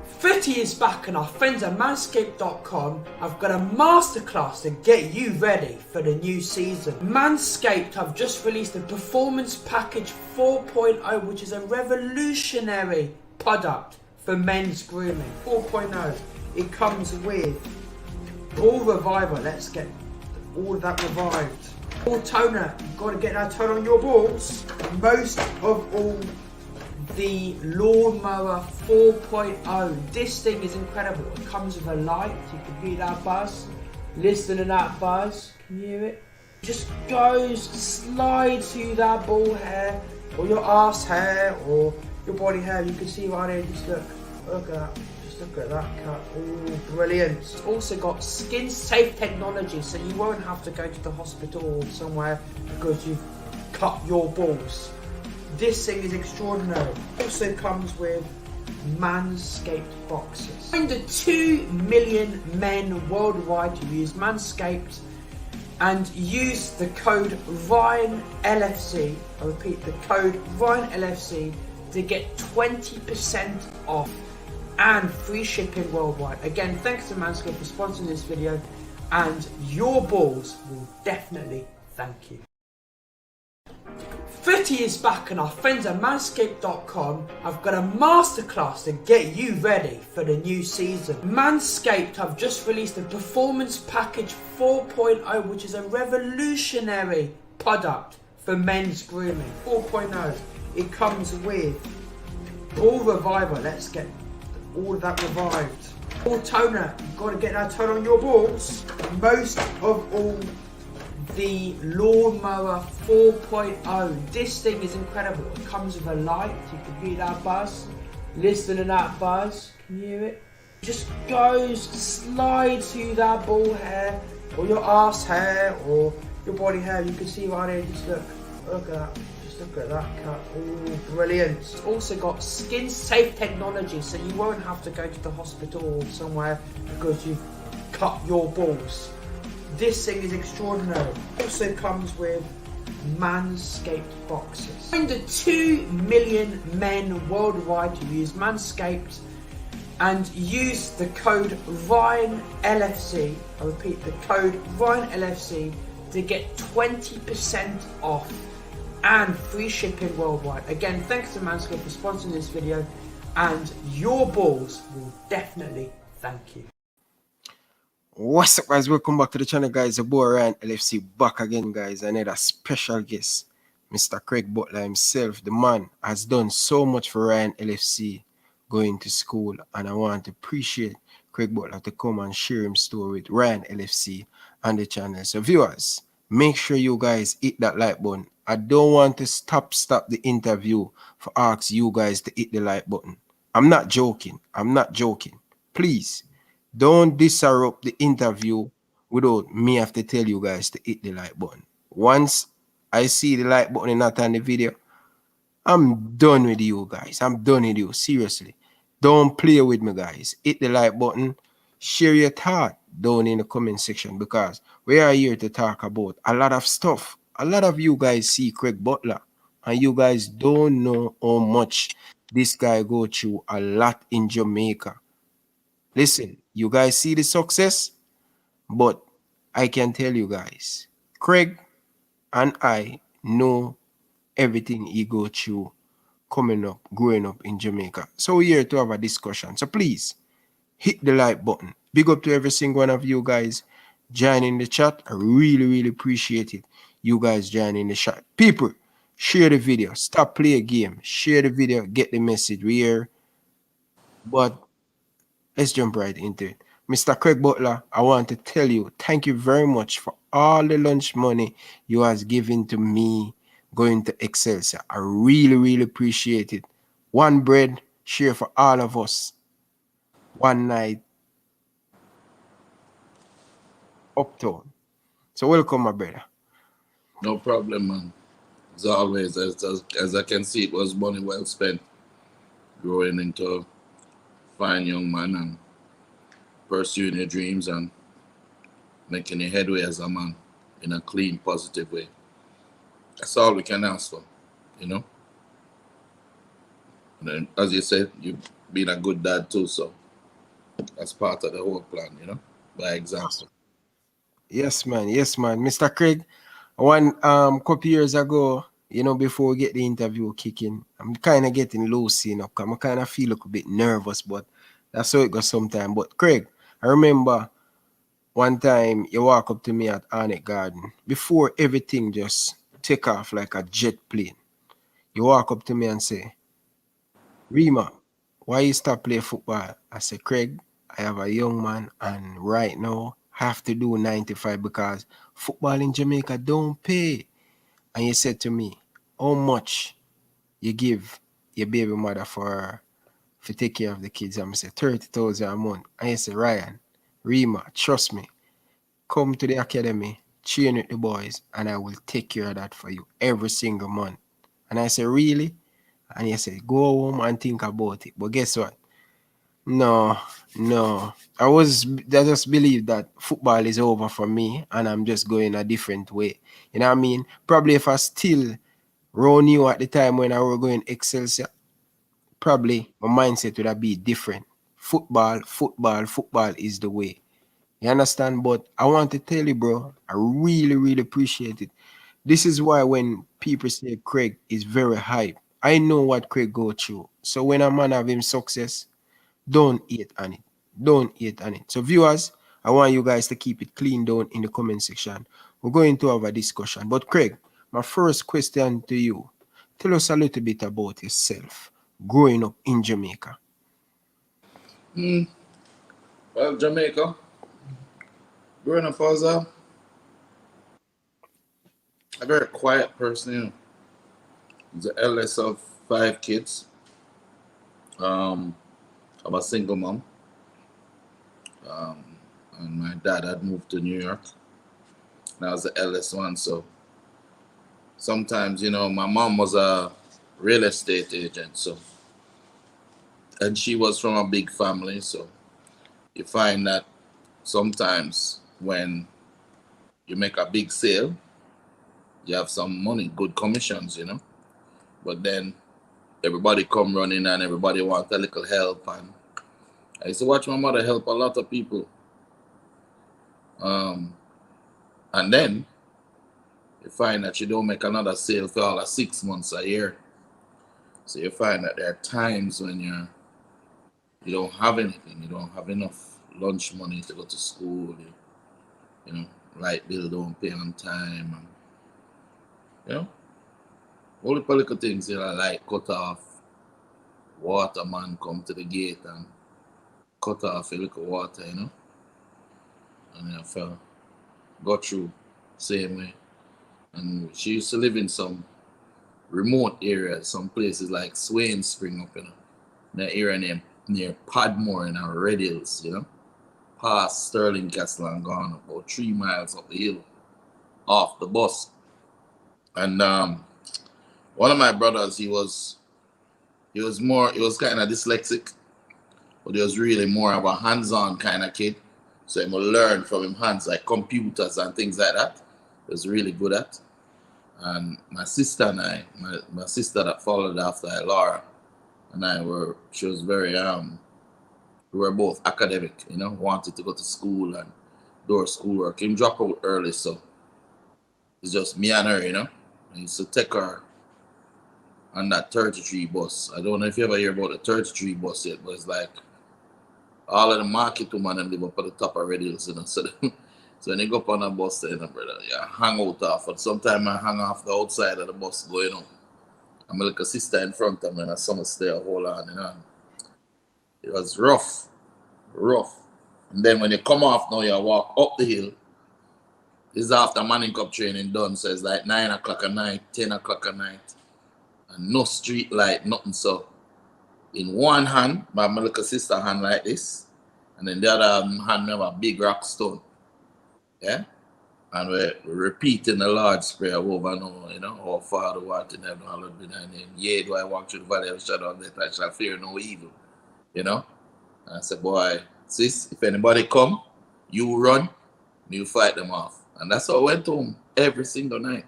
Footy is back and our friends at manscaped.com have got a masterclass to get you ready for the new season. Manscaped have just released the Performance Package 4.0, which is a revolutionary product for men's grooming. 4.0, it comes with Ball Reviver, let's get all of that revived. Ball Toner, you've got to get that tone on your balls. Most of all, the Lawnmower 4.0. This thing is incredible. It comes with a light. You can hear that buzz. Listen to that buzz. Can you hear it? It just goes, slides through that ball hair, or your arse hair, or your body hair. You can see right there. Just look at that. Just look at that cut. Oh, brilliant. It's also got skin safe technology, so you won't have to go to the hospital or somewhere because you've cut your balls. This thing is extraordinary. Also comes with Manscaped boxes. Under 2 million men worldwide to use Manscaped and use the code Ryan LFC. I repeat, the code Ryan LFC to get 20% off and free shipping worldwide. Again, thanks to Manscaped for sponsoring this video, and your balls will definitely thank you. Footy is back and our friends at manscaped.com have got a masterclass to get you ready for the new season. Manscaped have just released the Performance Package 4.0, which is a revolutionary product for men's grooming. 4.0, it comes with Ball Reviver, let's get all of that revived. Ball Toner, you've got to get that tone on your balls. Most of all, the Lawnmower 4.0. This thing is incredible. It comes with a light. You can hear that buzz. Listen to that buzz. Can you hear it? It just goes, slides through that ball hair, or your arse hair, or your body hair. You can see right there. Just look at that. Just look at that cut. Oh, brilliant. It's also got skin safe technology, so you won't have to go to the hospital or somewhere because you've cut your balls. This thing is extraordinary. Also comes with Manscaped boxes. Under 2 million men worldwide to use Manscaped and use the code Ryan LFC. I repeat, the code Ryan LFC to get 20% off and free shipping worldwide. Again, thanks to Manscaped for sponsoring this video, and your balls will definitely thank you. What's up, guys? Welcome back to the channel, guys. The boy Ryan LFC back again, guys. Another special guest, Mr. Craig Butler himself. The man has done so much for Ryan LFC going to school, and I want to appreciate Craig Butler to come and share his story with Ryan LFC on the channel. So viewers, make sure you guys hit that like button. I don't want to stop the interview for ask you guys to hit the like button. I'm not joking. I'm not joking. Please don't disrupt the interview without me have to tell you guys to hit the like button. Once I see the like button not on the video, I'm done with you guys. I'm done with you. Seriously. Don't play with me, guys. Hit the like button. Share your thought down in the comment section, because we are here to talk about a lot of stuff. A lot of you guys see Craig Butler and you guys don't know how much this guy go through a lot in Jamaica. Listen, you guys see the success, but I can tell you guys, Craig and I know everything he go through coming up, growing up in Jamaica. So we're here to have a discussion. So please hit the like button. Big up to every single one of you guys joining the chat. I really appreciate it. You guys joining the chat. People, share the video. Stop playing a game. Share the video. Get the message. We're here. But let's jump right into it. Mr. Craig Butler, I want to tell you, thank you very much for all the lunch money you has given to me going to Excelsior. I really appreciate it. One bread, share for all of us. One night, uptown. So welcome, my brother. No problem, man. As always, as I can see, it was money well spent growing into a fine young man and pursuing your dreams and making a headway as a man in a clean, positive way. That's all we can ask for, you know? And then, as you said, you being a good dad too. So that's part of the whole plan, you know, by example. Yes, man. Yes, man. Mr. Craig, one couple years ago, you know, before we get the interview kicking, I'm kind of getting loose, you know, 'cause I kind of feel like a bit nervous, but that's how it goes sometimes. But Craig, I remember one time you walk up to me at Arnett Garden before everything just take off like a jet plane. You walk up to me and say, Rima, why you stop play football? I say, Craig, I have a young man and right now have to do 95 because football in Jamaica don't pay. And you said to me, how much you give your baby mother for take care of the kids? I'm say 30,000 a month. And you say, Ryan, Rima, trust me, come to the academy, train with the boys, and I will take care of that for you every single month. And I say, really? And he said, go home and think about it. But guess what? No, no. I just believe that football is over for me and I'm just going a different way. You know what I mean? Probably if I still run you at the time when I were going Excelsior, probably my mindset would have been different. Football is the way. You understand? But I want to tell you, bro, I really, really appreciate it. This is why when people say Craig is very hype, I know what Craig go through. So when a man have him success, don't hate on it. Don't hate on it. So viewers, I want you guys to keep it clean down in the comment section. We're going to have a discussion. But Craig, my first question to you, tell us a little bit about yourself growing up in Jamaica. Well, Jamaica, growing up, I was a very quiet person, you know. I was the eldest of 5 kids. I'm a single mom. And my dad had moved to New York. And I was the eldest one, so sometimes, you know, my mom was a real estate agent, so, and she was from a big family, so you find that sometimes when you make a big sale, you have some money, good commissions, you know, but then everybody come running and everybody want a little help, and I used to watch my mother help a lot of people. And then you find that you don't make another sale for all of 6 months a year. So you find that there are times when you don't have anything, you don't have enough lunch money to go to school, you know, light bill don't pay on time, and, you know, all the political things, you know, like cut off, waterman come to the gate and cut off a little water, you know, and I fell, go through same way. And she used to live in some remote areas, some places like Swain Spring up, you know, in that area near Padmore and our Red Hills, you know, past Sterling Castle and gone about 3 miles up the hill off the bus. And one of my brothers, he was kind of dyslexic, but he was really more of a hands-on kind of kid. So he would learn from him hands, like computers and things like that. He was really good at. And my sister and I, my sister that followed after Laura, and she was very, we were both academic, you know, wanted to go to school and do our schoolwork. He dropped out early, so it's just me and her, you know. I used to take her on that 33 bus. I don't know if you ever hear about the 33 bus yet, but it's like all of the market women and live up at the top of Red Hills, you know. So when you go up on a bus, you know, brother, yeah, hang out off. But sometimes I hang off the outside of the bus going up. I'm like a sister in front of me and some stay a hold on, you know. It was rough. And then when you come off now, you walk up the hill. This is after morning cup training done, so it's like 9 o'clock at night, 10 o'clock at night. And no street light, nothing. So in one hand, my little sister hand like this, and then the other hand we have a big rock stone. Yeah? And we're repeating the Lord's Prayer over and over, you know, our Father who art in heaven, hallowed be thy name. Yea, do I walk through the valley of the shadow of death, I shall fear no evil. You know? And I said, boy, sis, if anybody come, you run, and you fight them off. And that's how I went home every single night.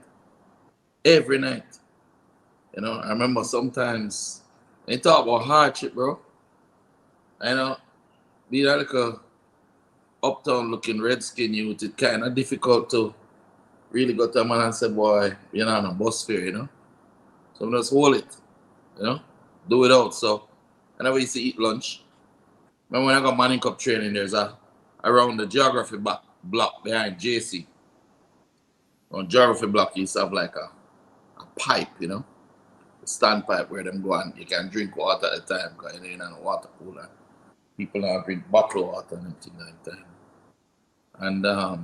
Every night. You know, I remember sometimes, when you talk about hardship, bro, I know, being like a uptown looking redskin youth, it's kind of difficult to really go to a man and say, boy, you're not on a bus fare, you know? So I'm just hold it, you know? Do it out. So, and I used to eat lunch. Remember when I got morning cup training, there's around the geography block behind JC. On geography block, you used to have like a pipe, you know? A standpipe where them go and you can drink water at the time because you ain't on a water cooler. People now drink bottled water and everything like that. And I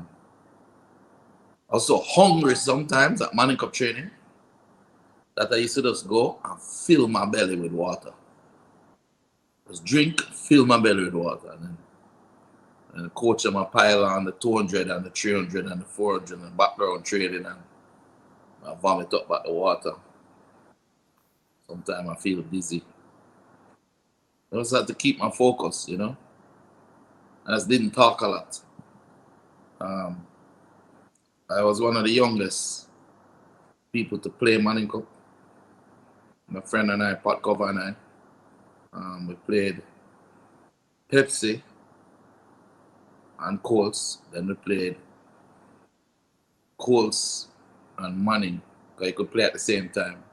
was so hungry sometimes at morning cup training that I used to just go and fill my belly with water. Just drink, fill my belly with water. And the coach of my pile on the 200 and the 300 and the 400 and background training and I vomit up back the water. Sometimes I feel dizzy. I just had to keep my focus, you know. I just didn't talk a lot. I was one of the youngest people to play Manning Cup. My friend and I, Pat Cover and I, we played Pepsi and Colts. Then we played Colts and Manning, because you could play at the same time.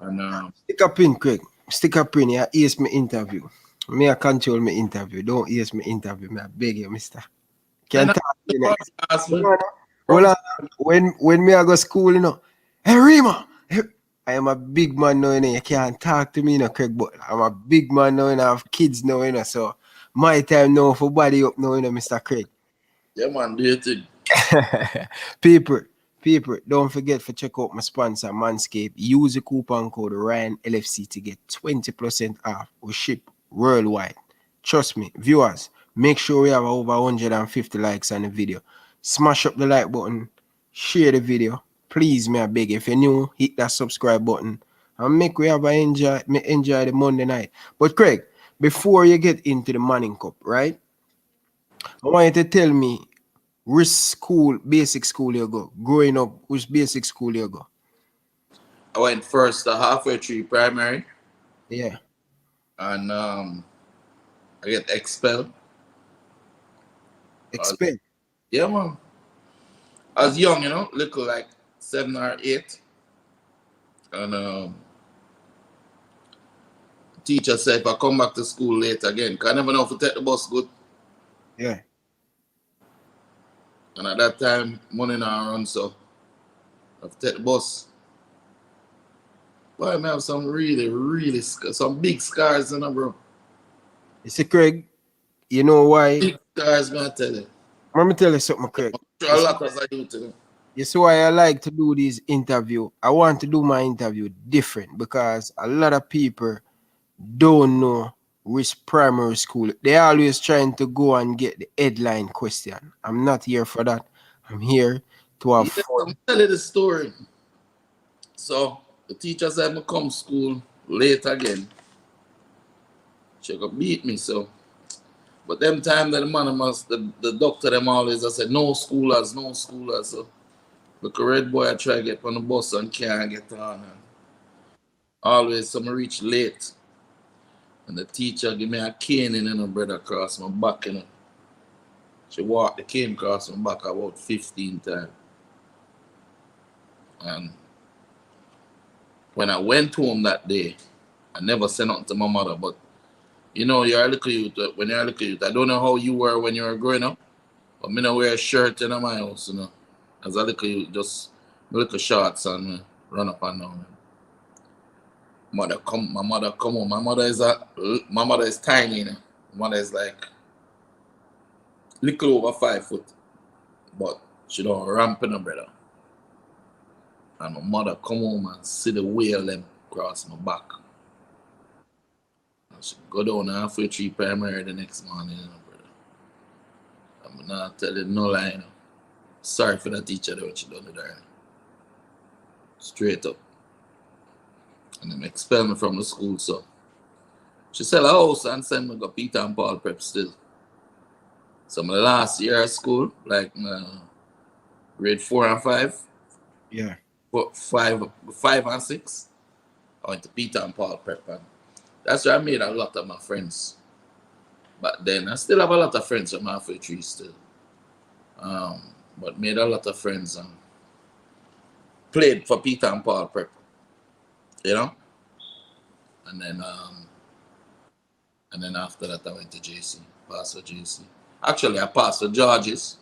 And stick up in, Craig. Stick up in. Yeah, ease me interview. Me I control my interview. Don't ease me interview. Me I beg you, mister. Can't talk to you next. Hold on. When me I go school, you know. Hey Rima, I am a big man now, you know. You can't talk to me, you know, Craig Butler. I'm a big man now, you know. I have kids now, you know. So my time now for body up now, you know, Mr. Craig. Yeah, man, do your thing. People, don't forget to check out my sponsor, Manscaped. Use the coupon code Ryan LFC to get 20% off. We ship worldwide. Trust me, viewers, make sure we have over 150 likes on the video. Smash up the like button, share the video. Please, may I beg, if you're new, hit that subscribe button and make we have enjoy the Monday night. But Craig, before you get into the Manning Cup, right? I want you to tell me which school, basic school you go? Growing up, which basic school you go? I went first halfway through primary. Yeah. And I get expelled. Expelled? Yeah, man. I was young, you know, little like 7 or 8. And teacher said if I come back to school late again, because I never know if I take the bus good. Yeah. And at that time, money not run, so I have to take the bus. But I may have some really, some big scars, you know, bro. You see, Craig, you know why? Big scars, man, I tell you. Let me tell you something, Craig. A lot as I do today. You see why I like to do this interview? I want to do my interview different because a lot of people don't know which primary school. They always trying to go and get the headline question. I'm not here for that. I'm here to have fun. I'm tell you the story. So the teacher said I'm come school late again. She could beat me, so. But them time that the man must, the doctor them always I said no schoolers. So look a red boy I try to get on the bus and can't get on. And always some reach late. And the teacher give me a cane in a brother across my back, you know. She walked the cane across my back about 15 times. And when I went home that day, I never said nothing to my mother, but you know, you're a little youth. When you're a little youth, I don't know how you were when you were growing up, but me not wear a shirt in my house, you know. As a little youth, just little shorts and run up and down. My mother come home. My mother is tiny, you know. My mother is like little over 5 foot, but she don't ramp in her brother. And my mother come home and see the whale them across my back. And she go down halfway through primary the next morning, you know, brother. I'm not telling no lie, you know. Sorry for that teacher that what she done to her. Straight up. And them expel me from the school, so she sell a house and send me to Peter and Paul prep still. So my last year of school, like grade 4 and 5. Yeah. 5 and 6. I went to Peter and Paul prep, and that's where I made a lot of my friends. But then I still have a lot of friends from halfway tree still. But made a lot of friends and played for Peter and Paul Prep, you know? And then after that I went to JC, passed for JC. Actually I passed for George's.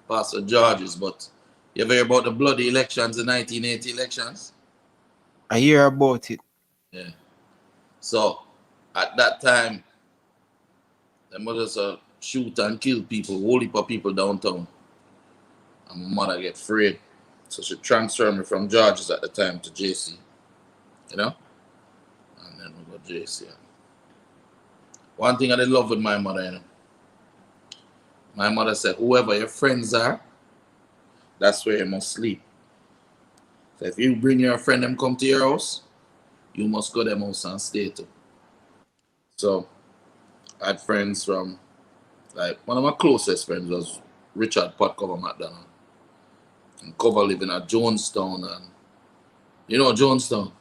But you ever hear about the bloody elections, the 1980 elections? I hear about it. Yeah. So at that time, the mothers shoot and kill people, whole heap of people downtown. And my mother get afraid. So she transferred me from George's at the time to JC. You know? And then we got JC. One thing I did love with my mother, you know. My mother said, whoever your friends are, that's where you must sleep. So if you bring your friend and come to your house, you must go to their house and stay too. So I had friends from, like, one of my closest friends was Richard Potcover McDonald. And Cover living at Jonestown. And you know Jonestown?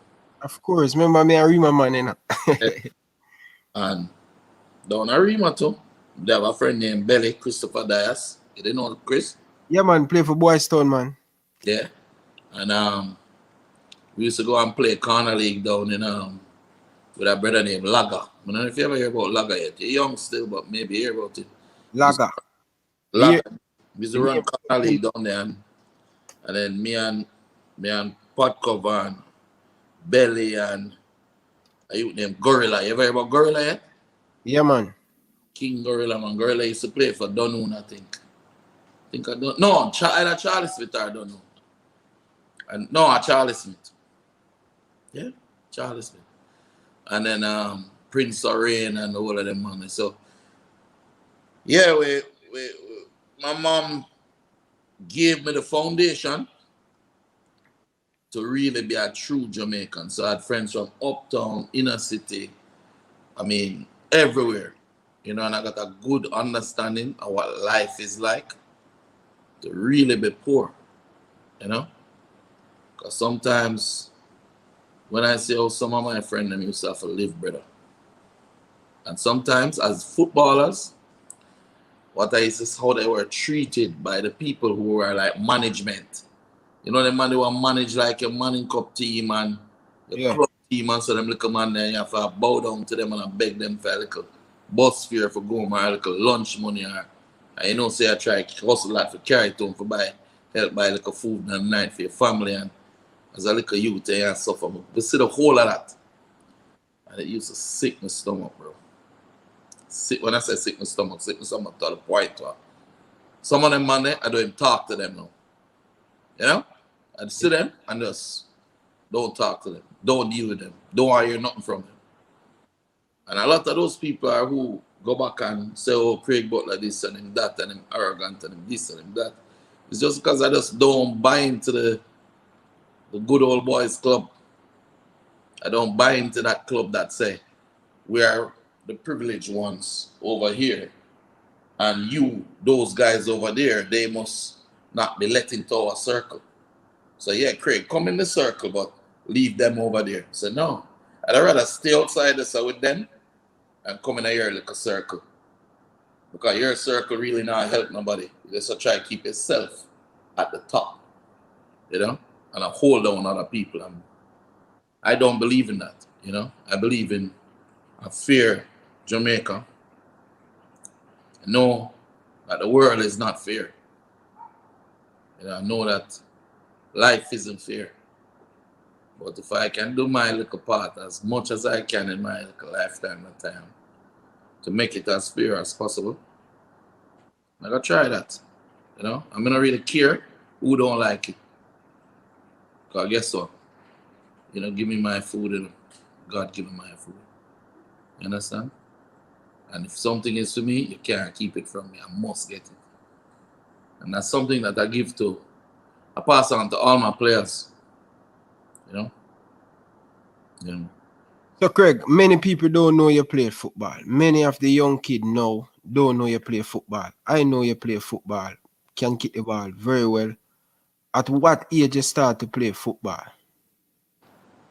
Of course, remember me, I read my man, you know. And down at Rima too, they have a friend named Belly, Christopher Dias. You didn't know Chris? Yeah, man, play for Boys Town, man. Yeah. And we used to go and play corner league down in with a brother named Laga. I don't know if you ever hear about Laga yet. You're young still, but maybe hear about it. Laga. Laga. We used to run corner league down there, and then me and Potcover and Belly and a youth named Gorilla. You ever hear about Gorilla yet? Yeah, man. King Gorilla, man. Gorilla used to play for Dunoon, I think. I don't know. Either Charlie Smith or I don't know. And no, Charlie Smith. Yeah, Charlie Smith. And then Prince Orain and all of them, man. So yeah, my mom gave me the foundation to really be a true Jamaican. So I had friends from uptown, inner city, I mean, everywhere. You know, and I got a good understanding of what life is like to really be poor, you know? Because sometimes when I see how some of my friends them used to have to live, brother. And sometimes as footballers, what I used to see how they were treated by the people who were like management. You know, the man they were managed like a Manning Cup team and the club team, and so them little man there, you have to bow down to them and beg them for a little bus fare for going or a little lunch money, or and you know, say I try to hustle a lot for carry it home for help buy little food in the night for your family, and as a little youth and suffer. We see the whole of that. And it used to sick my stomach, bro. When I say sick my stomach to the point where some of them man there, I don't even talk to them now. You know? I see them and just don't talk to them. Don't deal with them. Don't hear nothing from them. And a lot of those people are who go back and say, oh, Craig Butler this and him that, and him arrogant and him this and him that. It's just because I just don't buy into the good old boys club. I don't buy into that club that say we are the privileged ones over here, and you, those guys over there, they must not be let into our circle. So yeah, Craig, come in the circle, but leave them over there. So no, I'd rather stay outside this with them and come in your little circle. Because your circle really not help nobody. You just try to keep yourself at the top, you know, and I hold down other people. And I don't believe in that, you know. I believe in a fair Jamaica. I know that the world is not fair. You know, I know that life isn't fair. But if I can do my little part as much as I can in my little lifetime and time to make it as fair as possible, I'm gonna try that. You know, I'm gonna really care who don't like it. Because guess what? You know, give me my food and God give me my food. You understand? And if something is for me, you can't keep it from me. I must get it. And that's something that I give to, I pass on to all my players. You know? Yeah. So, Craig, many people don't know you play football. Many of the young kids now don't know you play football. I know you play football, can kick the ball very well. At what age you start to play football?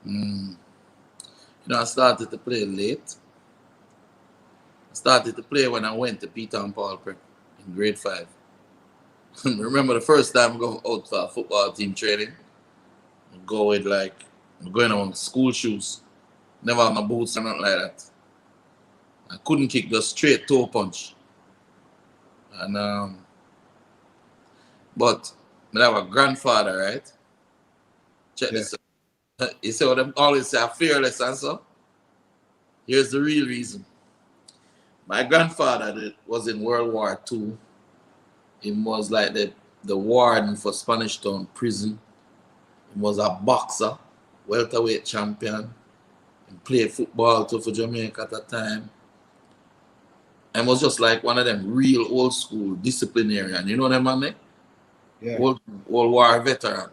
You know, I started to play late. Started to play when I went to Peter and Paul Prep in grade 5. Remember the first time I go out for football team training? I go with like, I'm going on school shoes. Never have my boots or nothing like that. I couldn't kick the straight toe punch. And but I have a grandfather, right? Check this out. You see what them always say, fearless and so? Here's the real reason. My grandfather was in World War II. He was like the warden for Spanish Town prison. He was a boxer, welterweight champion. He played football too for Jamaica at that time. And was just like one of them real old school disciplinarian. You know them man there? Yeah. World War veteran.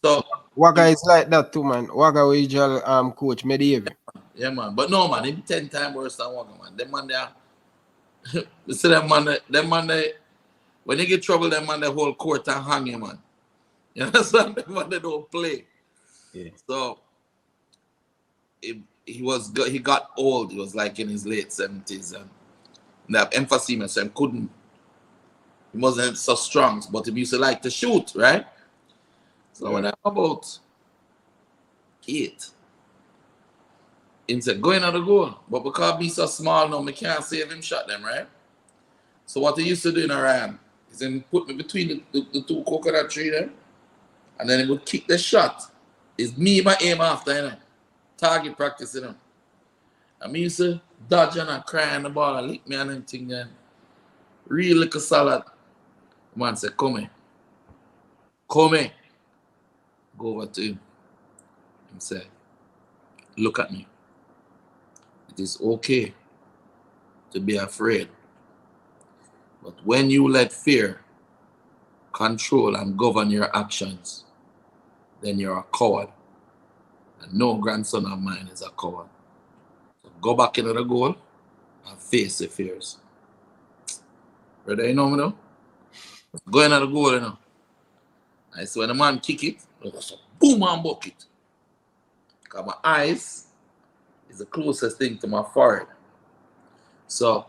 So Wagga is like that too, man. Wagga regional coach Medieval. yeah, man. But no, man, him 10 times worse than Wagga, man. Them man there. You see them man there, when you get trouble, them man the whole court and hang you, man. You understand? Them man they don't play. Yeah. So he got old. He was like in his late 70s, and that emphysema, so he wasn't so strong, but he used to like to shoot, right? So when I'm about 8, he said, going on the goal. But because me so small now, I can't save him shot them, right? So what he used to do in Iran is then put me between the two coconut tree there, and then he would kick the shot. It's me my aim after, you know. Target practice, you know. And me used to dodge and cry on the ball and lick me and everything then. Real little salad. Man said, come here. Come here. Go over to him. He said, look at me. It is okay to be afraid. But when you let fear control and govern your actions, then you're a coward. And no grandson of mine is a coward. So go back into the goal and face the fears. Brother, you know me now? Go into the goal, you know. I see when the man kick it, boom and bucket. Because my eyes is the closest thing to my forehead. So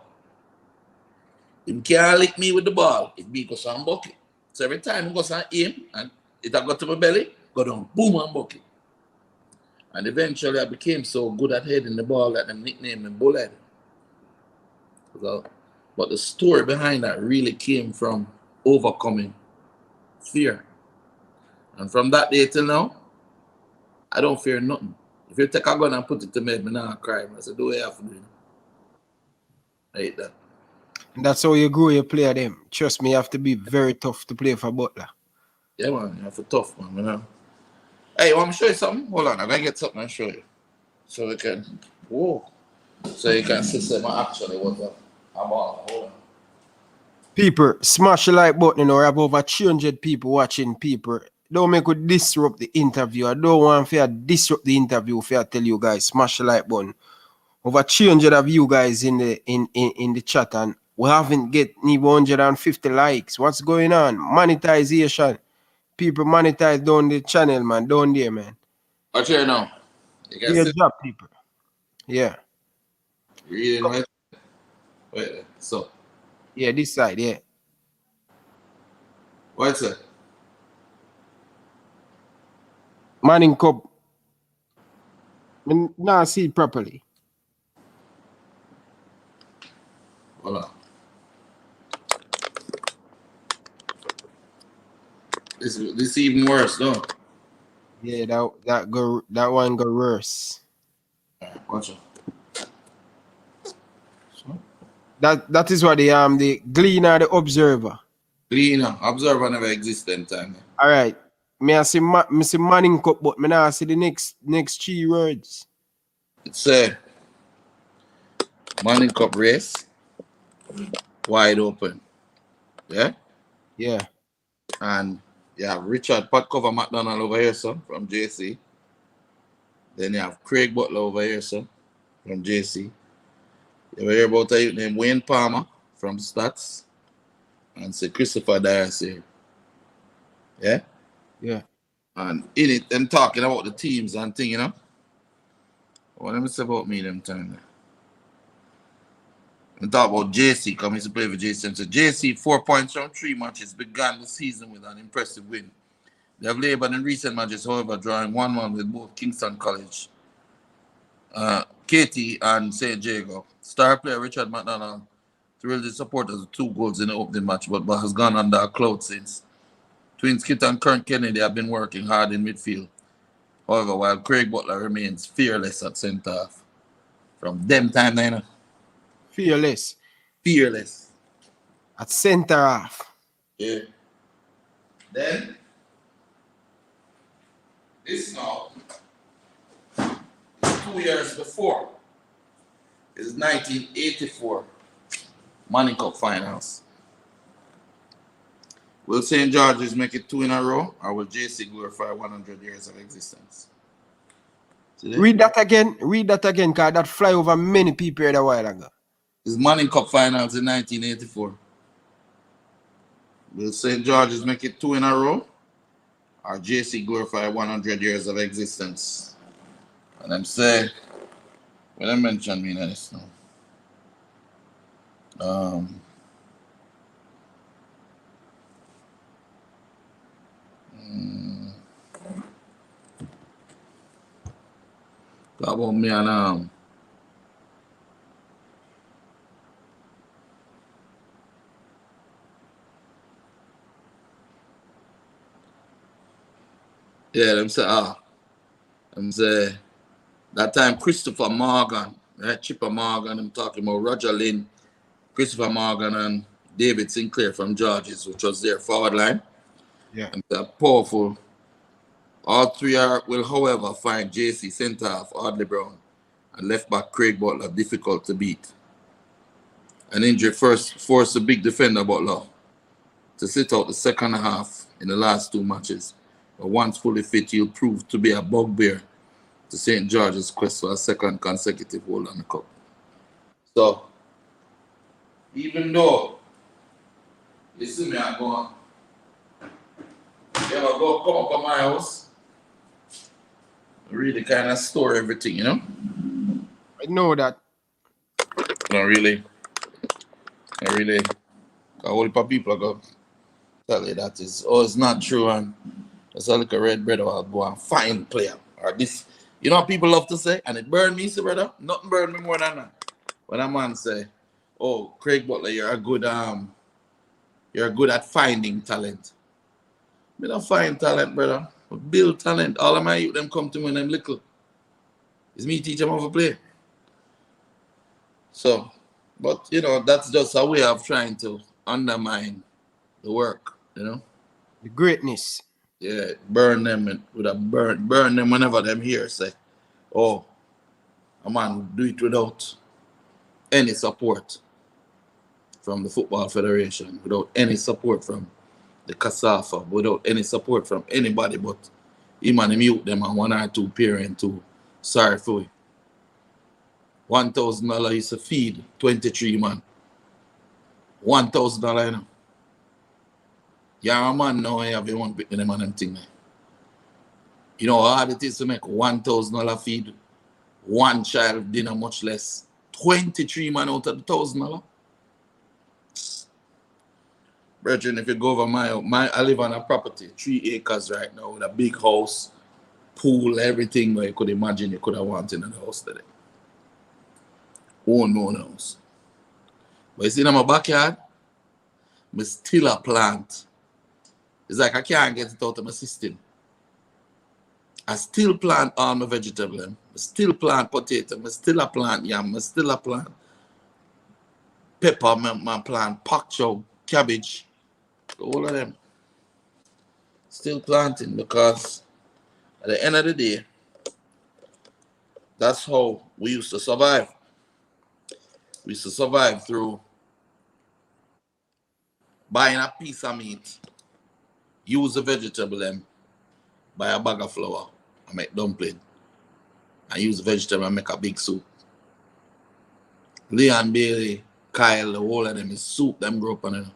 him can't lick me with the ball. It be goes on bucket. So every time he goes on aim and it got to my belly, go down, boom and bucket. And eventually I became so good at hitting the ball that them nicknamed me Bullet. So, but the story behind that really came from overcoming fear. And from that day till now, I don't fear nothing. If you take a gun and put it to me, I'm not crying. I said, do what you have to do. I hate that. And that's how you grow your player them. Trust me, you have to be very tough to play for Butler. Yeah, man, you have to tough, man. You know? Hey, you want me to show you something? Hold on, I'm going to get something and show you. So we can, so you can see something actually what I'm on. Hold on. People, smash the like button, you know, we have over 300 people watching people. Don't make it disrupt the interview. I don't want to disrupt the interview if I tell you guys, smash the like button. Over 300 of you guys in the chat, and we haven't get even 150 likes. What's going on? Monetization. People monetize down the channel, man. Down there, man. Watch here now. You can see. Job, people. Yeah. Reading right. Wait, so. Yeah, this side, yeah. What's it? Manning Cup. I now see it properly. Hold on. This even worse, no? Yeah, that one go worse. Watch it. That is what the Gleaner, the Observer. Gleaner, Observer never existed in time. All right. I see Manning Cup, but I now see the next 3 words. It's a Manning Cup race, wide open. Yeah? Yeah. And you have Richard Potcover McDonald over here, son, from JC. Then you have Craig Butler over here, son, from JC. You ever hear about a youth named Wayne Palmer from Stats? And say Christopher Dias here. Yeah? Yeah. And in it, them talking about the teams and thing, you know? What let me say about me them time there. We talk about JC, coming to play for JC. So JC, 4 points from 3 matches, began the season with an impressive win. They have labored in recent matches, however, drawing 1-1 with both Kingston College, Katie, and St. Jago. Star player Richard McDonald thrilled his supporters with 2 goals in the opening match, but has gone under a cloud since. Twins Kit and Kern Kennedy have been working hard in midfield. However, while Craig Butler remains fearless at centre half. From them time, then. Fearless. Fearless. At centre half. Yeah. Then, this now, 2 years before, is 1984 Money Cup Finals. Will St. George's make it 2 in a row, or will JC glorify 100 years of existence? Read that again, because that fly over many people a while ago. It's Money Cup Finals in 1984. Will St. George's make it 2 in a row, or JC glorify 100 years of existence? And I'm saying, when I mention me in this now, talk about me and yeah, them say that time Christopher Morgan, right? Chipper Morgan, I'm talking about Roger Lynn, Christopher Morgan, and David Sinclair from George's, which was their forward line. Yeah. And they're powerful. All 3 will, however, find JC centre half Audley Brown and left back Craig Butler difficult to beat. An injury first forced the big defender Butler to sit out the second half in the last 2 matches. But once fully fit, he'll prove to be a bugbear to St. George's quest for a second consecutive hold on the cup. So, even though, you see me, I'm going, you ever go come up to my house, really kind of store everything, you know? I know that. Not really. I really. A whole heap of people are going to tell you that it's not true, and it's a little red bread or I'll go and find player. Or this, you know what people love to say? And it burned me, see, brother? Nothing burned me more than that. When a man say, oh, Craig Butler, you're good at finding talent. I don't find talent, brother. I build talent. All of my youth, them come to me when I'm little. It's me teach them how to play. So, but, you know, that's just a way of trying to undermine the work, you know? The greatness. Yeah, burn them with a burn them whenever them hear say, oh, a man do it without any support from the Football Federation, without any support from the CASAFA, without any support from anybody but him and him youth them and 1 or 2 parents too. Sorry for it. $1,000 is a feed 23 man. $1,000, you know. Yeah, man, now I have one bit in them and them thing. You know how hard it is to make $1,000 feed 1 child dinner, much less 23 man out of the $1,000. Brethren, if you go over my I live on a property, 3 acres right now with a big house, pool, everything where you could imagine you could have wanted in the house today. Own house. But you see in my backyard, I still a plant. It's like I can't get it out of my system. I still plant all my vegetables. I still plant potato. I still a plant yam. I still a plant pepper. I plant pak chow, cabbage. All of them. Still planting because at the end of the day, that's how we used to survive. We used to survive through buying a piece of meat, use the vegetable, and buy a bag of flour and make dumpling. And use the vegetable and make a big soup. Leon Bailey, Kyle, the whole of them is soup. Them grow up on it.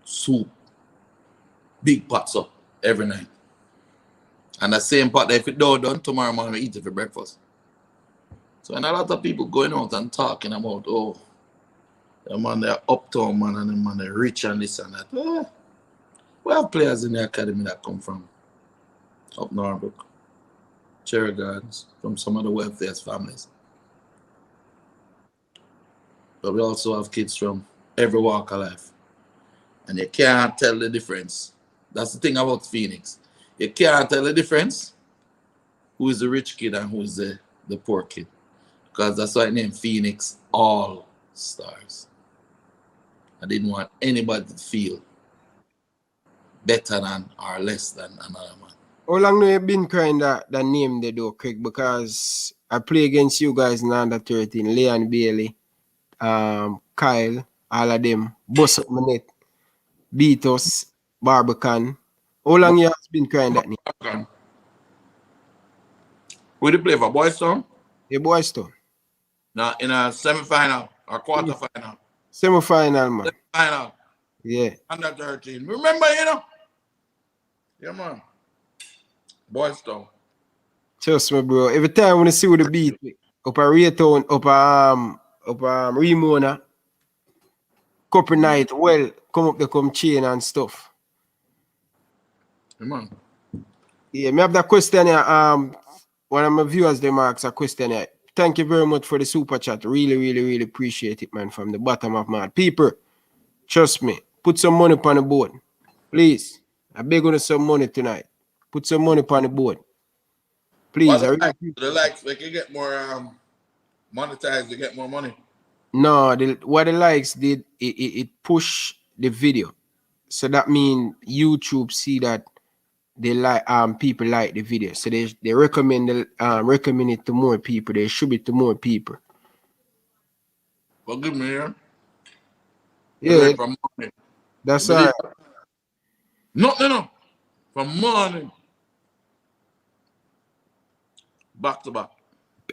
Soup. Big pots up every night. And the same pot that if it don't done, tomorrow morning we eat it for breakfast. So and a lot of people going out and talking about, oh, The man, they're uptown man, and the man, they're rich and this and that. We have players in the academy that come from up Norbrook, Cherry Gardens, from some of the wealthiest families. But we also have kids from every walk of life. And you can't tell the difference. That's the thing about Phoenix. You can't tell the difference who is the rich kid and who is the poor kid. Because that's why I named Phoenix All Stars. I didn't want anybody to feel better than or less than another man. How long have you been crying that name they do, Craig? Because I play against you guys in under 13, Leon Bailey, Kyle, all of them, bust up my net, beat us, Barbican. How long you have been crying that name? Who did you play for? Boys Town? Yeah, Boys Town. Now in a semi-final or quarter-final? Semi-final, man. Semi-final. Yeah. Under 13. Remember, you know? Yeah, man. Boys Town. Trust me, bro. Every time when I see the beat, up a Raytown, up Remona, couple night, well, come up, they come chain and stuff. Yeah, man. Yeah, me have that question here. One of my viewers, they ask a question here. Thank you very much for the super chat. Really, really, really appreciate it, man, from the bottom of my heart. People, trust me, put some money on the board. Please. I beg you some money tonight. Put some money on the board. Please. The likes, they can get more monetized, they get more money. No, what the likes did, it push the video. So that means YouTube see that they like people like the video. So they recommend it to more people. They show it to more people. Forgive me, yeah? Yeah. From morning. That's all right. No. From morning. Back to back.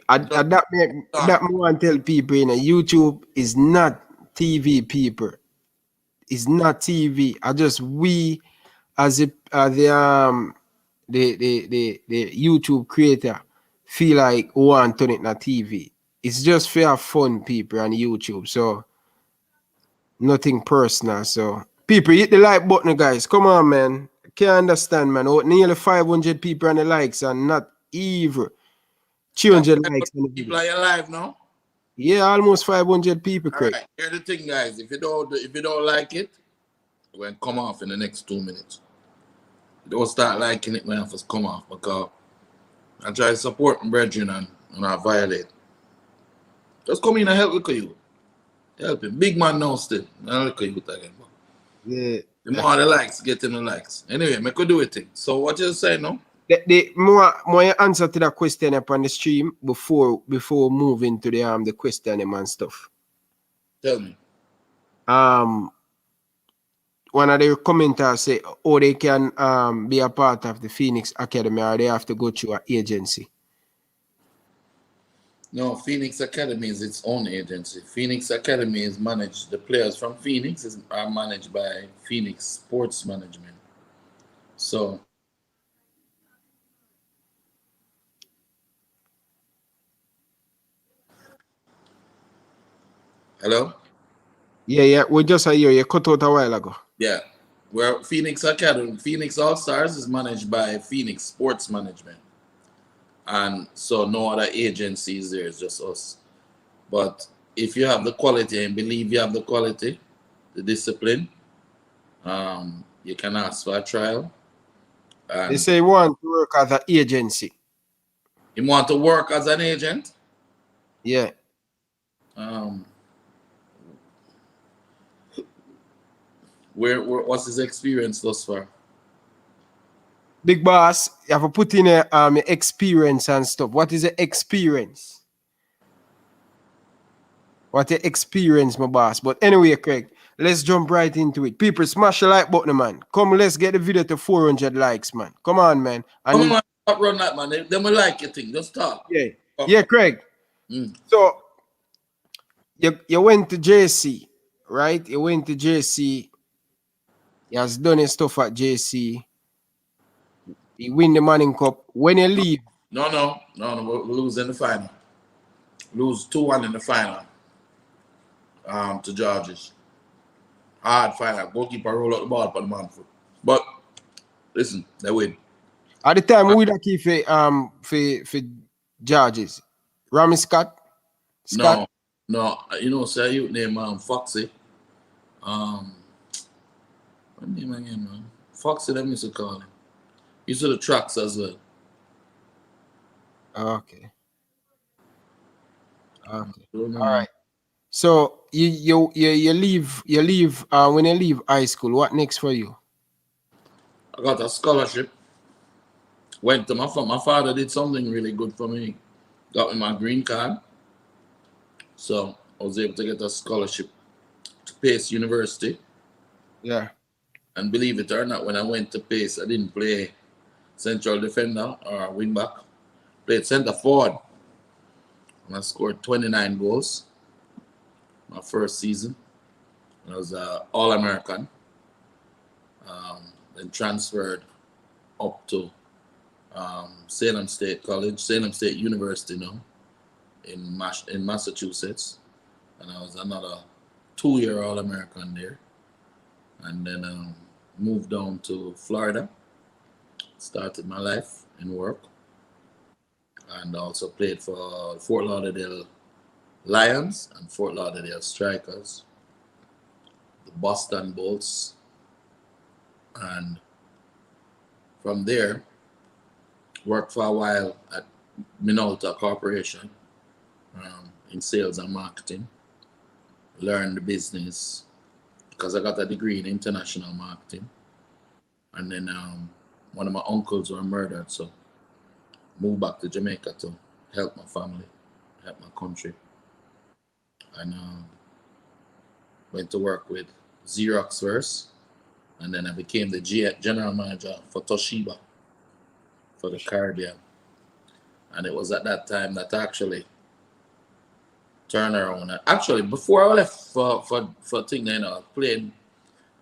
That more and tell people, you know, YouTube is not TV, people. It's not TV. I just we as the YouTube creator feel like want to turn it not TV. It's just for fun, people, on YouTube. So nothing personal. So people, hit the like button, guys. Come on, man. Can't understand, man. Oh, nearly 500 people on the likes and not even 300 likes. People are alive now. Yeah, almost 500 people, Craig. All right, here's the thing, guys. If you don't like it, we're going to come off in the next 2 minutes. If you don't start liking it, we have to come off because I try to support my brethren and not violate. Just come in and help look at you. Help him. Big man now still. I'll look at you again. Yeah. The more the likes, getting the likes. Anyway, I could do it. So what you say now? The more answer to that question up on the stream before moving to the question and stuff. Tell me. One of the commenters say, oh, they can be a part of the Phoenix Academy or they have to go through an agency. No, Phoenix Academy is its own agency. Phoenix Academy is managed. The players from Phoenix are managed by Phoenix Sports Management. So. Hello? Yeah. We just hear you cut out a while ago. Yeah. Well, Phoenix Academy, Phoenix All Stars is managed by Phoenix Sports Management. And so no other agencies there, it's just us. But if you have the quality and believe you have the quality, the discipline, you can ask for a trial. They say you want to work as an agency. You want to work as an agent? Yeah. What's his experience thus far? Big boss, you have to put in a experience and stuff. What is the experience? What the experience, my boss? But anyway, Craig, let's jump right into it. People, smash the like button, man. Come, let's get the video to 400 likes, man. Come on, man. Come on, stop run that, man. They will like your thing. Just talk. Yeah. Yeah, Craig. So, you went to JC, right? You went to JC. He has done his stuff at JC. He win the Manning Cup. When you leave. No. We lose in the final. Lose 2-1 in the final. to George's. Hard final. Goalkeeper roll out the ball for the man foot. But listen, they win. At the time, who that key for Georges? Rami Scott? Scott? No, you know, say you name Foxy. What name again, man? Foxy, them used to call him. He used to the tracks as well. Okay. All right. So you leave when you leave high school, what next for you? I got a scholarship. Went to my father did something really good for me. Got me my green card. So I was able to get a scholarship to Pace University. Yeah. And believe it or not, when I went to Pace, I didn't play central defender or wingback. Played center forward. And I scored 29 goals my first season. I was an All-American. Then transferred up to Salem State University now in Massachusetts. And I was another 2-year All-American there. And then moved down to Florida. Started my life in work. And also played for Fort Lauderdale Lions and Fort Lauderdale Strikers, the Boston Bolts. And from there, worked for a while at Minolta Corporation in sales and marketing. Learned the business because I got a degree in international marketing. And then one of my uncles were murdered, so moved back to Jamaica to help my family, help my country. And went to work with Xerox first. And then I became the general manager for Toshiba for the Caribbean. And it was at that time that I actually turned around. Actually, before I left for thing, you know, playing,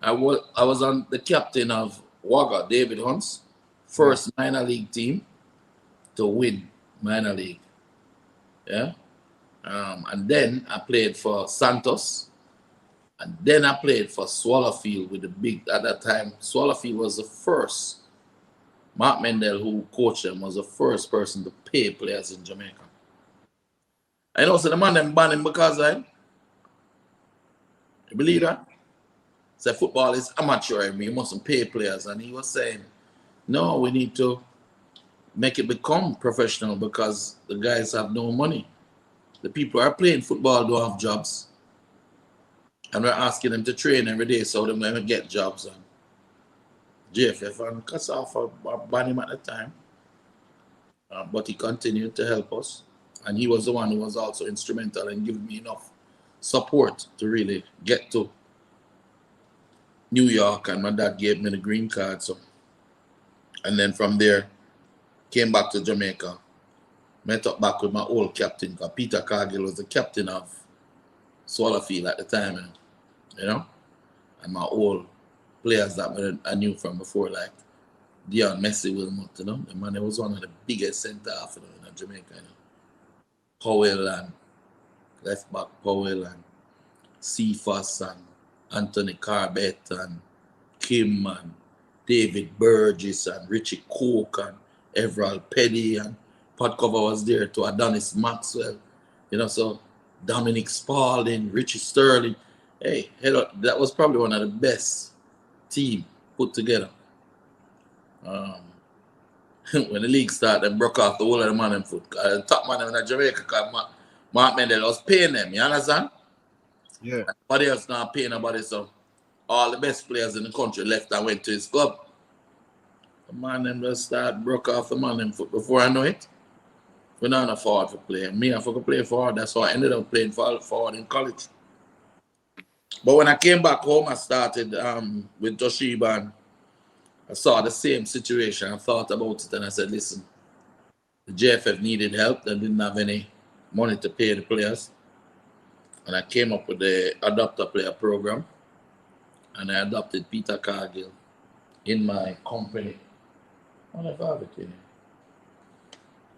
I was on the captain of Wagga, David Hunt's first minor league team to win minor league. Yeah. And then I played for Santos. And then I played for Swallowfield with the big, at that time, Swallowfield was the first. Mark Mendel, who coached them, was the first person to pay players in Jamaica. I know, so the man them banned him because you believe that? So football is amateur, you mustn't pay players. And he was saying, no, we need to make it become professional because the guys have no money. The people who are playing football don't have jobs. And we're asking them to train every day so they're going to get jobs. And JFF and cuts off ban him at the time. But he continued to help us. And he was the one who was also instrumental in giving me enough support to really get to New York. And my dad gave me the green card. So, and then from there, came back to Jamaica. Met up back with my old captain, because Peter Cargill was the captain of Swallowfield at the time, you know? And my old players that I knew from before, like Dion Messi Wilmot, you know? The man was one of the biggest centre half in Jamaica, you know? Powell and left back Powell and Cephas and Anthony Carbett and Kim and David Burgess and Richie Cook and Everald Petty and Pat Cover was there to Adonis Maxwell, you know, so Dominic Spalding, Richie Sterling. Hey, that was probably one of the best team put together. When the league started, they broke off the whole of the man and foot. The top man in Jamaica, because Mark Mendel was paying them, you understand? Yeah. Nobody else not paying nobody, so all the best players in the country left and went to his club. The man them just broke off the man and foot before I know it. We not afford to play. Me, I could play forward. That's why I ended up playing forward in college. But when I came back home, I started with Toshiba and I saw the same situation. I thought about it and I said, listen, the JFF needed help. They didn't have any money to pay the players. And I came up with the adopter player program. And I adopted Peter Cargill in my company. What if I have it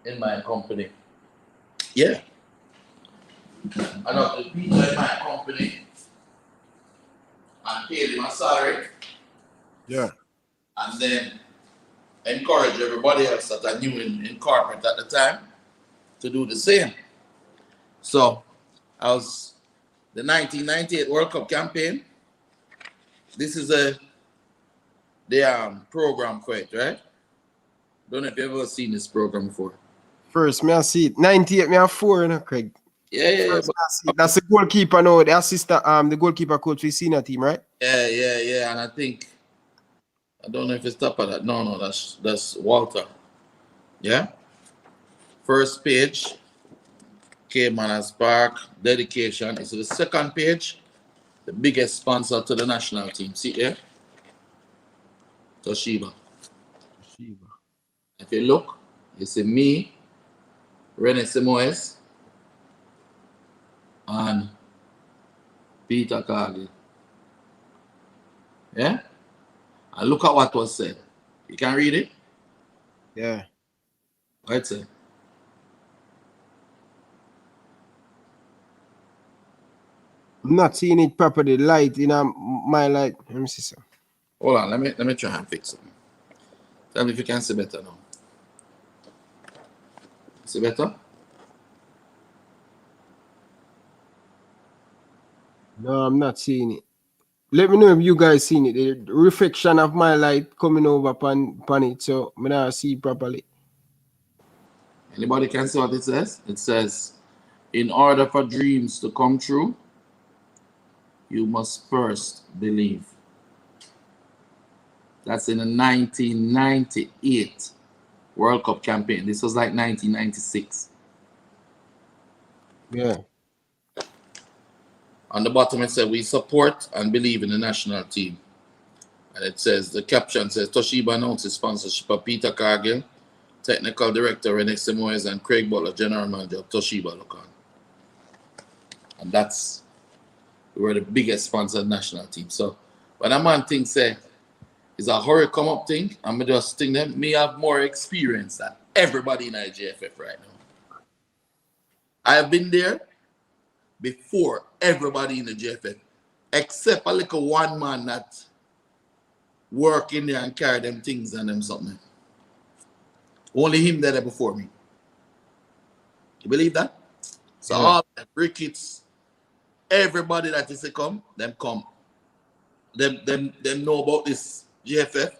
in my company? Yeah. I know the people in my company and pay them a salary. Yeah. And then encourage everybody else that are new in corporate at the time to do the same. So I was the 1998 World Cup campaign. This is the program for it, right? Don't know if you've ever seen this program before. First, me I see it. 98, me I 4, you know, Craig. Yeah. First, me I see it. That's the goalkeeper now, the assistant, the goalkeeper coach we senior team, right? Yeah. And I don't know if it's top of that. No, that's Walter. Yeah. First page came on as Park dedication. It's the second page, the biggest sponsor to the national team. See here? Toshiba. If you look, you see me, René Simoes, and Peter Cargill. Yeah? And look at what was said. You can read it? Yeah. What it said? I'm not seeing it properly. Light in my light. Let me see some. Hold on, let me try and fix it. Tell me if you can see better now. See better? No, I'm not seeing it. Let me know if you guys seen it. The reflection of my light coming over upon it, so I not see it properly. Anybody can see what it says? It says, in order for dreams to come true, you must first believe. That's in the 1998 World Cup campaign. This was like 1996. Yeah. On the bottom it says, we support and believe in the national team. And it says, the caption says, Toshiba announces sponsorship of Peter Cargill, Technical Director René Simoes, and Craig Butler, General Manager of Toshiba Lokan. And we were the biggest sponsor of the national team. So when a man thinks say it's a hurry come up thing, I'm just think that me have more experience than everybody in JFF right now. I have been there before everybody in the JFF, except a little one man that work in there and carry them things and them something. Only him there before me. You believe that? So all the Ricketts, everybody that is to come, them come. Them know about this JFF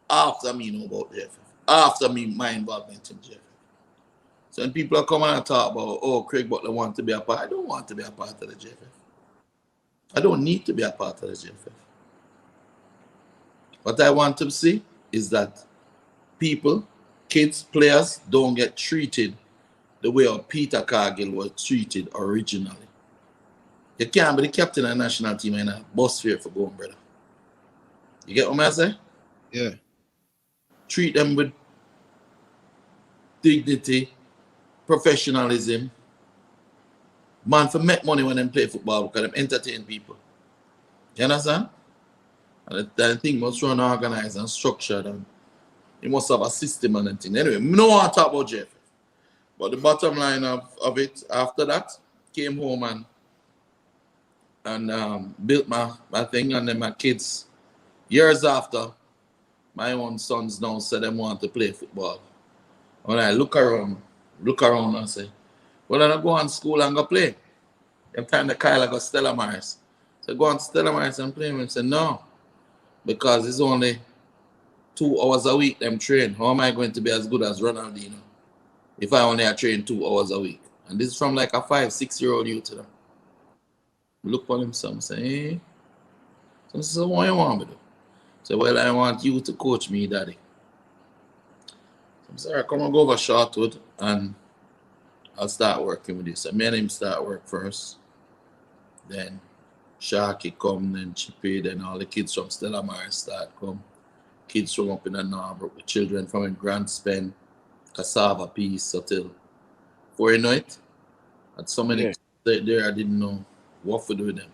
after me know about JFF. After me, my involvement in JFF. So when people are coming and talk about, oh, Craig Butler wants to be a part, I don't want to be a part of the JFF. I don't need to be a part of the JFF. What I want to see is that people, kids, players don't get treated the way Peter Cargill was treated originally. You can't be the captain of the national team and a bus fare for going, brother. You get what I say? Yeah. Treat them with dignity, professionalism. Man, for make money when they play football because they entertain people. You understand? And the thing must run organized and structured, and you must have a system and everything. Anyway, we don't want to talk about JFF. But the bottom line of it, after that, came home and built my thing, and then my kids, years after, my own sons now said they want to play football. When I look around and say, well, I don't go on school and go play. Every time the Kyle go Stella Maris. So go on to Stella Maris and play. And say, no, because it's only 2 hours a week them train. How am I going to be as good as Ronaldinho if I only train 2 hours a week? And this is from like a 5-6-year-old youth to them. Look for them, some say, hey. Some say, what you want me to do? Say, well, I want you to coach me, daddy. So I'm come and go over Shortwood and I'll start working with you. So me and him start work first. Then Sharky come, then Chippy, then all the kids from Stella Maris start come. Kids from up in the Norbrook, the children from in Grand Spen, Cassava Peace, so till before you know it, at so many kids there I didn't know what to do with them.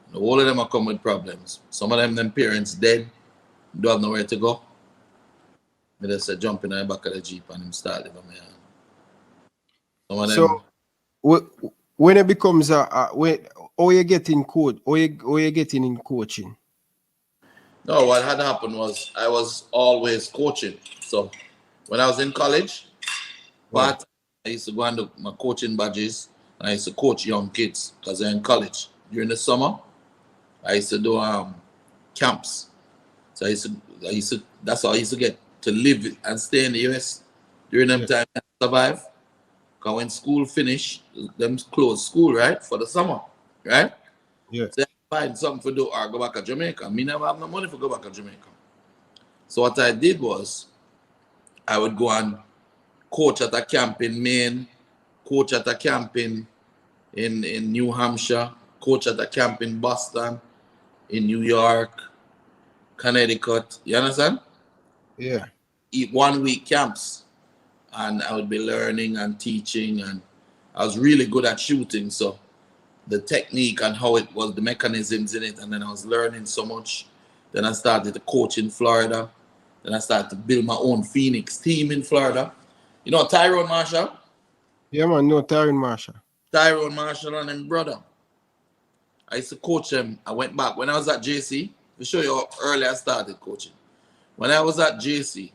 And all of them are come with problems. Some of them parents dead, don't have nowhere to go. They just say jump in the back of the Jeep and him start living my hand. So when it becomes when how you getting getting in coaching? No, what had happened was I was always coaching. So when I was in college, but I used to go and do my coaching badges. And I used to coach young kids because they're in college. During the summer, I used to do camps. So I used to that's how I used to get to live and stay in the US during them time and survive. Because when school finished, them closed school, right? For the summer, right? Yeah. So I find something to do or go back to Jamaica. Me never have no money for go back to Jamaica. So what I did was I would go and coach at a camp in Maine, coach at a camp in New Hampshire, coach at a camp in Boston, in New York, Connecticut. You understand? Yeah. Eat 1 week camps. And I would be learning and teaching, and I was really good at shooting. So the technique and how it was, the mechanisms in it, and then I was learning so much. Then I started to coach in Florida. Then I started to build my own Phoenix team in Florida. You know Tyrone Marshall? Yeah, man, no Tyrone Marshall. Tyrone Marshall and his brother. I used to coach them. I went back when I was at JC. To show you how early I started coaching. When I was at JC,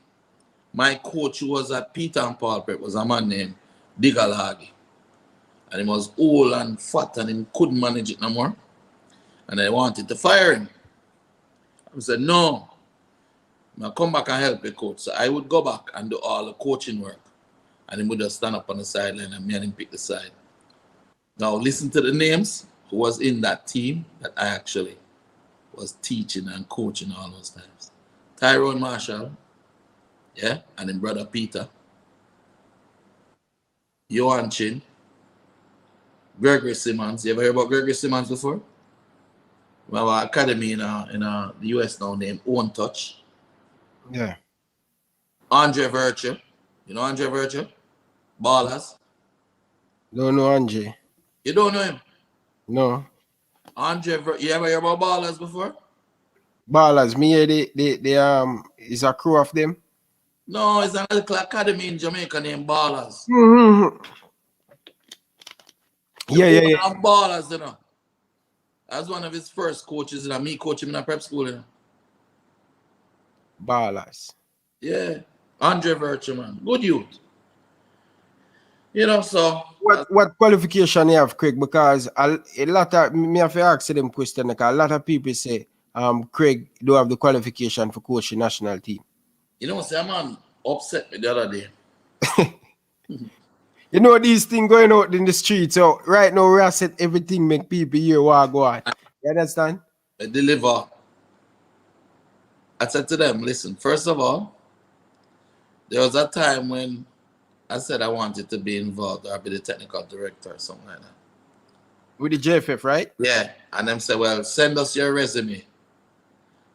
my coach who was at Peter and Paul Prep was a man named Digalagi. And he was old and fat and he couldn't manage it no more. And I wanted to fire him. I said, no, I'll come back and help the coach. So I would go back and do all the coaching work. And he would just stand up on the sideline and me and him pick the side. Now listen to the names who was in that team that I actually was teaching and coaching all those times. Tyrone Marshall, yeah, and then brother Peter, Johan Chin, Gregory Simmons. You ever hear about Gregory Simmons before? We have an academy in the US now named Own Touch. Yeah. Andre Virtue. You know Andre Virtue? Ballers. Don't know Andre. You don't know him? No. Andre Virtue. You ever hear about Ballers before? Ballers, me hear they is a crew of them. No, it's a little academy in Jamaica named Ballers. Mm-hmm. Yeah. Ballers, you know. That's one of his first coaches, you know. Me coach him in a prep school, you know. Ballers. Yeah. Andre Virtue, man. Good youth. You know, so what qualification you have, Craig? Because a lot of me have to ask them question because a lot of people say Craig don't have the qualification for coaching national team. You know, say man upset me the other day. You know these things going out in the street. So right now we are set everything make people hear what go on. You understand? I deliver. I said to them, listen, first of all, there was a time when I said I wanted to be involved or be the technical director or something like that. With the JFF, right? Yeah. And them say, well, send us your resume.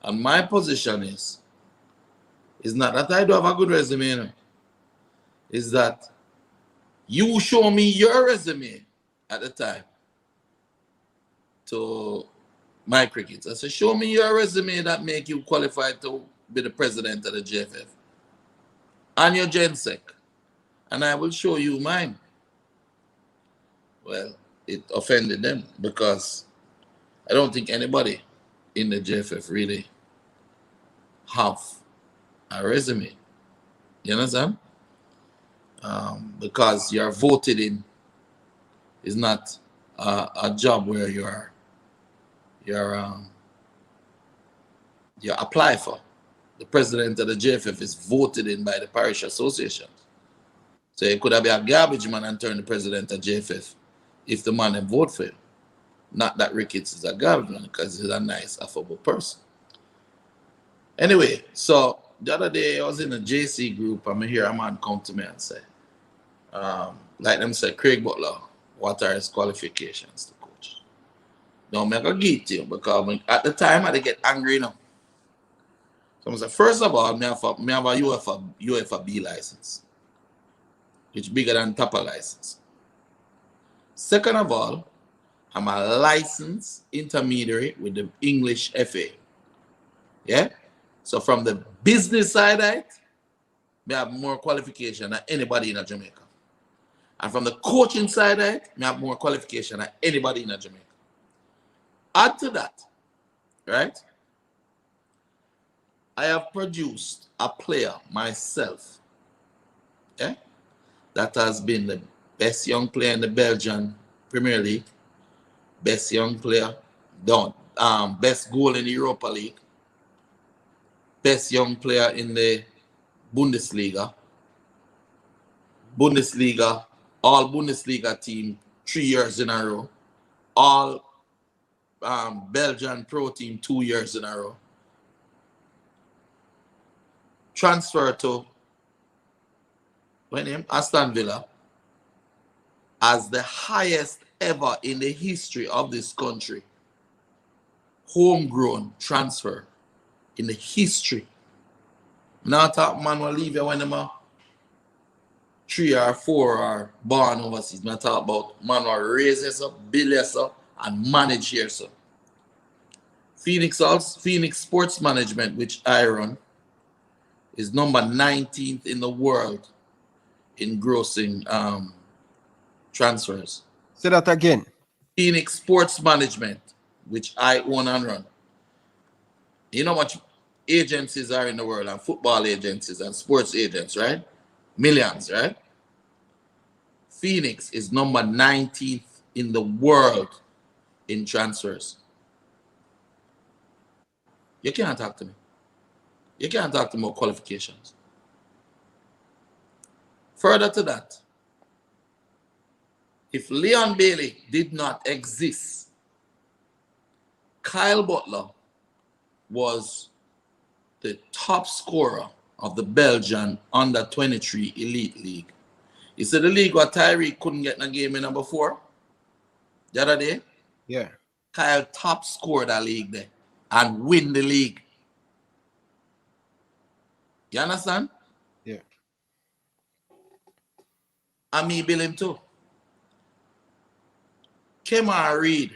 And my position is not that I don't have a good resume, you know. Is that you show me your resume at the time to my crickets. I said, show me your resume that make you qualified to be the president of the JFF. And your GenSec. And I will show you mine. Well, it offended them because I don't think anybody in the JFF really have a resume. You understand? Because you're voted in is not a job where you apply for. The president of the JFF is voted in by the parish association. So you could have been a garbage man and turn the president of JFF if the man didn't vote for him. Not that Ricketts is a garbage man because he's a nice, affable person. Anyway, so the other day I was in a JC group and I hear a man come to me and say, like them say, Craig Butler, what are his qualifications to coach? Now I'm going to give it to you because at the time I did get angry now. So I said, first of all, I have a UFA B license, which is bigger than Tapa license. Second of all, I'm a licensed intermediary with the English FA. Yeah? So from the business side, I have more qualification than anybody in Jamaica. And from the coaching side, I have more qualification than anybody in Jamaica. Add to that, right? I have produced a player myself, yeah, that has been the best young player in the Belgian Premier League, best young player, best goal in the Europa League, best young player in the Bundesliga, all Bundesliga team 3 years in a row, all Belgian pro team 2 years in a row. Transfer to Aston Villa as the highest ever in the history of this country. Homegrown transfer in the history. Now talk man will leave you when them are 3 or 4 are born overseas. I talk about man will raise us up, build us up, and manage here. So Phoenix Sports Management, which I run, is number 19th in the world in grossing transfers. Say that again. Phoenix Sports Management, which I own and run. You know how much agencies are in the world, and football agencies and sports agents, right? Millions, right? Phoenix is number 19th in the world in transfers. You can't talk to me. You can't talk to more qualifications. Further to that, if Leon Bailey did not exist, Kyle Butler was the top scorer of the Belgian under-23 Elite League. You said the league where Tyreek couldn't get in a game in number 4 the other day? Yeah. Kyle top scored that league there and win the league. You understand? Yeah. And me bill him too. Kemar Reed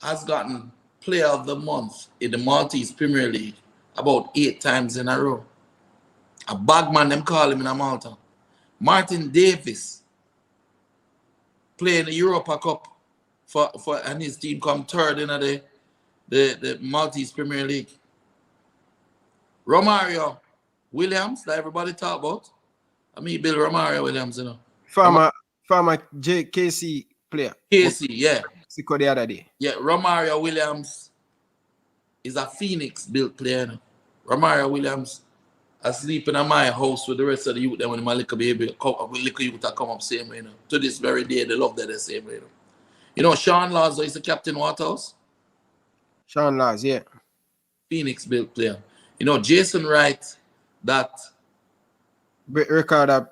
has gotten Player of the Month in the Maltese Premier League about 8 times in a row. A bagman, them call him in Malta. Martin Davis playing the Europa Cup for and his team come 3rd in the Maltese Premier League. Romario Williams, that everybody talk about. I mean, Bill Romario Williams, you know. Former KC player. KC, yeah. Mexico the other day. Yeah, Romario Williams is a Phoenix built player. You know. Romario Williams asleep in my house with the rest of the youth. Then when my little baby, little youth that come up same way. You know. To this very day, they love that the same way. You know, Sean Laws is the captain Waterhouse. Sean Laws, yeah. Phoenix built player. You know, Jason Wright, that record of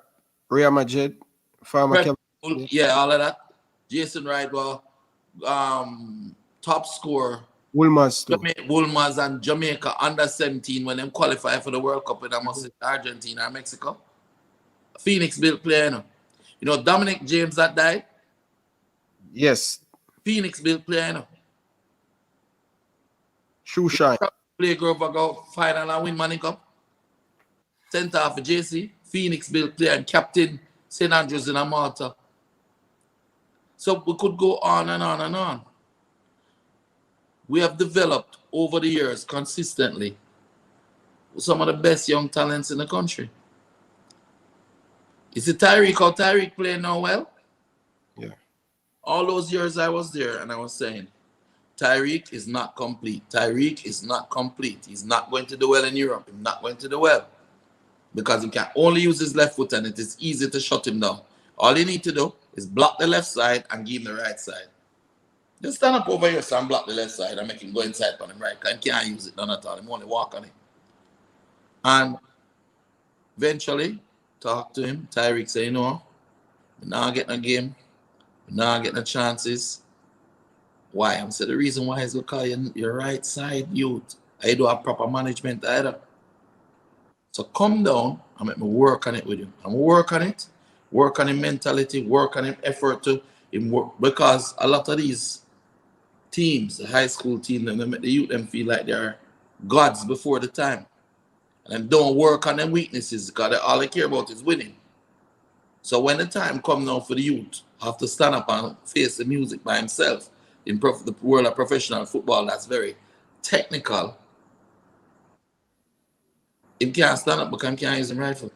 Real Madrid, former yeah, all of that. Jason Wright was top scorer. Wolmers too. Wolmers and Jamaica under 17 when them qualify for the World Cup in Argentina or Mexico. Phoenix built player. You know, Dominic James that died. Yes. Phoenix built player. Shoe shine. Play Grover go final and win Money Cup. Centre for JC. Phoenix built player and captain St. Andrews in Malta. So we could go on and on and on. We have developed over the years consistently some of the best young talents in the country. You see Tyreek, how Tyreek playing now well? Yeah. All those years I was there and I was saying, Tyreek is not complete. Tyreek is not complete. He's not going to do well in Europe. He's not going to do well. Because he can only use his left foot and it is easy to shut him down. All you need to do is block the left side and give him the right side. Just stand up over here and block the left side and make him go inside on him right. Because he can't use it none at all. He only walk on it. And eventually, talk to him. Tyreek say, you know, we're not getting a game. We're not getting the chances. Why? I'm saying the reason why is because your right side youth. I do have proper management either. So come down and make me work on it with you. I'm work on it, work on him mentality, work on him effort to him work. Because a lot of these teams, the high school team, they make the youth them feel like they're gods before the time. And don't work on them weaknesses because all they care about is winning. So when the time comes now for the youth have to stand up and face the music by himself in the world of professional football, that's very technical. He can't stand up because he can't use him right foot.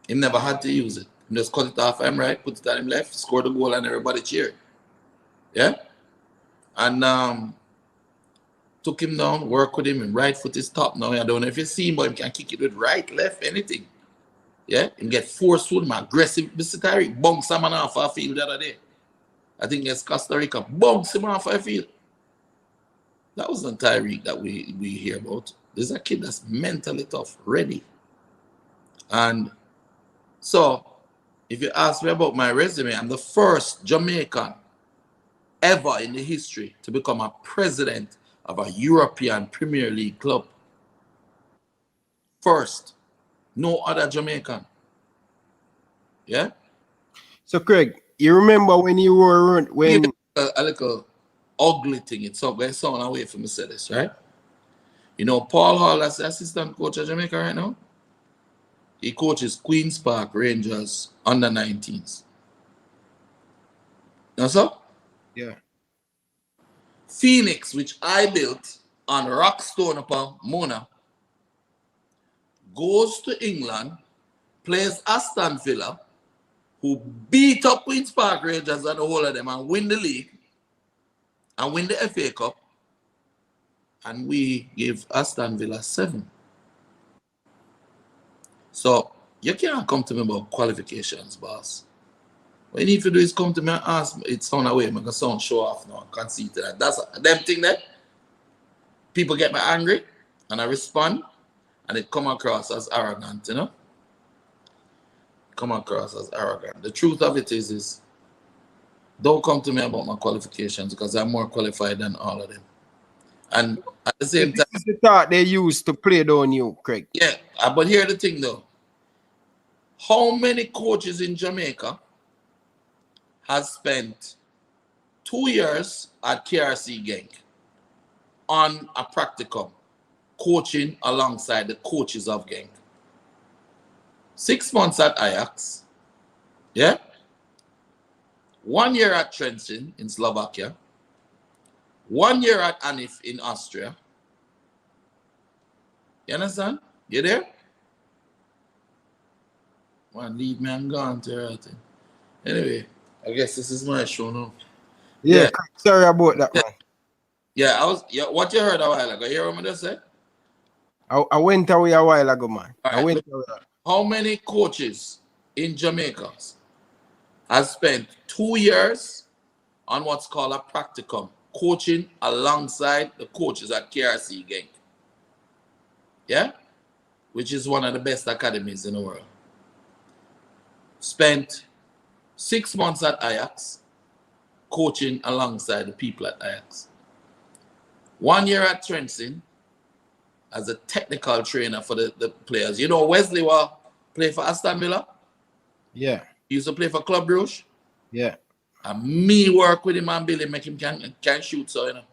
He never had to use it. He just cut it off him right, put it on him left, score the goal, and everybody cheer. Yeah? And took him down, work with him, and right foot is top now. I don't know if you see him, but he can kick it with right, left, anything. Yeah? And get forceful, aggressive. Mr. Tyreek bounced someone off our field the other day. I think it's Costa Rica. Bounced him off our field. That wasn't Tyreek that we hear about. There's a kid that's mentally tough, ready. And so, if you ask me about my resume, I'm the first Jamaican ever in the history to become a president of a European Premier League club. First. No other Jamaican. Yeah? So, Craig, you remember when you were when a little ugly thing, it's up going sound away from me say this, right? You know, Paul Hall as the assistant coach of Jamaica right now. He coaches Queen's Park Rangers under 19s. Now, so? Yeah. Phoenix, which I built on Rockstone upon Mona, goes to England, plays Aston Villa, who beat up Queen's Park Rangers and the whole of them and win the league and win the FA Cup. And we give Aston Villa 7. So you can't come to me about qualifications, boss. What you need to do is come to me and ask me. It sound away, make a sound show off now, conceited. That's them thing that people get me angry and I respond and it come across as arrogant, you know? Come across as arrogant. The truth of it is don't come to me about my qualifications because I'm more qualified than all of them. And at the same time, this is the thought they used to play down you, Craig. yeah, but here's the thing though. How many coaches in Jamaica has spent 2 years at KRC Genk on a practicum, coaching alongside the coaches of Genk? 6 months at Ajax, yeah? 1 year at Trenčín in Slovakia, 1 year at Anif in Austria. You understand? You there? Man, leave me and gone to your thing. Anyway, I guess this is my show now. Yeah. Sorry about that, man. Yeah, what you heard a while ago? You hear what I just said? I went away a while ago, man. Right, I went away. How many coaches in Jamaica have spent 2 years on what's called a practicum, coaching alongside the coaches at KRC Genk? Yeah? Which is one of the best academies in the world. Spent 6 months at Ajax, coaching alongside the people at Ajax. 1 year at Trenčín as a technical trainer for the players. You know Wesley will play for Aston Villa? Yeah. He used to play for Club Brugge? Yeah. And me work with him and Billy, make him can shoot, so you know.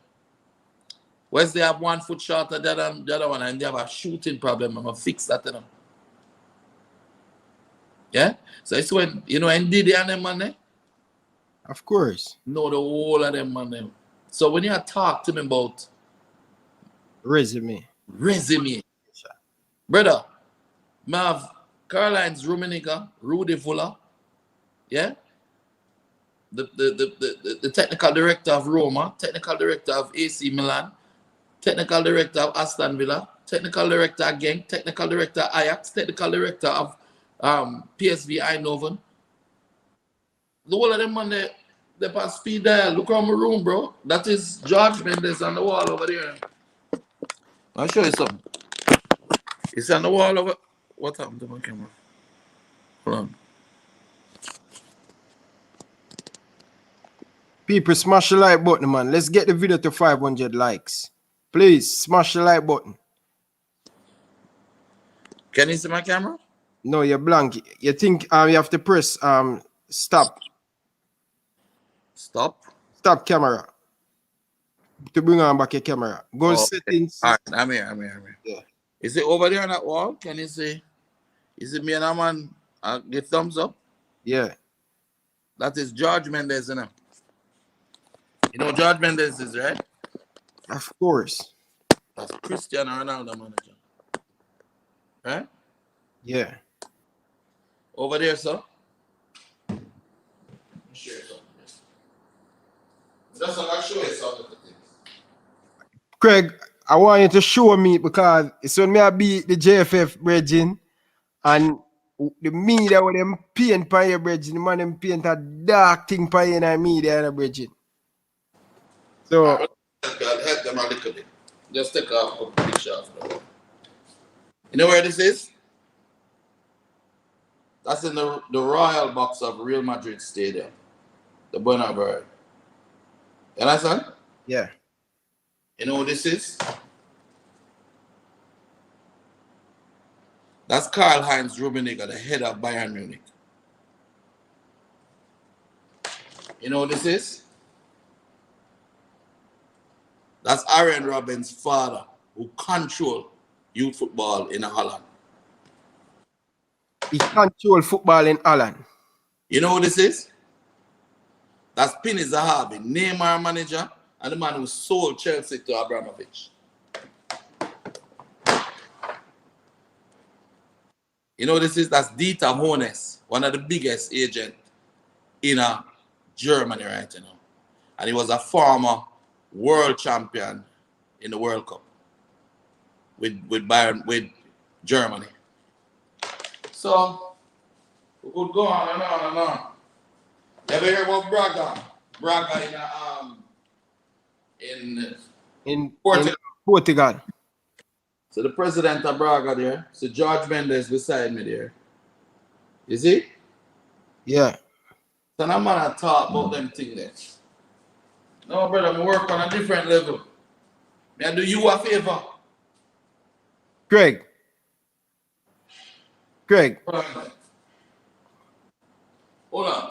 Wesley have 1 foot shorter than the other one, and they have a shooting problem. I'm gonna fix that, you know. Yeah? So it's when, you know, and Diddy and them man there? Of course. Know the whole of them man there. So when you talk to me about resume, brother, I have Caroline's Rummenigge, Rudy Fuller, yeah? The technical director of Roma, technical director of AC Milan, technical director of Aston Villa, technical director of Genk, technical director of Ajax, technical director of PSV Eindhoven. The whole of them on the pass speed dial. Look around my room, bro. That is George Mendes on the wall over there. I'll show you something. It's on the wall over. What happened to my camera? Hold on. people smash the like button, man. Let's get the video to 500 likes. Please smash the like button. Can you see my camera? No, you're blank. You think you have to press stop. Stop camera. To bring on back your camera. Go settings. All right, I'm here. Yeah. Is it over there on that wall? Can you see? Is it me and a man Give thumbs up. Yeah. That is George Mendes, you know. You know George Mendes is, right? Of course. That's Cristiano Ronaldo manager. Right? Yeah. Over there, sir. Share something. Just I'll show you some of the things. Craig, I want you to show me because it's when me I beat the JFF bridging and the media with them paint by your bridging, the man them paint a dark thing by your media and a bridging. So I'll help them a little bit. Just take a picture of them. You know where this is? That's in the royal box of Real Madrid Stadium. The Bernabeu. You understand? yeah. You know what this is? That's Karl-Heinz Rummenigge, the head of Bayern Munich. You know what this is? That's Arjen Robben's father, who control youth football in Holland. He control football in Holland. You know what this is? That's Pini Zahavi, Neymar manager, and the man who sold Chelsea to Abramovich. You know what this is? That's Dieter Hoeneß, one of the biggest agents in Germany right now. And he was a former world champion in the World Cup with Bayern, with Germany. So we could go on and on and on. You ever hear about Braga? Braga in Portugal. Portugal. So the president of Braga there, so George Mendes beside me there. You see? Yeah. So I'm gonna talk about them things there. No, brother, I work on a different level. May I do you a favor? Craig. Hold on.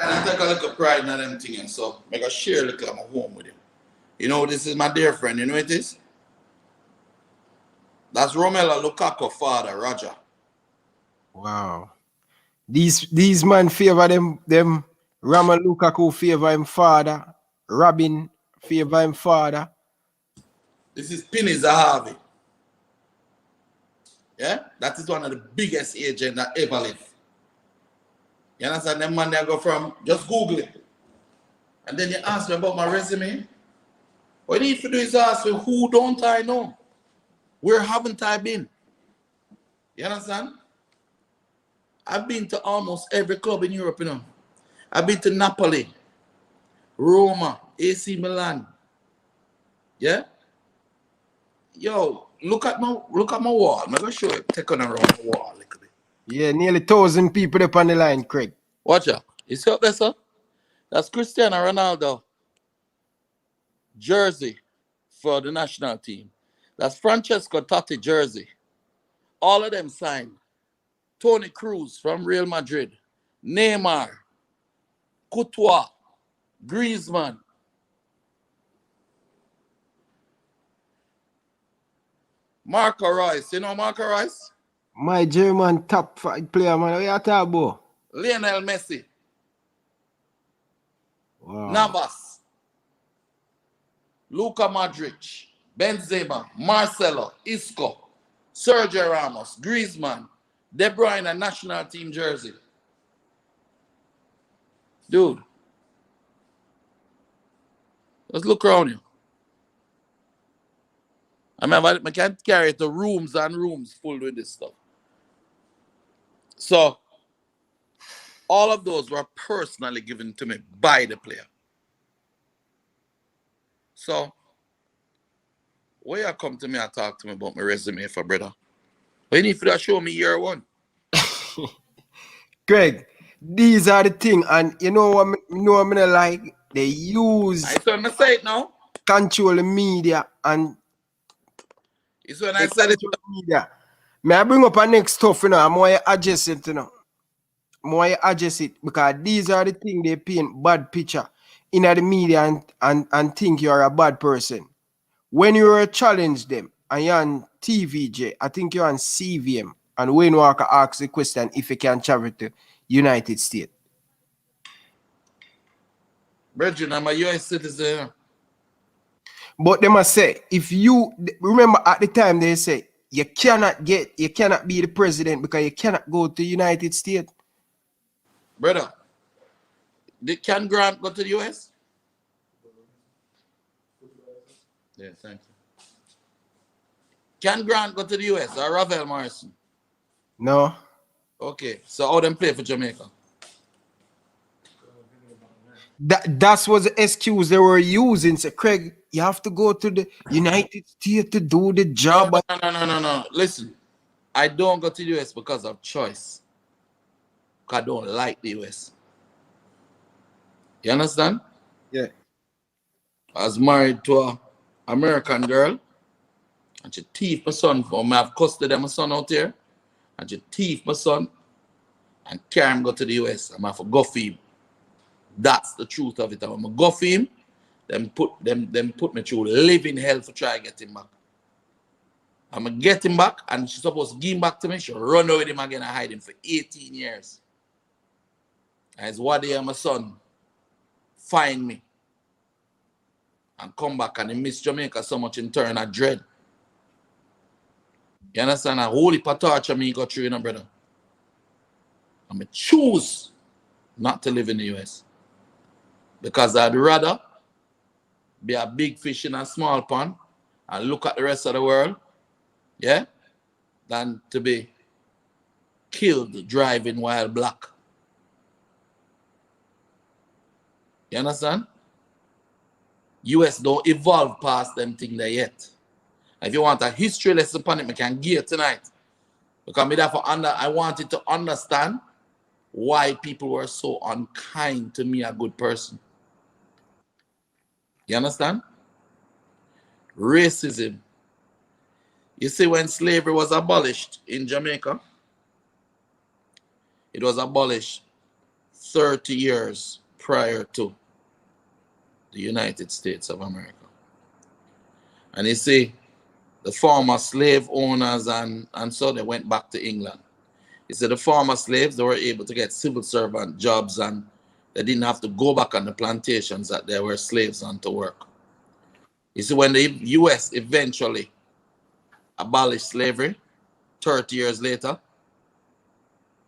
I take a little pride in them things, so I share a little of my home with you. You know, this is my dear friend, you know what it is? That's Romelu Lukaku's father, Roger. Wow. These man favor them Romelu Lukaku favor him father. Robin favor him father. This is Pini Zahavi. Yeah? That is one of the biggest agents that ever lived. You understand? Them man they go from, just Google it. And then you ask me about my resume. What you need to do is ask me, who don't I know? Where haven't I been? You understand? I've been to almost every club in Europe, you know. I've been to Napoli, Roma, AC Milan. Yeah? Yo, look at my wall. I'm gonna show you. Take on around the wall a little bit. Yeah, nearly 1,000 people up on the line, Craig. Watch out. You see up there, sir? That's Cristiano Ronaldo jersey for the national team. That's Francesco Totti jersey. All of them signed. Toni Kroos from Real Madrid. Neymar. Courtois. Griezmann. Marco Reus. You know Marco Reus? My German top 5 player, man. What you talking about? Lionel Messi. Wow. Navas. Luka Modric. Benzema. Marcelo. Isco. Sergio Ramos. Griezmann. De Bruyne national team jersey. Dude. Let's look around you. I mean, I can't carry it to rooms and rooms full with this stuff. So, all of those were personally given to me by the player. So, where you come to me and talk to me about my resume for brother? What you need to show me year one? Greg, these are the things, and you know what I'm gonna like? They use I trying to say it now. control the media and It's when I said it. Media. May I bring up a next stuff, you know, I'm more adjacent, you know. More adjacent because these are the things they paint bad picture in the media and think you're a bad person. When you challenge them and you're on TVJ, I think you're on CVM, and Wayne Walker asks the question if you can travel to United States. Brethren, I'm a US citizen. But they must say, if you remember at the time they say you cannot be the president because you cannot go to United States. Brother, can Grant go to the US? Yeah, thank you. Can Grant go to the US or Ravel Morrison? No. Okay, so how them play for Jamaica? That was the excuse they were using. So Craig, you have to go to the United States to do the job. No. Listen, I don't go to the US because of choice. Because I don't like the US. You understand? Yeah. I was married to an American girl, and she thief my son for me. I've custody of my son out here, and she thief my son and carry him go to the US. I'm have to go for him. That's the truth of it. I'm gonna go for him. Them put me through living hell for try to get him back. I'm gonna get him back, and she's supposed to give him back to me. She'll run away with him again and hide him for 18 years. And it's one day my son find me and come back, and he miss Jamaica so much in turn I dread. You understand? A holy torture me got through, you know, brother. I'm gonna choose not to live in the US. Because I'd rather be a big fish in a small pond and look at the rest of the world, yeah, than to be killed driving while black. You understand? US don't evolve past them thing there yet. If you want a history lesson upon it, I can give it tonight. Because I wanted to understand why people were so unkind to me, a good person. You understand? Racism. You see, when slavery was abolished in Jamaica, it was abolished 30 years prior to the United States of America. And you see, the former slave owners and so they went back to England. You see, the former slaves, they were able to get civil servant jobs, and they didn't have to go back on the plantations that they were slaves on to work. You see, when the US eventually abolished slavery 30 years later,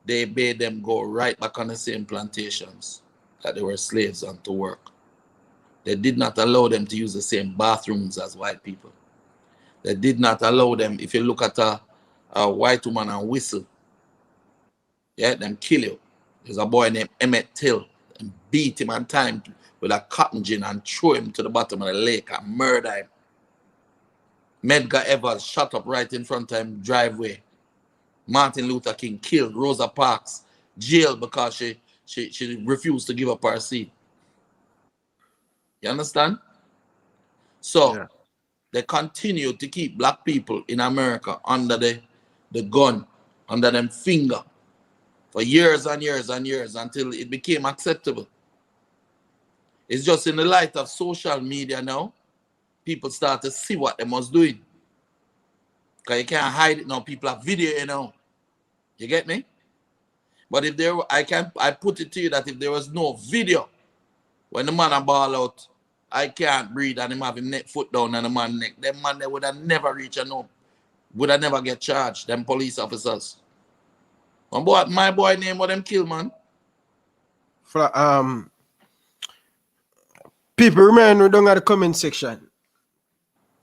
they made them go right back on the same plantations that they were slaves on to work. They did not allow them to use the same bathrooms as white people. They did not allow them, if you look at a white woman and whistle, yeah, them kill you. There's a boy named Emmett Till, and beat him on time with a cotton gin and throw him to the bottom of the lake and murder him. Medgar Evers shot up right in front of him driveway. Martin Luther King killed. Rosa Parks jailed because she refused to give up her seat. You understand? So Yeah. they continue to keep black people in America under the gun, under them finger, for years and years and years until it became acceptable. It's just in the light of social media now, people start to see what they must do. Because you can't hide it now. People have video, you know. You get me? But if there, I put it to you that if there was no video, when the man a ball out, I can't breathe, and him have him neck foot down and the man neck, them man they would have never reached a no, would have never get charged, them police officers. My boy name what them kill, man. People remember down at the comment section.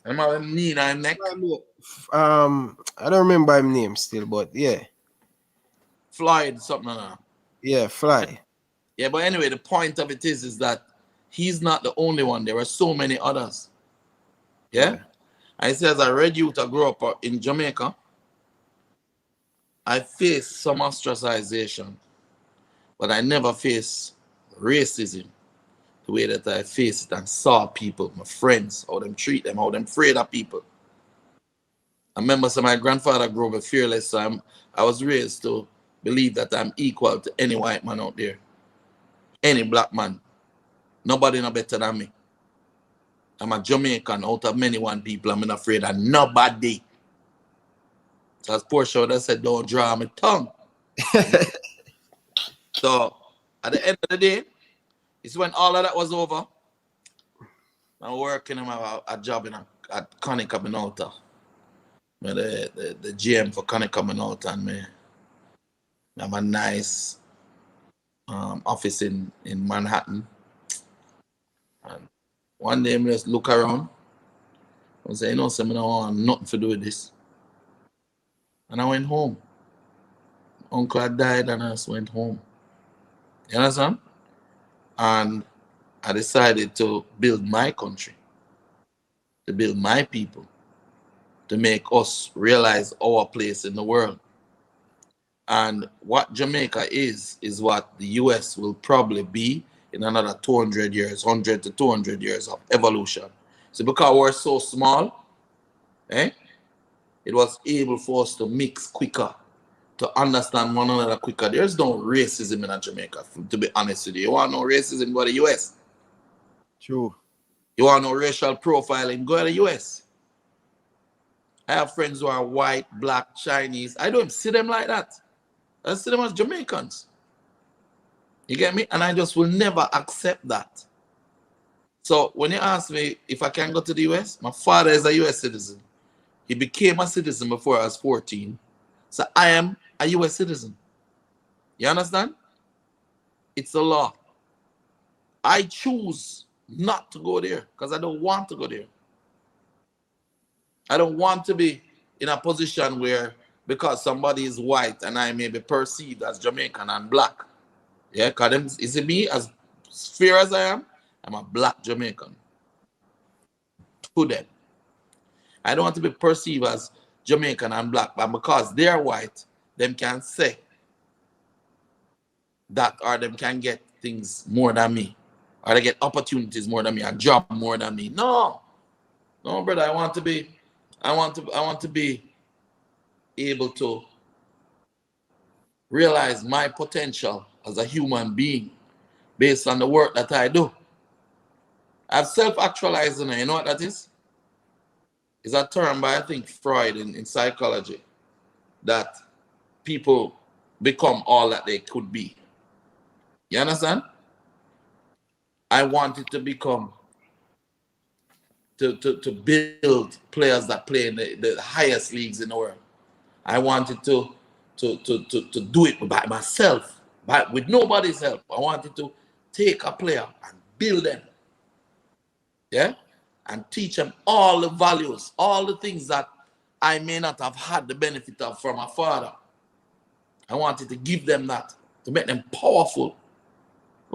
Them have him knee and him neck. I don't remember his name still, but yeah. Floyd, something like that. Yeah, Fly. Yeah, but anyway, the point of it is that he's not the only one. There are so many others. Yeah? I say, as a red youth, I grew up in Jamaica. I faced some ostracization, but I never faced racism the way that I faced it and saw people, my friends, how them treat them, how them afraid of people. I remember so my grandfather grew up fearless, so I was raised to believe that I'm equal to any white man out there, any black man. Nobody no better than me. I'm a Jamaican out of many one people. I'm not afraid of nobody. So as Portia would have said, don't draw my tongue. So at the end of the day, it's when all of that was over. I'm working a job at Conica Minolta. The GM for Conica Minolta, and me have a nice office in Manhattan. And one day I just look around and say, you know, I don't want nothing to do with this. And I went home. Uncle had died and I just went home. You understand? And I decided to build my country, to build my people, to make us realize our place in the world. And what Jamaica is what the US will probably be in another 200 years, 100 to 200 years of evolution. So because we're so small, it was able for us to mix quicker, to understand one another quicker. There's no racism in Jamaica, to be honest with you. You want no racism, go to the US. True. You want no racial profiling, go to the US. I have friends who are white, black, Chinese. I don't see them like that. I see them as Jamaicans. You get me? And I just will never accept that. So when you ask me if I can go to the US, my father is a US citizen. He became a citizen before I was 14. So I am a US citizen. You understand? It's a law. I choose not to go there because I don't want to go there. I don't want to be in a position where because somebody is white and I may be perceived as Jamaican and black. Yeah, because is it me as fair as I am? I'm a black Jamaican. To them. I don't want to be perceived as Jamaican and black, but because they're white, them can say that, or them can get things more than me, or they get opportunities more than me, a job more than me. No, brother. I want to be able to realize my potential as a human being based on the work that I do. I've self-actualizing. You know what that is? It's a term by, I think, Freud in psychology, that people become all that they could be. You understand? I wanted to become, to build players that play in the highest leagues in the world. I wanted to do it by myself, with nobody's help. I wanted to take a player and build them. Yeah? And teach them all the values, all the things that I may not have had the benefit of from my father. I wanted to give them that, to make them powerful.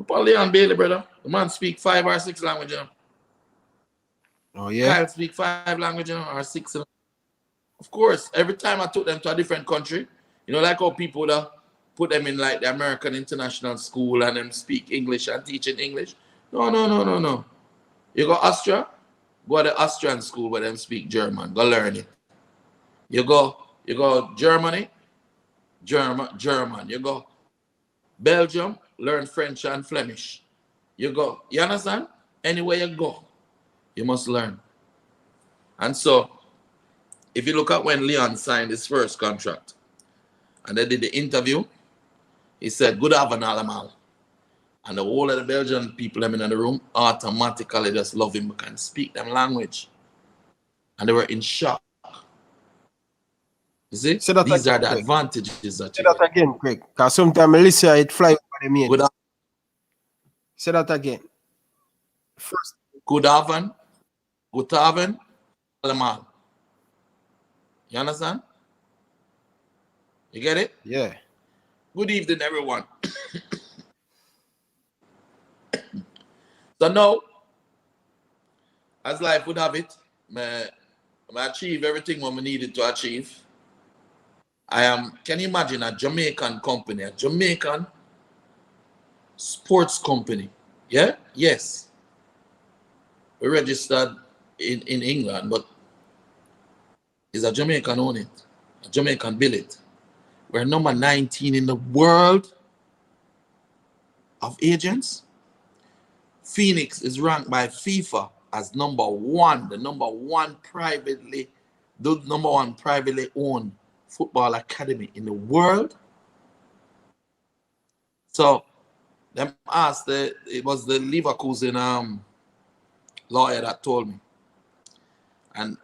Leon Bailey, brother, the man speak 5 or 6 languages. Oh, yeah? Kyle speak 5 languages or 6. Of course, every time I took them to a different country, you know, like how people that put them in like the American International School and them speak English and teaching English. No. You go Austria, go to the Austrian school where them speak German. Go learn it. You go Germany, German. You go Belgium, learn French and Flemish. You understand? Anywhere you go, you must learn. And so, if you look at when Leon signed his first contract, and they did the interview, he said, "Good afternoon, Alamal." And the whole of the Belgian people in the room automatically just love him because he speak them language. And they were in shock. You see? These are the advantages that you get. Say that again, Craig. Because sometimes Melissa, it fly over the mean. Say that again. First. Good afternoon, Alamal. You understand? You get it? Yeah. Good evening, everyone. So now, as life would have it, I achieve everything what I needed to achieve. Can you imagine a Jamaican company, a Jamaican sports company? Yeah? Yes. We're registered in England, but is a Jamaican own it. A Jamaican build it. We're number 19 in the world of agents. Phoenix is ranked by FIFA as number 1, the number one privately owned football academy in the world. So them asked it was the Leverkusen lawyer that told me. And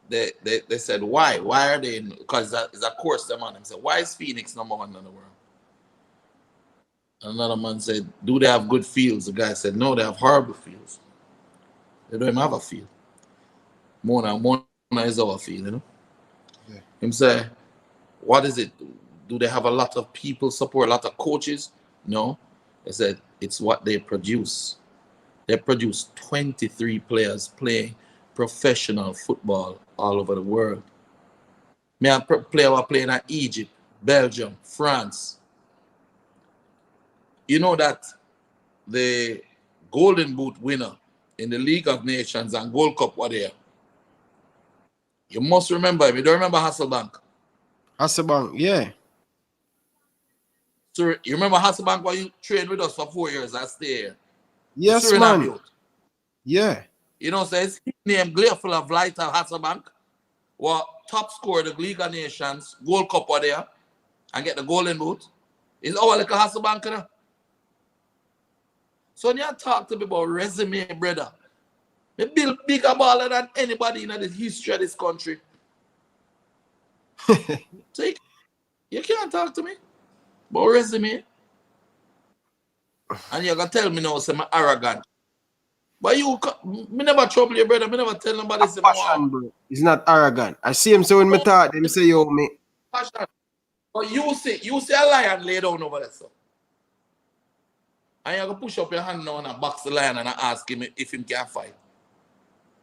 they said, why? Why are they in? Because it's a course them on them. Said, why is Phoenix number 1 in the world? Another man said, do they have good fields? The guy said, no, they have horrible fields. They don't even have a field. Mona is our field, you know? Yeah. Him say, what is it? Do they have a lot of people support, a lot of coaches? No. They said, it's what they produce. They produce 23 players playing professional football all over the world. Me a player who playing at Egypt, Belgium, France. You know that the Golden Boot winner in the League of Nations and Gold Cup were there. You must remember him. You don't remember Hasselbank? Hasselbank, yeah. So you remember Hasselbank while you trained with us for 4 years? I stay here. Yes, man. Yeah. You know, so his name Gleeful of Light of Hasselbank was top scorer of the League of Nations, Gold Cup were there, and get the Golden Boot. It's all like a Hasselbank, you know? So when you talk to me about resume, brother, they build bigger baller than anybody in the history of this country. So you can't talk to me about resume. And you're going to tell me now, say I'm arrogant. But me never trouble you, brother. Me never tell nobody. Say, passion, bro. He's not arrogant. I see him so when me talk, them say, yo, me. Passion. But you see a lion lay down over there, so. And you're going to push up your hand now and box the lion and ask him if he can fight.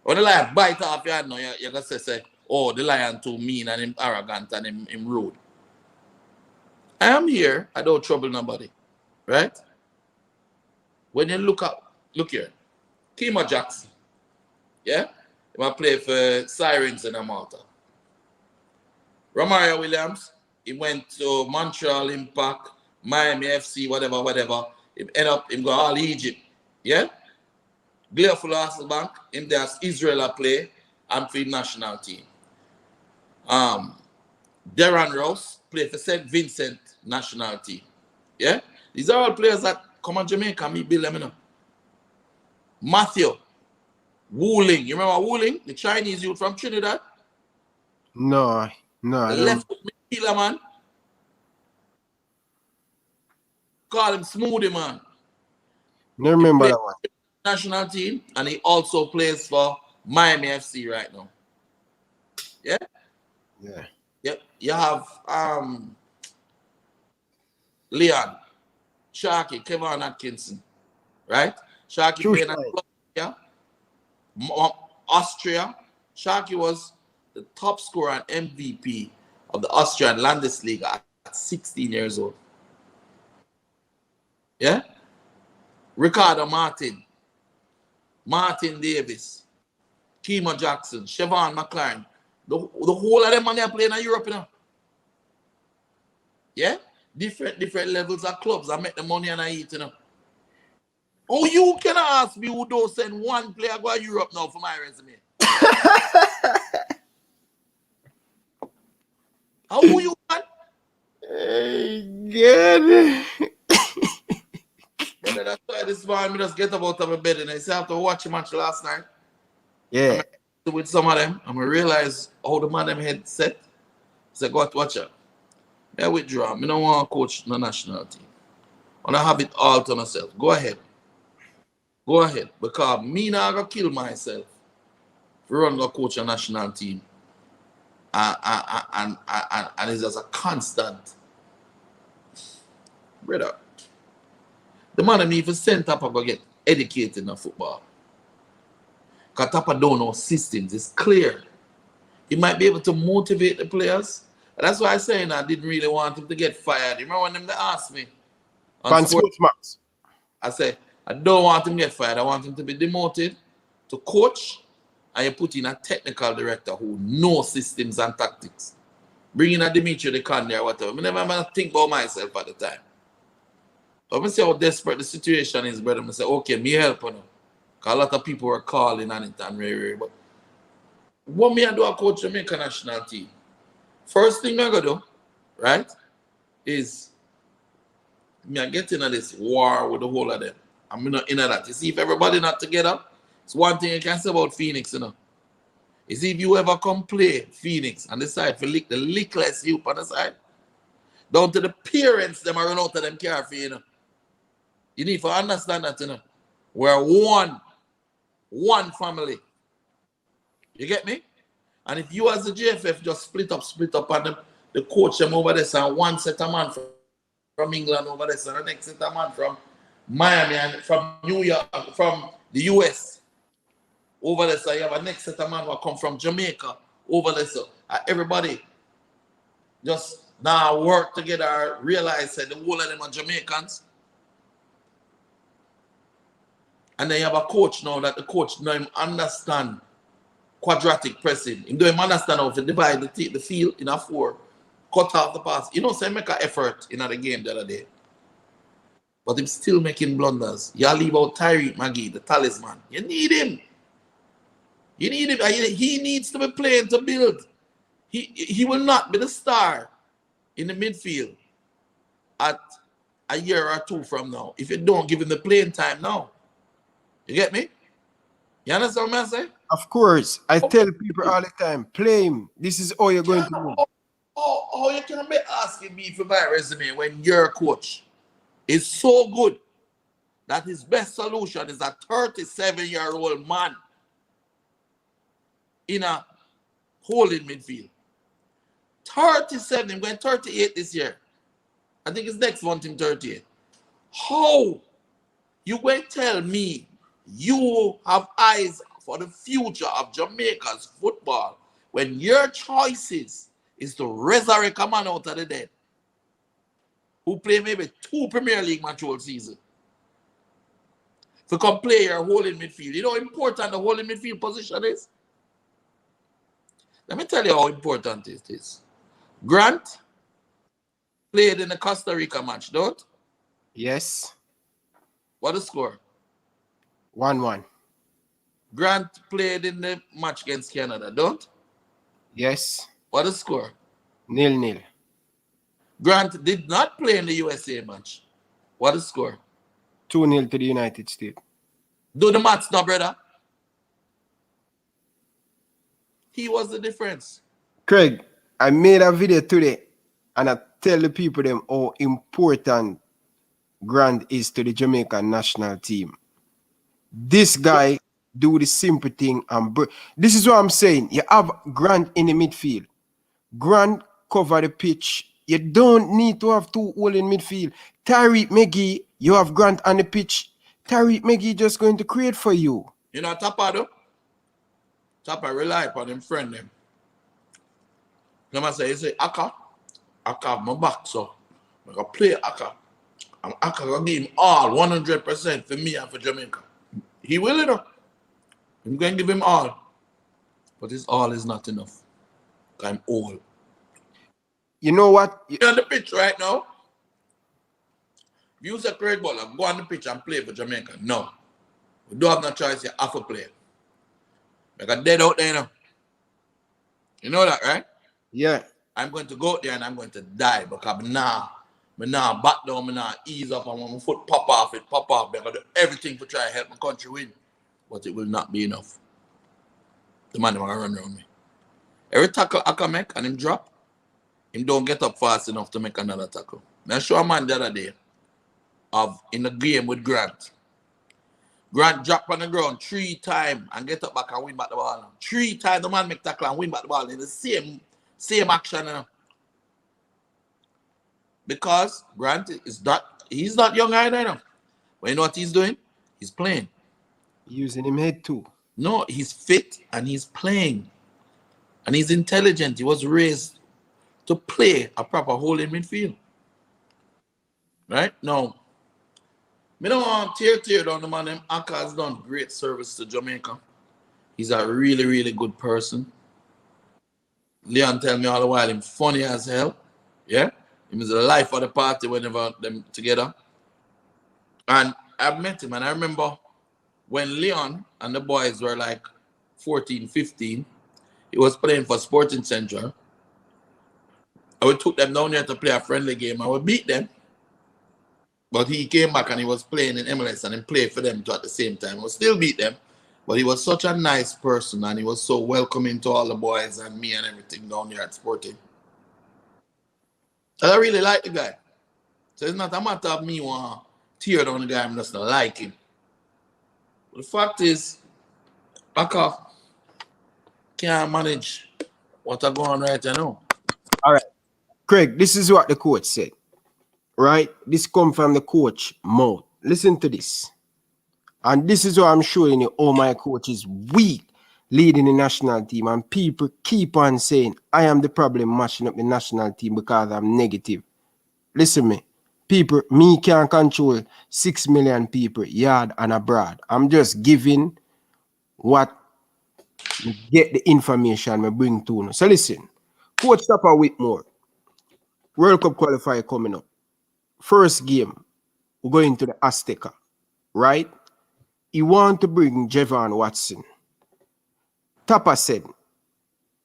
When the lion bite off your hand now, you're going to say, oh, the lion too mean and him arrogant and him rude. I am here. I don't trouble nobody. Right? When you look here. Kima Jackson. Yeah? He might play for Sirens in Malta. Romario Williams, he went to Montreal Impact, Miami FC, whatever. He end up in all Egypt. Yeah? Gleeful Hasselbank, him there's Israel play and for the national team. Darren Rouse play for St. Vincent national team. Yeah? These are all players that come on Jamaica, me build them, you know. Matthew Wooling. You remember Wooling? The Chinese youth from Trinidad? No. The left foot midfielder, man. Call him Smoothie, man. No remember that one. National team, and he also plays for Miami FC right now. Yeah? Yeah. Yep. You have Leon, Sharky, Kevin Atkinson, right? Sharky playing at Butler, Austria. Sharky was the top scorer and MVP of the Austrian Landesliga at 16 years old. Yeah? Ricardo Martin Davis, Kima Jackson, Siobhan McLaren. The whole of them man they are playing in Europe, you know. Yeah? Different levels of clubs. I make the money and I eat, you know. Oh, you can ask me who don't send one player go to Europe now for my resume. How you want? Hey, good. Brother, that's why this morning I just get up out of my bed and I say after watching match last night. Yeah. With some of them, I'm going to realize how the man them head set. So go to watch out. I withdraw. I don't want to coach the national team. I want to have it all to myself. Go ahead. Because me not going to kill myself for run to coach a national team. And it's just a constant. Brother, the man me even send Tapa go get educated in football. Because Tapa don't know systems. It's clear. He might be able to motivate the players. And that's why I say I didn't really want him to get fired. You remember when they asked me? On Sports. I said, I don't want him to get fired. I want him to be demoted to coach and you put in a technical director who knows systems and tactics. Bring in a Dimitri the Conde or whatever. I never think about myself at the time. But I see how desperate the situation is, brother. I say, okay, me help you. Because a lot of people were calling on it and rare. But what me I do a coach Jamaica national team? First thing I gotta do, right, is me I get into this war with the whole of them. I'm not in that. You see, if everybody not together, it's one thing you can say about Phoenix, you know. You see, if you ever come play Phoenix and decide to lick the lickless you on the side, down to the parents, them are run out of them car for you know. You need to understand that, you know. We're one family. You get me? And if you as the JFF just split up and the coach them over there, and one set of man from England over there, and the next set of man from Miami and from New York, from the US over there, so you have a next set of man who come from Jamaica over there, so everybody just now work together, realize that the whole of them are Jamaicans. And then you have a coach now that the coach now understand quadratic pressing. He don't understand how to divide the field in a 4, cut off the pass. You know, say make an effort in the game the other day. But he's still making blunders. You leave out Tyreek Magee, the talisman. You need him. You need him. He needs to be playing to build. He will not be the star in the midfield at a year or 2 from now if you don't give him the playing time now. You get me? You understand what I'm saying? Of course. I tell people all the time, play him. This is all you're going to do. Oh, you can't be asking me for my resume when your coach is so good that his best solution is a 37-year-old man in a holding midfield. 37, I'm going 38 this year. I think it's next month in 38. How you going to tell me you have eyes for the future of Jamaica's football when your choices is to resurrect a man out of the dead who play maybe 2 Premier League matches all season to come play your holding midfield? You know how important the holding midfield position is? Let me tell you how important it is. Grant played in the Costa Rica match, don't? Yes. What the score? 1-1. Grant played in the match against Canada, don't? Yes. What the score? 0-0. Grant did not play in the USA match. What the score? 2-0 to the United States. Do the maths now, brother. He was the difference. Craig, I made a video today and I tell the people them how important Grant is to the Jamaican national team. This guy do the simple thing and this is what I'm saying. You have Grant in the midfield. Grant cover the pitch. You don't need to have 2 all in midfield. Tyreek Magee, you have Grant on the pitch. Tyreek Magee just going to create for you. You know Tapa though? Tapa rely upon him friend them. You say, Aka have my back, so I can play Aka. And Aka will give him all 100% for me and for Jamaica. He will, you know. I'm going to give him all. But his all is not enough. I'm old. You know what? You're on the pitch right now. If you say Craig Butler, go on the pitch and play for Jamaica. No. We don't have no choice. You have to play. Like a dead out there, you know. You know that, right? Yeah. I'm going to go out there and I'm going to die because now back down, I'm now ease up and when my foot pop off. I'm going to do everything to try to help my country win. But it will not be enough. The man is going to run around me. Every tackle I can make and him drop, him don't get up fast enough to make another tackle. I show a man the other day in the game with Grant. Grant drop on the ground 3 times and get up back and win back the ball. 3 times the man make tackle and win back the ball in the same action. You know? Because Grant he's not young either. You know? But you know what he's doing? He's playing. Using him head too. No, he's fit and he's playing. And he's intelligent. He was raised to play a proper holding midfield. Right? Now, I don't want to tear down the man. Aka has done great service to Jamaica. He's a really, really good person. Leon tell me all the while him funny as hell. Yeah? He was the life of the party whenever them together. And I've met him, and I remember when Leon and the boys were like 14, 15, he was playing for Sporting Central. I would took them down there to play a friendly game. I would beat them. But he came back and he was playing in MLS and he played for them too at the same time. I would still beat them. But he was such a nice person and he was so welcoming to all the boys and me and everything down there at Sporting. And I really like the guy. So it's not a matter of me want to tear down the guy, I'm just not like him. But the fact is, Aka can't manage what I go on right now. All right. Craig, this is what the coach said. Right? This come from the coach mouth. Listen to this. And this is what I'm showing you. Oh, my coach is weak leading the national team. And people keep on saying, I am the problem matching up the national team because I'm negative. Listen me. People, me can't control 6 million people, yard and abroad. I'm just giving what get the information I bring to you. So listen. Coach Tapper Whitmore. World Cup qualifier coming up. First game, we're going to the Azteca, right? He want to bring Javon Watson. Tapper said,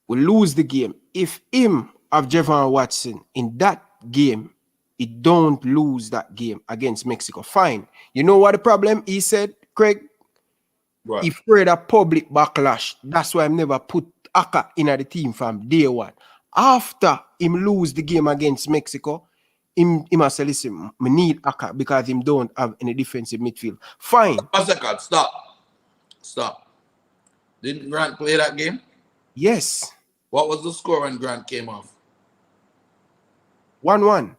we lose the game. If him have Javon Watson in that game, he don't lose that game against Mexico. Fine. You know what the problem? He said, Craig, Right. he afraid of public backlash. That's why I never put Aka in the team from day one. After him lose the game against Mexico, he must say, listen, I need Aka because him don't have any defensive midfield. Fine. A second, stop. Didn't Grant play that game? Yes. What was the score when Grant came off? 1-1.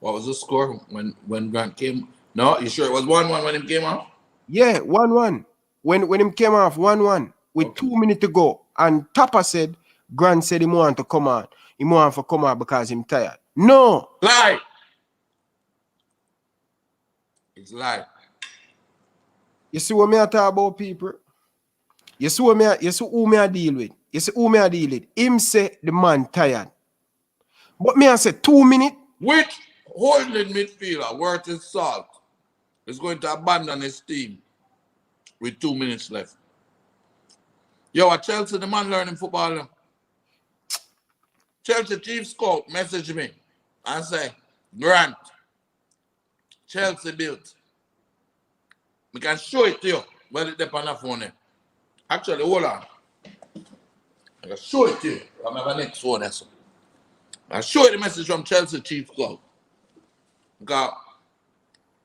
What was the score when Grant came? No, you sure it was 1-1 when he came off? Yeah, 1-1. When him came off, 1-1 with 2 minutes to go. And Tapper said, Grant said he want to come on. He want to come out because him tired. No. Lie. It's lie. You see what me I talk about, people? You see who me I deal with? You see who me I deal with? Him say the man tired. But me I say 2 minutes. Which holding midfielder worth his salt is going to abandon his team with 2 minutes left? Yo, at Chelsea, the man learning football now. Chelsea chief scout message me and say, Grant, Chelsea built. We can show it to you when it's on the phone. Actually, hold on. I can show it to you. I have a next phone. I'll show you the message from Chelsea chief scout. Because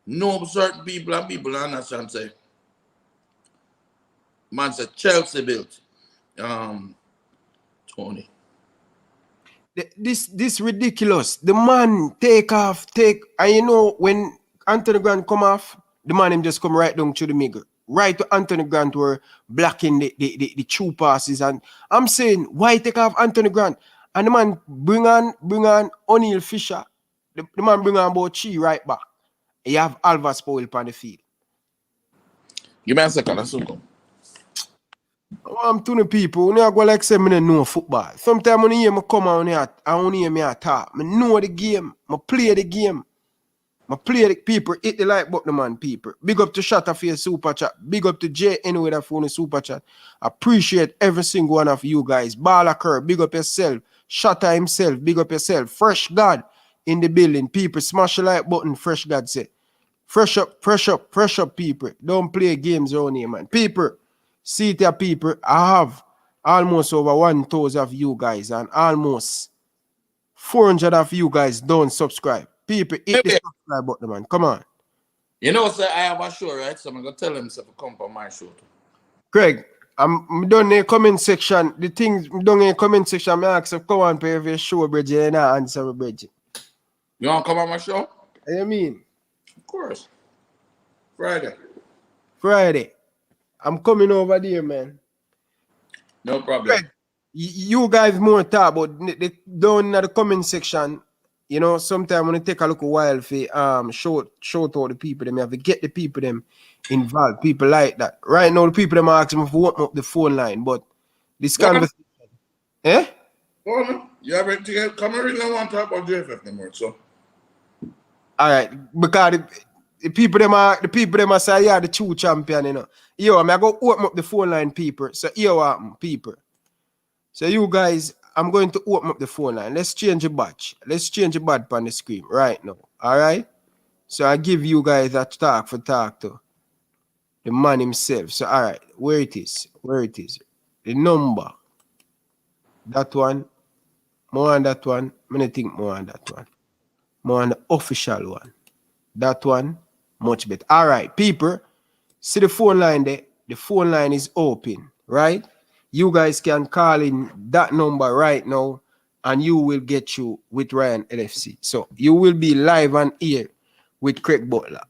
no certain people understand say, man said Chelsea built. Tony. This ridiculous. The man and you know when Anthony Grant come off, the man him just come right down to the middle. Right to Anthony Grant were blocking the true passes. And I'm saying, why take off Anthony Grant? And the man bring on O'Neal Fisher. The man bring on about Chi right back. You have Alvas Powell on the field. Give me a second, that's so I'm to the people, when I go like say me know football. Sometimes when you hear me come on here, I don't hear me talk. I know the game. I play the game. I play the people. Hit the like button, man, people. Big up to Shatter for your super chat. Big up to Jay anyway that phone super chat. Appreciate every single one of you guys. Bala Kerr, big up yourself. Shatter himself, big up yourself. Fresh God in the building. People, smash the like button. Fresh God say. Fresh up, people. Don't play games around here, man. People. See there, people, I have almost over 1,000 of you guys and almost 400 of you guys don't subscribe. People, hit the subscribe button, man. Come on. You know, sir, I have a show, right? So I'm going to tell him to come for my show. Craig, I'm done in the comment section. The things done in the comment section, I ask if come on pay for your show, Bridget, and I answer my Bridget. You want to come on my show? What you mean? Of course. Friday. I'm coming over there, man. No problem. Craig, you guys more talk about down in the comment section. you know, sometimes when it take a little while for show to all the people them, you have to get the people them involved. People like that. Right now, the people them are asking me for open up the phone line, but this conversation, eh? Oh no, you have to get come in and want to talk about JFF no more. So All right, because the people them are say yeah the true champion, you know. Yo, I'm going to open up the phone line, people. So here what happen, people. So you guys, I'm going to open up the phone line. Let's change the batch. Let's change the batch on the screen right now. All right. So I give you guys that talk to the man himself. So all right, where it is? Where it is? The number. That one. More on that one. I think more on that one. More on the official one. That one, much better. All right, people. See the phone line there? The phone line is open, right? You guys can call in that number right now and you will get you with Ryan LFC. So you will be live on air with Craig Butler,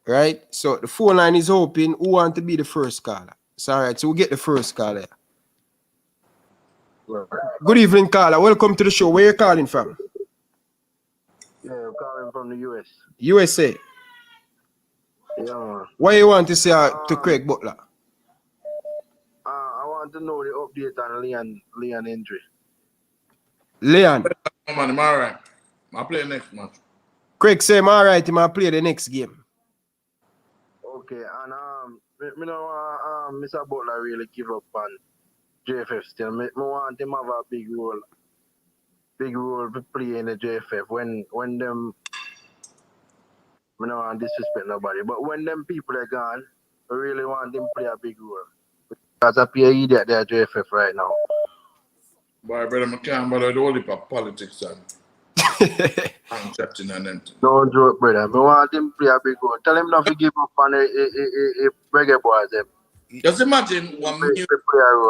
right? So the phone line is open. Who want to be the first caller? So all right, so we'll get the first caller. Good evening, caller. Welcome to the show. Where you calling from? Yeah, I'm calling from the US. USA. Yeah. What you want to say to Craig Butler? I want to know the update on Leon injury. Leon. man, I'm all right. I'll play next match. Craig say I'm all right. He might play the next game. Okay, and me know Mr. Butler really give up on JFF still. Me want him have a big role to play in the JFF when them. I don't want to disrespect nobody, but when them people are gone, I really want them to play a big role. Because I pay idiot there at JFF right now. Boy, brother, I can't bother with all the politics and accepting and them. Don't joke, brother. I want him to play a big role. Tell him not to give up on a Reggae Boyz. Just imagine one minute.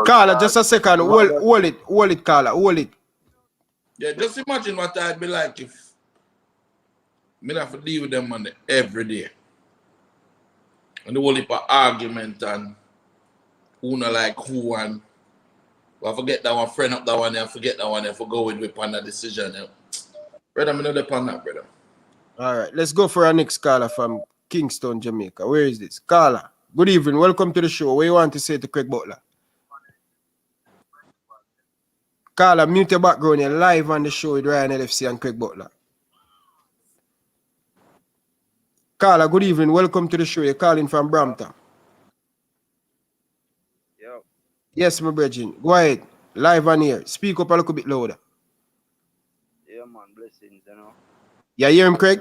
Carla, just a second. Hold it, Carla. Hold it. Yeah, just imagine what I'd be like if me have to deal with them on every day. And the whole heap of argument and who not like who and I forget that one, friend up that one, and forget that one, and for go with me on that decision. Brother, I'm not upon that, brother. All right, let's go for our next caller from Kingston, Jamaica. Where is this? Carla, good evening. Welcome to the show. What do you want to say to Craig Butler? Carla, mute your background. You're live on the show with Ryan LFC and Craig Butler. Carla, good evening. Welcome to the show. You're calling from Brampton. Yo. Yes, my brethren. Go ahead. Live on here. Speak up a little bit louder. Yeah, man. Blessings, you know. You hear him, Craig?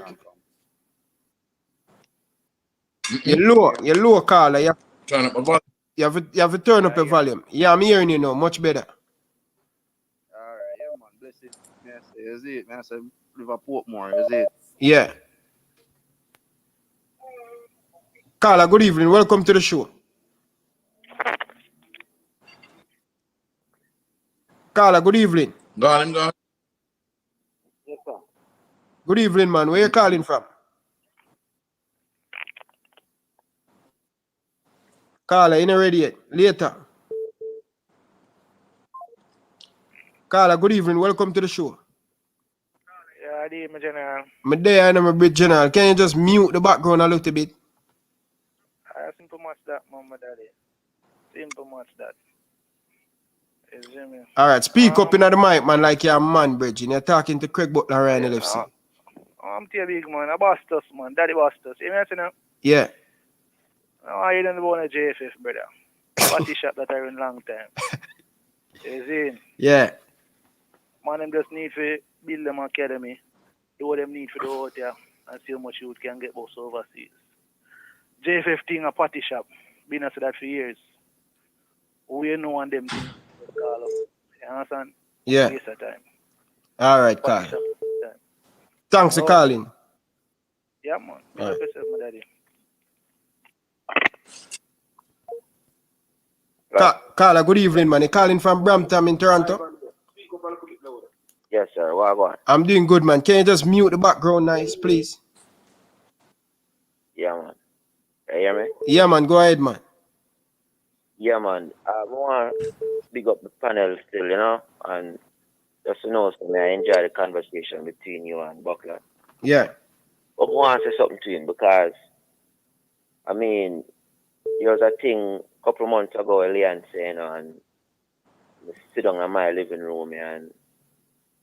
You're low, Carla. You Turn up my volume. You have to turn up your volume. Yeah, I'm hearing you now. Much better. All right, yeah, man. Blessings. Yes, is it? Man, I said Liverpool more. Is it? Yeah. Carla, good evening. Welcome to the show. Carla, good evening. Go on. Yes, sir. Good evening, man. Where you calling from? Carla, you not ready yet? Later. Carla, good evening. Welcome to the show. Yeah, I did, my general. I'm there and I'm a bit general. Can you just mute the background a little bit? I simple much that, mama, daddy. Simple much that. All right, speak up in the mic, man, like you're a man, Bridget. You're talking to Craig Butler, Ryan LFC. I'm too big, man. I bossed us, man. Daddy bossed us. You know what Yeah. I didn't want a JFF, brother. Party shop that I run long time. You see? Yeah. Man, them just need to build them academy. Do what them need for the hotel and see how much youth can get boss overseas. JFF thing a party shop. Been after that for years. We know on them things. You understand? Yeah. Waste of time. All right, Carl. Thanks for calling. Yeah, man. All right. My daddy. Carla, good evening, man. You're calling from Brampton in Toronto? Yes, sir. What? I'm doing good, man. Can you just mute the background nice, please? Yeah, man. You hear me? Yeah, man. Go ahead, man. Yeah, man. I want to big up the panel still, you know, and just to know, so I enjoy the conversation between you and Butler. Yeah. But I want to say something to him because, I mean, there was a thing a couple of months ago, Leon saying, and I sit down in my living room and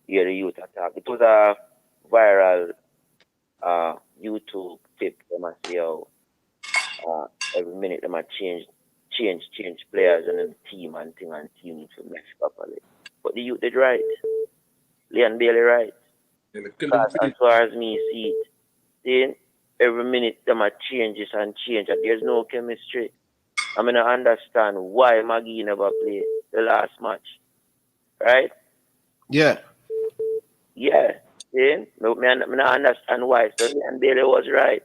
hear the youth attack. It was a viral YouTube tip. They must see how every minute they might change players and then team and thing and team need to mesh properly. But the youth did right. Leon Bailey right. Because as far as me see it, then every minute they might changes and change and there's no chemistry. I mean, I understand why Maggie never played the last match. Right? Yeah. Yeah. Then I understand why. So Leon Bailey was right.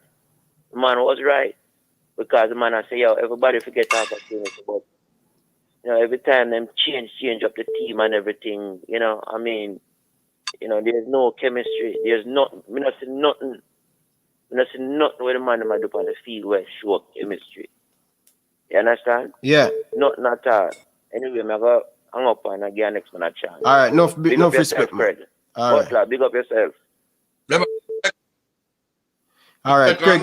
The man was right. Because the man I say, yo, everybody forget opportunity, but you know, every time them change up the team and everything, you know, I mean, you know, there's no chemistry. There's nothing. I'm not saying nothing. I'm not saying nothing where the man might do on the field where show chemistry. You understand? Yeah. Nothing at all. Anyway, I'm going to hang up and I get next one a chance. All right, enough Big up respect, yourself, man. Craig. All right. Butler, big up yourself. All right, Craig.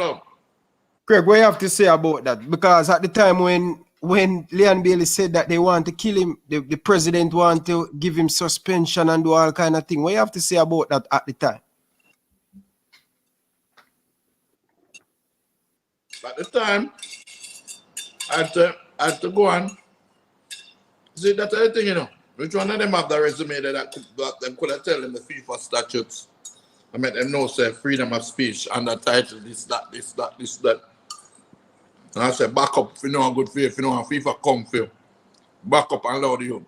Craig, what you have to say about that? Because at the time when Leon Bailey said that they want to kill him, the president want to give him suspension and do all kind of thing. What you have to say about that at the time? At the time, I had to go on. See, that's the thing, you know. Which one of them have the resume that them could have tell them the FIFA statutes? I mean, them know, say, freedom of speech, under title, this, that. And I said, back up if you know a good faith, if you know a FIFA come for you. Back up and allow you.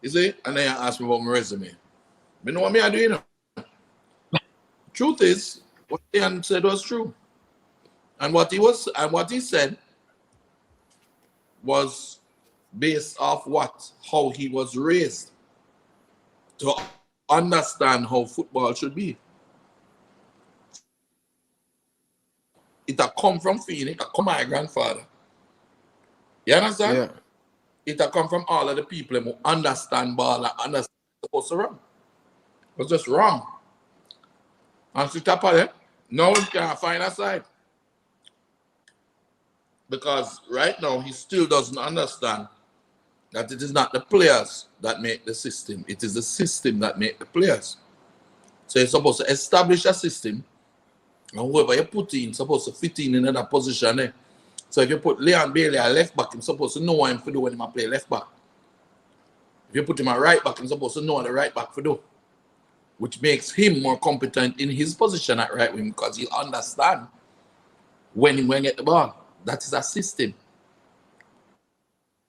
You see? And then you ask me about my resume. You know what I do, you know? Truth is, what Ian said was true. And what he said was based off how he was raised to understand how football should be. It had come from Phoenix, it had come from my grandfather. You understand? Yeah. It had come from all of the people who understand ball and understand what's supposed to run. It was just wrong. And to top of it, now he can't find a side. Because right now he still doesn't understand that it is not the players that make the system. It is the system that make the players. So you're supposed to establish a system, and whoever you put in supposed to fit in that position. Eh? So if you put Leon Bailey at left back, he's supposed to know what him to do when he play left back. If you put him at right back, he's supposed to know what the right back to do. Which makes him more competent in his position at right wing because he'll understand when he get the ball. That is a system.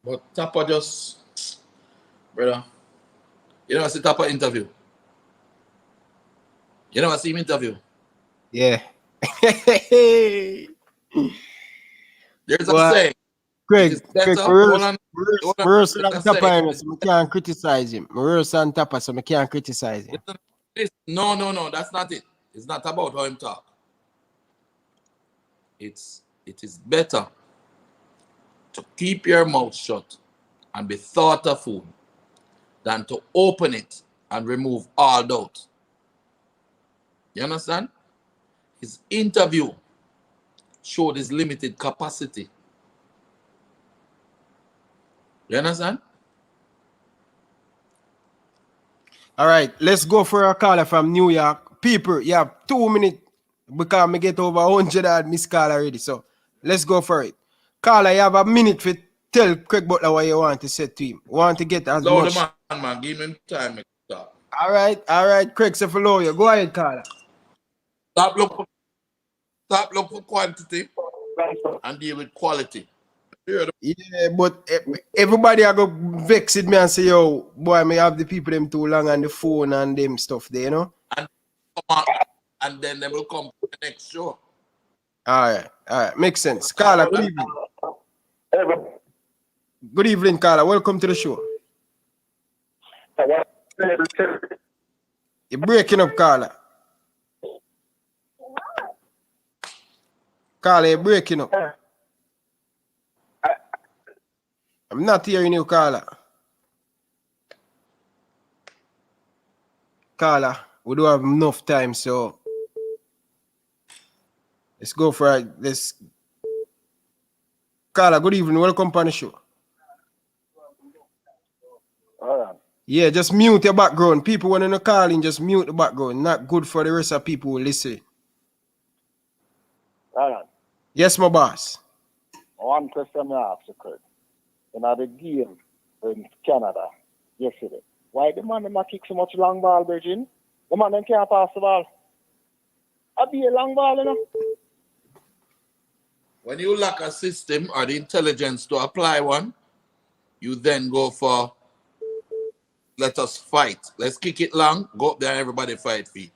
But Tapper just, brother, you know I see Tapper interview. You know I see him interview. Yeah. There's a saying. Craig, Hold Marosa and Tapper, so I can't criticize him. Marosa and Tapper, so I can't criticize him. No, that's not it. It's not about how him talk. It is better to keep your mouth shut and be thoughtful than to open it and remove all doubt. You understand? His interview showed his limited capacity. You understand? All right, let's go for a caller from New York. People, you have 2 minutes because I get over 100 odd missed call already. So let's go for it. Caller, you have a minute to tell Craig Butler what you want to say to him. Want to get as much. Man, give him time. All right, Craig, say follow you. Go ahead, caller. Stop looking for quantity and deal with quality. Yeah, but everybody are going to vex with me and say, yo, boy, me have the people them too long on the phone and them stuff there, you know? And then they will come to the next show. All right. Makes sense. Carla, good evening. Good evening, Carla. Welcome to the show. You're breaking up, Carla. Carla, you're breaking up. I'm not hearing you, Carla. Carla, we don't have enough time, so let's go for it. Let's. Carla, good evening. Welcome on the show. All right. Yeah, just mute your background. People when you're calling, just mute the background. Not good for the rest of people who listen. All right. Yes, my boss. One question I ask you, Kurt. In the game in Canada yesterday, why the man them kick so much long ball, Virgin? The man them can't pass the ball. I be a long ball, you know. When you lack a system or the intelligence to apply one, you then go for let us fight. Let's kick it long, go up there and everybody fight for it.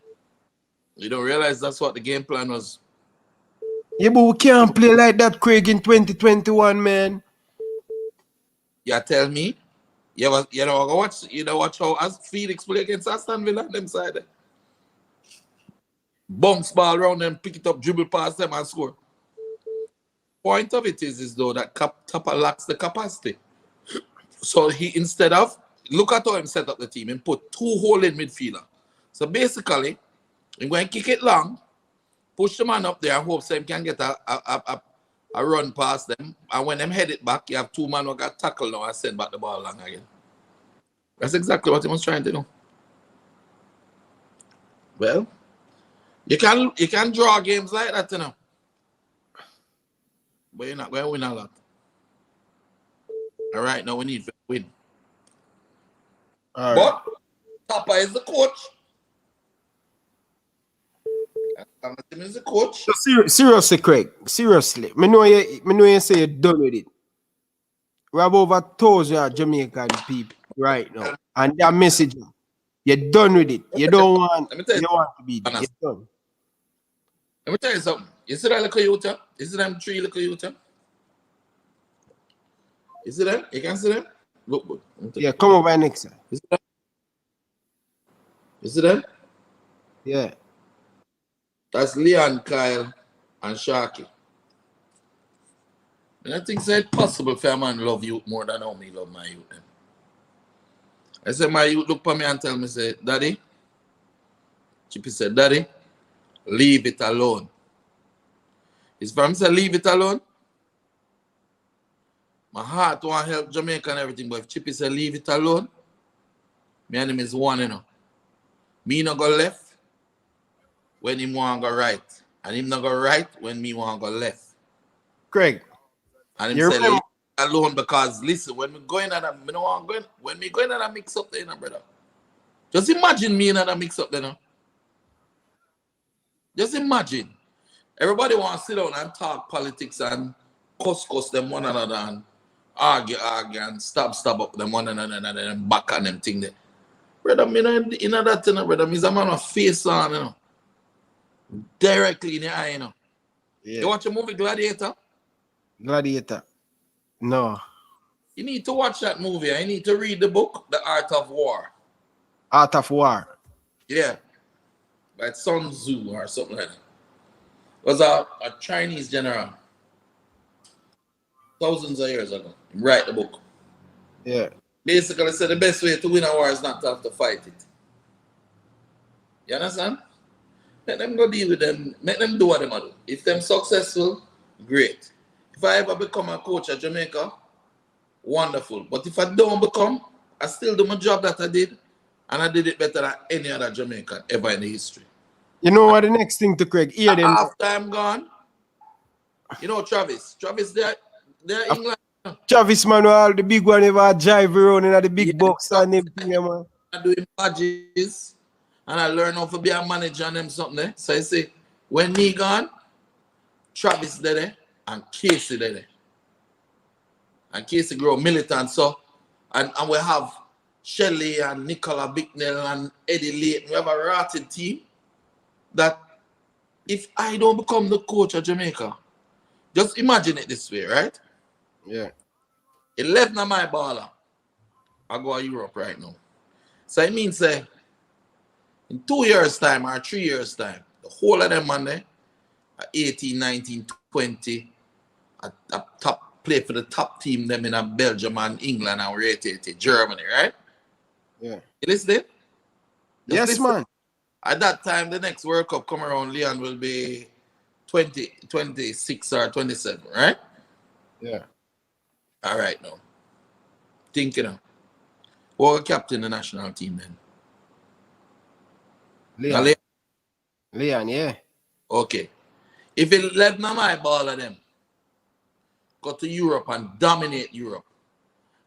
You don't realize that's what the game plan was. Yeah, but we can't play like that, Craig, in 2021, man. You tell me, you know watch how as Felix play against Aston Villa them side there. Bounce ball around them, pick it up, dribble past them and score. Point of it is though that Tapa lacks the capacity. So he instead of look at how him set up the team and put two hole in midfielder. So basically, I'm going to kick it long, push the man up there, and hope Sam can get a run past them. And when them head it back, you have two men who got tackled now and send back the ball long again. That's exactly what he was trying to do. Well, you can draw games like that, you know. But you're not going to win a lot. All right, now we need to win. All right. But Papa is the coach. Him is the coach. So seriously, Craig. Seriously. Me know you say you're done with it. We have over 1,000 Jamaican people right now. And that message, you're done with it. You don't want, you don't want to be there. You're done. Let me tell you something. You see that little youth? You see them three little youth? You see them? You can see them? Look. Yeah, come over next time. You see them? You see them? Yeah. That's Leon, Kyle, and Sharky. And I think it's possible for a man love youth more than how me love my youth. I said, my youth look for me and tell me, say, Daddy, Chippy said, Daddy, leave it alone. His family said, leave it alone. My heart want to help Jamaica and everything, but if Chippy said, leave it alone, my name is one, you know. Me not go left when him want to go right. And him not go right when me want to go left. Craig. And him say, leave it alone because, listen, when we go in at a, when we go in at a mix-up there, you know, brother. Just imagine me in at a mix-up there, you know. Just imagine. Everybody want to sit down and talk politics and cuss them one another and argue and stab up them one another and then back on them thing there. Brother, me in that thing, brother, me's a man with face on, you know. Directly in the eye, you know. Yeah. You watch a movie Gladiator? Gladiator. No. You need to watch that movie. You need to read the book, The Art of War. Art of War. Yeah. By Sun Tzu or something like that. Was a Chinese general. Thousands of years ago. He write the book. Yeah. Basically said the best way to win a war is not to have to fight it. You understand? Let them go deal with them. Make them do what they do. If them successful, great. If I ever become a coach at Jamaica, wonderful. But if I don't become, I still do my job that I did, and I did it better than any other Jamaican ever in the history. You know what the next thing to Craig? Hear them. After I'm gone, you know Travis. Travis, they're England. Travis, man, all the big one ever drive around in the big box and everything, man. I do badges, and I learn how to be a manager and them something there. So I say, when me gone, Travis there and Casey there. And Casey grow militant, so and we have Shelley and Nicola Bicknell and Eddie Layton. We have a rotted team that if I don't become the coach of Jamaica, just imagine it this way, right? Yeah. 11 of my baller, I go to Europe right now. So it means in 2 years' time or 3 years' time, the whole of them man there, 18, 19, 20, a top play for the top team them in Belgium and England and Germany, right? Yeah. You listen? Yes, listen. man. At that time, the next World Cup come around, Leon will be 26 or 27, right? Yeah. All right, now. Think, you know. Who captain the national team then? Leon. Leon, yeah. Okay. If it let my ball of them go to Europe and dominate Europe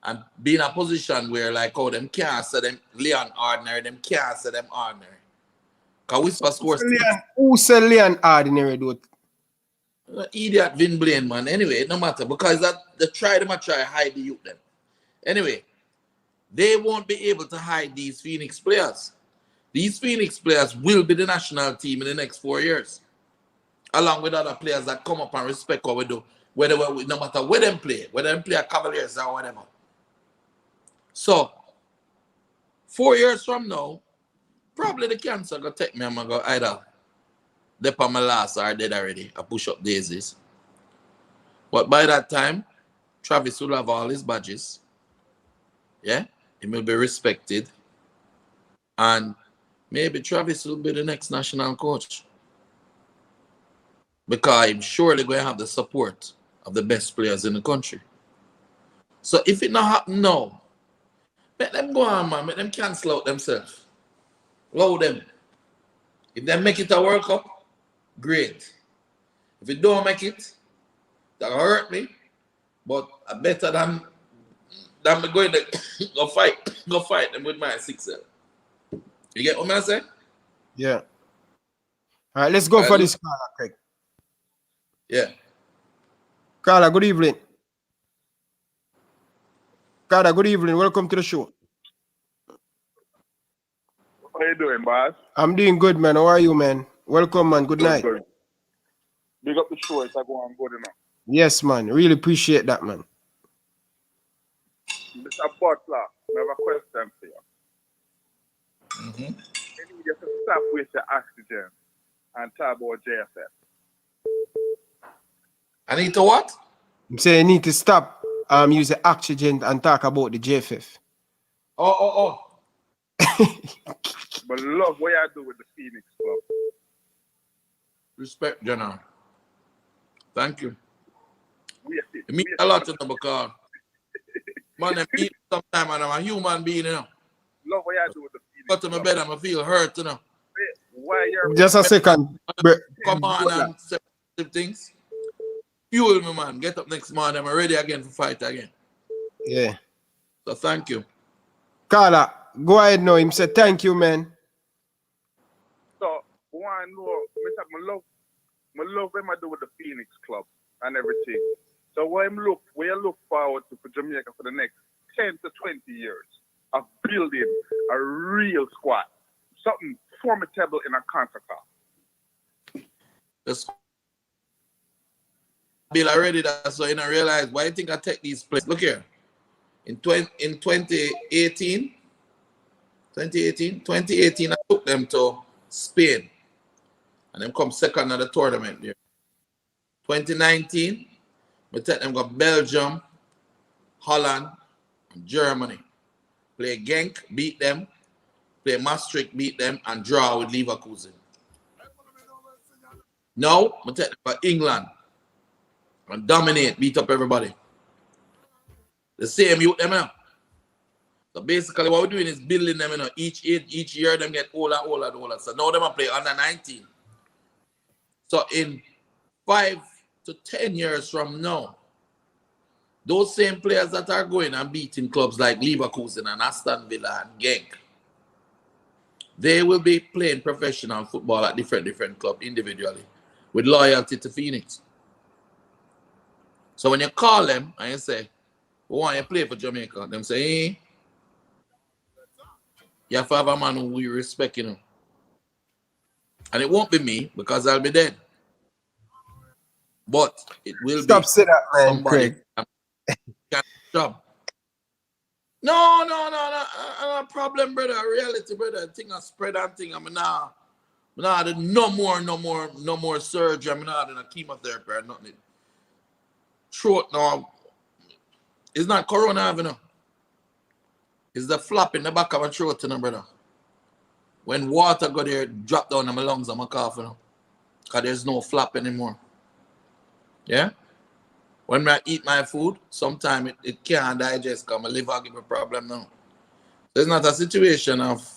and be in a position where like oh them can't say them Leon ordinary, them can't say them ordinary. Cause Whisper scores Who said Leon ordinary, dude? idiot Vin Blaine, man. Anyway, it no matter because that they try hide the youth them. Anyway, they won't be able to hide these Phoenix players. These Phoenix players will be the national team in the next 4 years. Along with other players that come up and respect what we do. No matter where them play, whether them play a Cavaliers or whatever. So 4 years from now, probably the cancer gonna take me. I'm gonna go either dip on my last or dead already. I push up daisies. But by that time, Travis will have all his badges. Yeah, he will be respected. And maybe Travis will be the next national coach. Because I'm surely going to have the support of the best players in the country. So if it not happen now, let them go on, man. Let them cancel out themselves. Allow them. If they make it a World Cup, great. If it don't make it, that'll hurt me. But I better than me going to go fight them with my 6L. You get what I'm saying? Yeah. All right, let's go for this caller, Craig. Yeah. Caller, good evening. Caller, good evening. Welcome to the show. How you doing, boss? I'm doing good, man. How are you, man? Welcome, man. Good night. Good. Big up the show. It's going good enough. Yes, man. Really appreciate that, man. Mr. Butler, I have a question for you. Mm-hmm. You need to stop with your oxygen and talk about JFF. I need to what? I'm saying you need to stop using oxygen and talk about the JFF. Oh. But love what you do with the Phoenix Club. Respect, General. Thank you. It means a lot to them because man, I meet sometimes and I'm a human being, you know. Love what you do with the Phoenix Go to my bed and I feel hurt, you know. Why you're Just a second. Come on and say things. Fuel me, man. Get up next morning. I'm ready again for fight again. Yeah. So thank you. Carla, go ahead now. Him say thank you, man. So, one know, I love what I do with the Phoenix Club and everything. So what you look forward to for Jamaica for the next 10 to 20 years of building a real squad. Something formidable in a CONCACAF. The bill already that so you don't realize why you think I take these places. Look here. In 2018, I took them to Spain. And them come second at the tournament there. 2019, we take them go Belgium, Holland, and Germany. Play Genk, beat them. Play Maastricht, beat them, and draw with Leverkusen. Now, we take them for England and dominate, beat up everybody. The same youth them now. So basically what we're doing is building them, you know, each year them get older. So now them play under 19. So in 5 to 10 years from now, those same players that are going and beating clubs like Leverkusen and Aston Villa and Genk, they will be playing professional football at different clubs individually with loyalty to Phoenix. So when you call them and you say, we want you to play for Jamaica, them say, hey, you have to have a man who we respect, you know. And it won't be me because I'll be dead. But it will Stop be saying that, man, somebody can job. No, no problem, brother. Reality, brother. Thing I spread and thing. I'm not no more surgery. I'm not in a chemotherapy or nothing. Throat now. It's not corona, you know. It's the flap in the back of my throat, you know, brother. When water go there, drop down in my lungs, I'm a cough, you know. Because there's no flap anymore. Yeah? When I eat my food, sometimes it can't digest because my liver give me a problem now. So it's not a situation of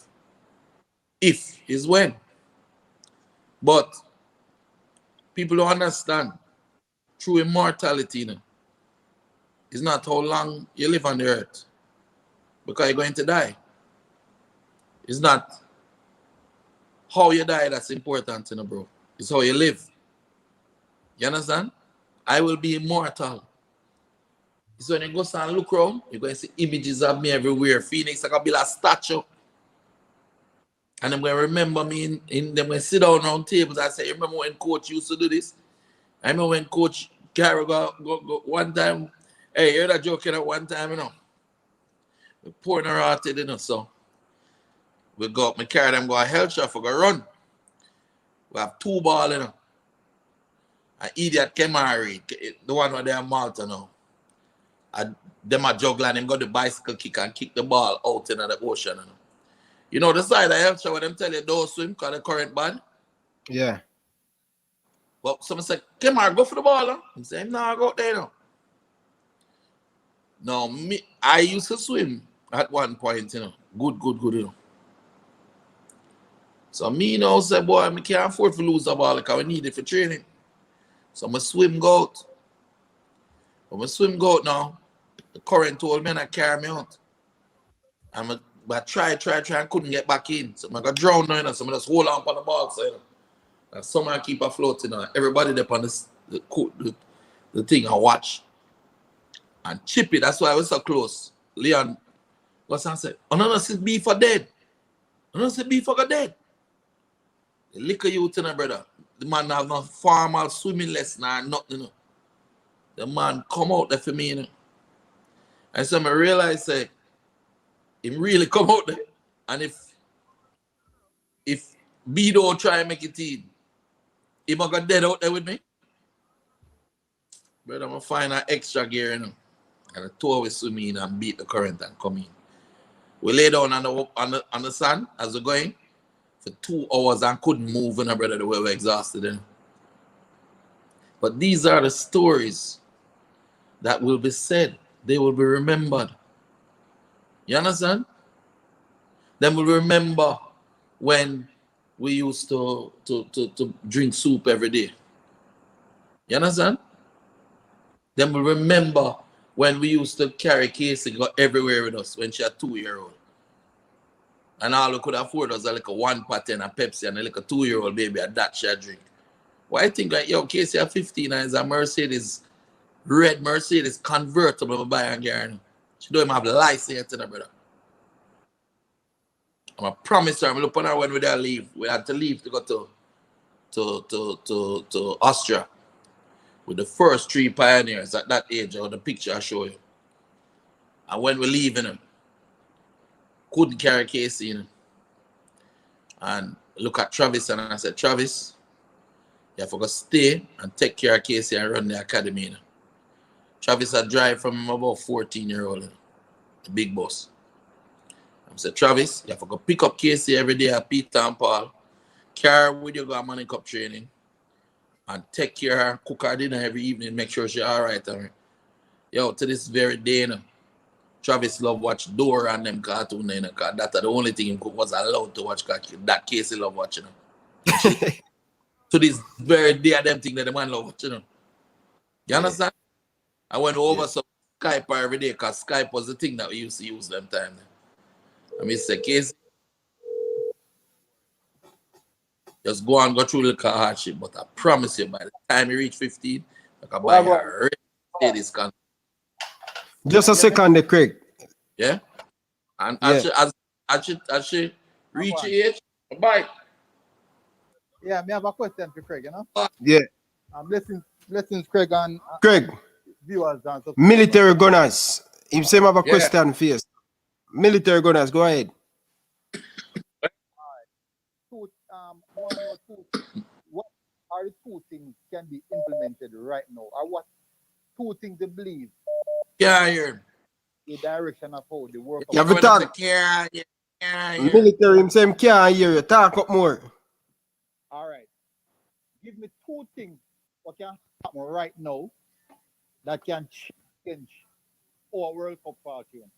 if, it's when. But people don't understand. True immortality, you know, is not how long you live on the earth. Because you're going to die. It's not how you die that's important, you know, bro. It's how you live. You understand? I will be immortal. So when you go and look around, you're going to see images of me everywhere. Phoenix, I can build a statue. And I'm going to remember me in them when I sit down around tables. I say, you remember when coach used to do this? I remember when coach Gary go one time. Hey, you heard that joke at one time, you know? We're pouring her out, you know, so we go up, me carry them, go a health shop, we go run. We have 2 balls, you know. An idiot Kemari, the one where they are Malta now. And them a juggle and them got the bicycle kick and kick the ball out into the ocean. You know the side of health shop where them tell you don't swim because the current bad? Yeah. Well, someone say, Kemari, go for the ball. Huh? I'm saying, no, I go out there now. No, me, I used to swim at one point, you know. Good, you know. So me now say, boy, I can't afford to lose the ball because we need it for training. So I'm swim go out. When I swim go out now, the current told me and I carry me out. But I try and couldn't get back in. So I got drowned now, you know, so I just hold on the ball. So, you know. And someone keep afloat, you know. Everybody there on the thing and watch. And chip it, that's why I was so close. Leon, what's I said? Oh, no, it's beef for dead. Oh, no, it's beef for dead. The liquor youth, you know, brother. The man have no formal swimming lesson or nothing, you know. The man come out there for me, you know. And so I realize that him really come out there. And if B don't try and make it in, he might got dead out there with me. But I'm gonna find an extra gear, you know. And I tow with swim in and beat the current and come in. We lay down on the sand as we're going for 2 hours and couldn't move, you know, brother, the way we're exhausted, you know. But these are the stories that will be said. They will be remembered. You understand? Then we'll remember when we used to drink soup every day. You understand? Then we'll remember when we used to carry Casey go everywhere with us when she had 2-year-old. And all we could afford was like a 1 pot and a Pepsi and like a 2-year-old baby at that she drink. Why I think like, yo, Casey at 15 and is a Mercedes, red Mercedes convertible to buy and guarantee. She don't even have the license yet, brother. I'm a promise her, I'm look on her when we did leave. We had to leave to go to Austria with the first 3 pioneers at that age, or the picture I show you. And when we leaving them, couldn't carry Casey, you know. And look at Travis and I said, Travis, you have to go stay and take care of Casey and run the academy, you know. Travis had drive from him about 14-year-old, you know, the big boss. I said, Travis, you have to go pick up Casey every day at Peter and Paul, carry with you, go to Morning Cup training, and take care of her, cook her dinner every evening, make sure she's all right. Yo, to this very day, you know, Travis love watch Dora and them cartoons, you know, because that's the only thing he was allowed to watch, that Casey love watching, you know. To this very day, them thing that the man love watching, you know. You understand? I went over some Skype every day, because Skype was the thing that we used to use them time. I mean, say, Casey, just go and go through the car hardship, but I promise you, by the time you reach 15, I can buy a Mercedes car. Just a second there, Craig. Yeah? And as she reach age, buy. Yeah, me have a question for Craig, you know? Yeah. Blessings, Craig, and Craig, viewers. And so military gunners. If say have a question for you. Military gunners, go ahead. What are the 2 things can be implemented right now? Or what 2 things they believe? Yeah, here. The direction of how they work. You have to talk. Yeah, Military himself can't hear you. Talk up more. All right. Give me two things what can happen right now that can change our World Cup fortune.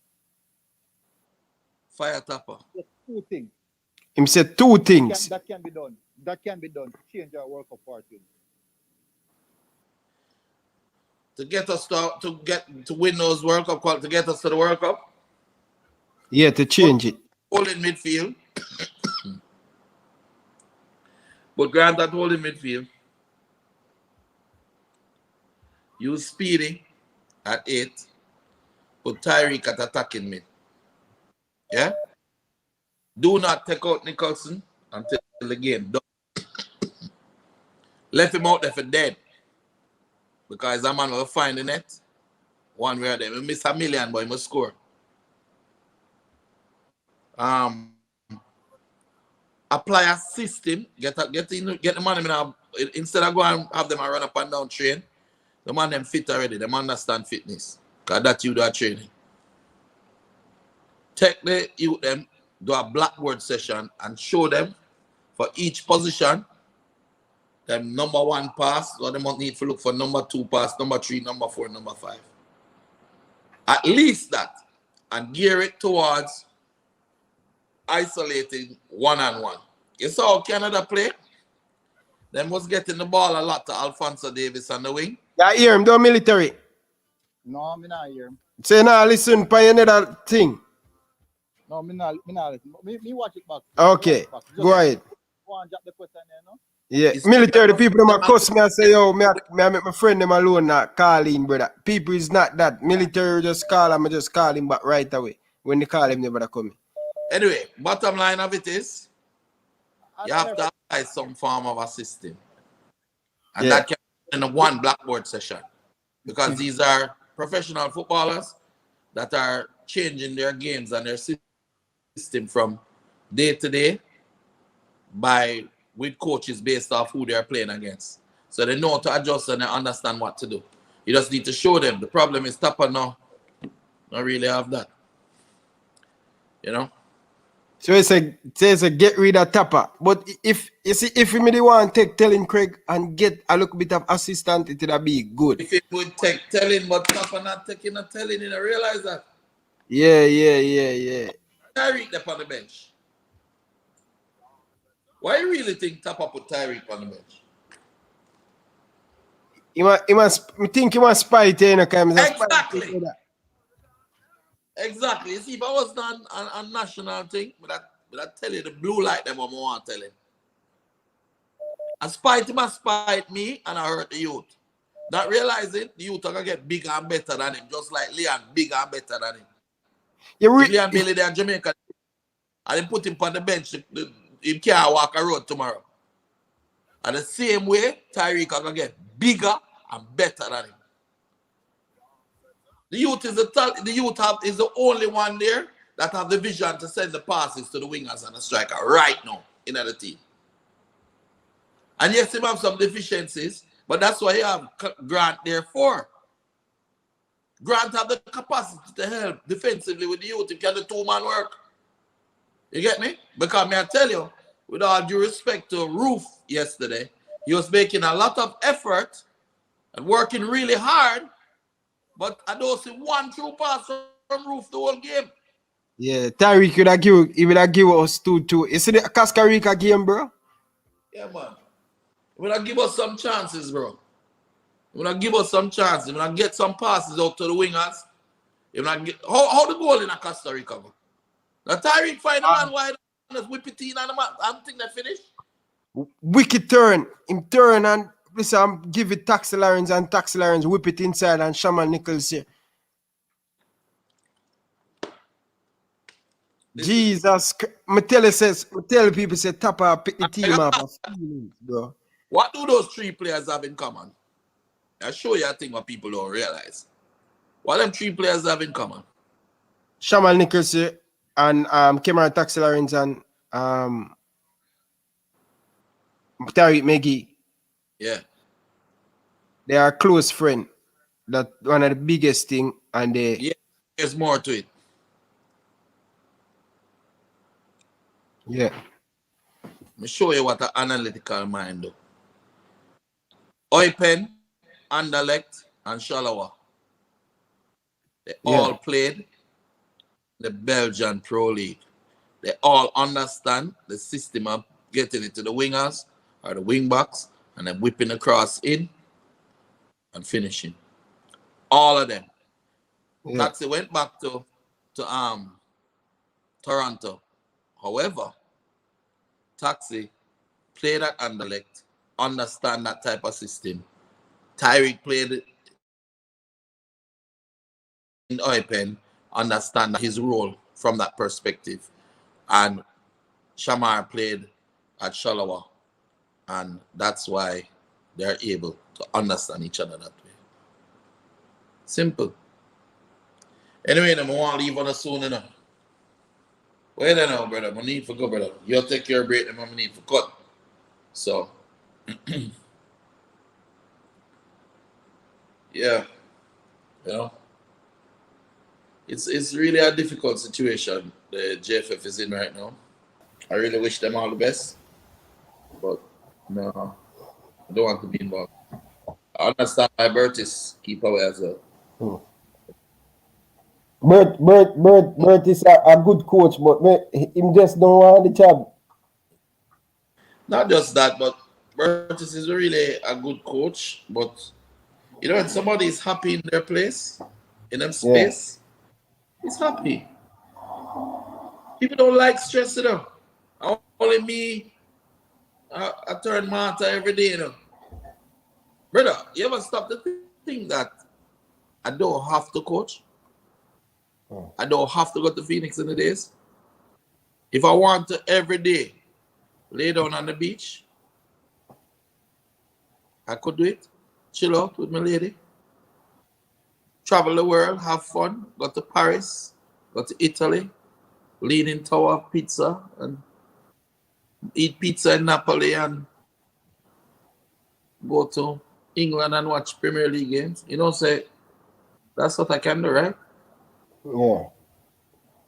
Fire tapper. Just two things. Him said two things. That can be done. That can be done to change our World Cup fortune. To get us to win those World Cup, to get us to the World Cup. Yeah, to change it. Hold in midfield. But Grant that hold in midfield. Use Speedy at 8. Put Tyreek at attacking mid. Yeah? Do not take out Nicholson until the game done. Left him out there for dead. Because that man will find the net. One way or the other. He miss a million, but he must score. Apply a system. Get the man them instead of going and have them run up and down train. The man them fit already. Them understand fitness. Because that's you do a training. Take the youth them, do a blackboard session and show them for each position them number 1 pass, or they might need to look for number 2 pass, number 3, number 4, number 5. At least that. And gear it towards isolating one-on-one. You saw how Canada play? Them was getting the ball a lot to Alphonso Davis on the wing. Yeah, hear him, do military. No, I'm not here. Say now listen for another thing. No, me not listen. Me watch it back. Okay, go ahead. Go and drop the question there, no? Yeah, military, the people them a cuss me and say, yo, me make my friend them alone not call in, brother. People is not that. Military just call him, I just call him back right away. When they call him, they better come in. Anyway, bottom line of it is, you have to apply some form of a system. And that can be in a one blackboard session. Because these are professional footballers that are changing their games and their system from day to day with coaches based off who they're playing against. So they know how to adjust and they understand what to do. You just need to show them. The problem is Tapper now don't really have that. You know? So it's a get rid of Tapper. But if you see, if we really want to take telling Craig and get a little bit of assistant, it would be good. If it would take telling, but Tapper not taking a telling, you know, realize that. Yeah. Tyreek up on the bench. Why you really think Tapper put Tyreek on the bench? I think he must spy it, you know, Exactly. You see, if I was done on national thing, but I tell you the blue light them what I want to tell him. And spite him and spite me, and I hurt the youth. Not realizing the youth are gonna get bigger and better than him, just like Leon, bigger and better than him. Leon Bailey there in Jamaica, and they put him on the bench. He can't walk a road tomorrow. And the same way, Tyreek are gonna get bigger and better than him. The youth is the only one there that have the vision to send the passes to the wingers and the striker right now in the team. And yes, he have some deficiencies, but that's why you have Grant there for. Grant have the capacity to help defensively with the youth. He can do two-man work. You get me? Because may I tell you, with all due respect to Roof yesterday, he was making a lot of effort and working really hard, but I don't see one true pass from Roof the whole game. Yeah, Tyreek would have give us 2-2. You see the Cascarica game, bro? Yeah, man. He would have give us some chances, bro. He would have give us some chances. He would have get some passes out to the wingers. He would have get how the goal in a Costa Rica go? Now Tyreek find the man wide and whip it in and the man. I think they finish. Wicked turn. Him turn and listen, give it Taxi Lawrence and Taxi Lawrence whip it inside and Shaman Nichols here. Jesus, I tell people say Tapper pick the team up of feelings, bro. What do those three players have in common? I show you a thing what people don't realize. What them three players have in common? Shaman Nichols and Cameron Taxi Lawrence and Tariq Meggie. Yeah. They are close friends. That one of the biggest thing, and they there's more to it. Yeah. Me show you what an analytical mind do. Eupen, Anderlecht, and Charleroi. They all played the Belgian Pro League. They all understand the system of getting it to the wingers or the wing backs and then whipping across in and finishing. All of them. Yeah. Taxi went back to Toronto. However, Taxi played at Anderlecht, understand that type of system. Tyreek played in Eupen, understand his role from that perspective. And Shamar played at Charleroi. And that's why they're able to understand each other that way. Simple. Anyway, I want to leave on a soon enough. Wait there now, brother. I need for go, brother. You'll take your break, and I need for cut. So, yeah, you know, it's really a difficult situation the JFF is in right now. I really wish them all the best, but no, I don't want to be involved. I understand my Bertis keep away as well. Bert is a good coach, but him just don't want the job. Not just that, but Bertis is really a good coach. But you know, when somebody is happy in their place, in them space, he's happy. People don't like stress, you know. Only me, I turn Martha every day, you know. Brother, you ever stop to think that I don't have to coach? I don't have to go to Phoenix in the days. If I want to every day lay down on the beach, I could do it. Chill out with my lady. Travel the world, have fun. Go to Paris, go to Italy, Leaning Tower pizza, and eat pizza in Napoli, and go to England and watch Premier League games. You know, say that's what I can do, right? Yeah.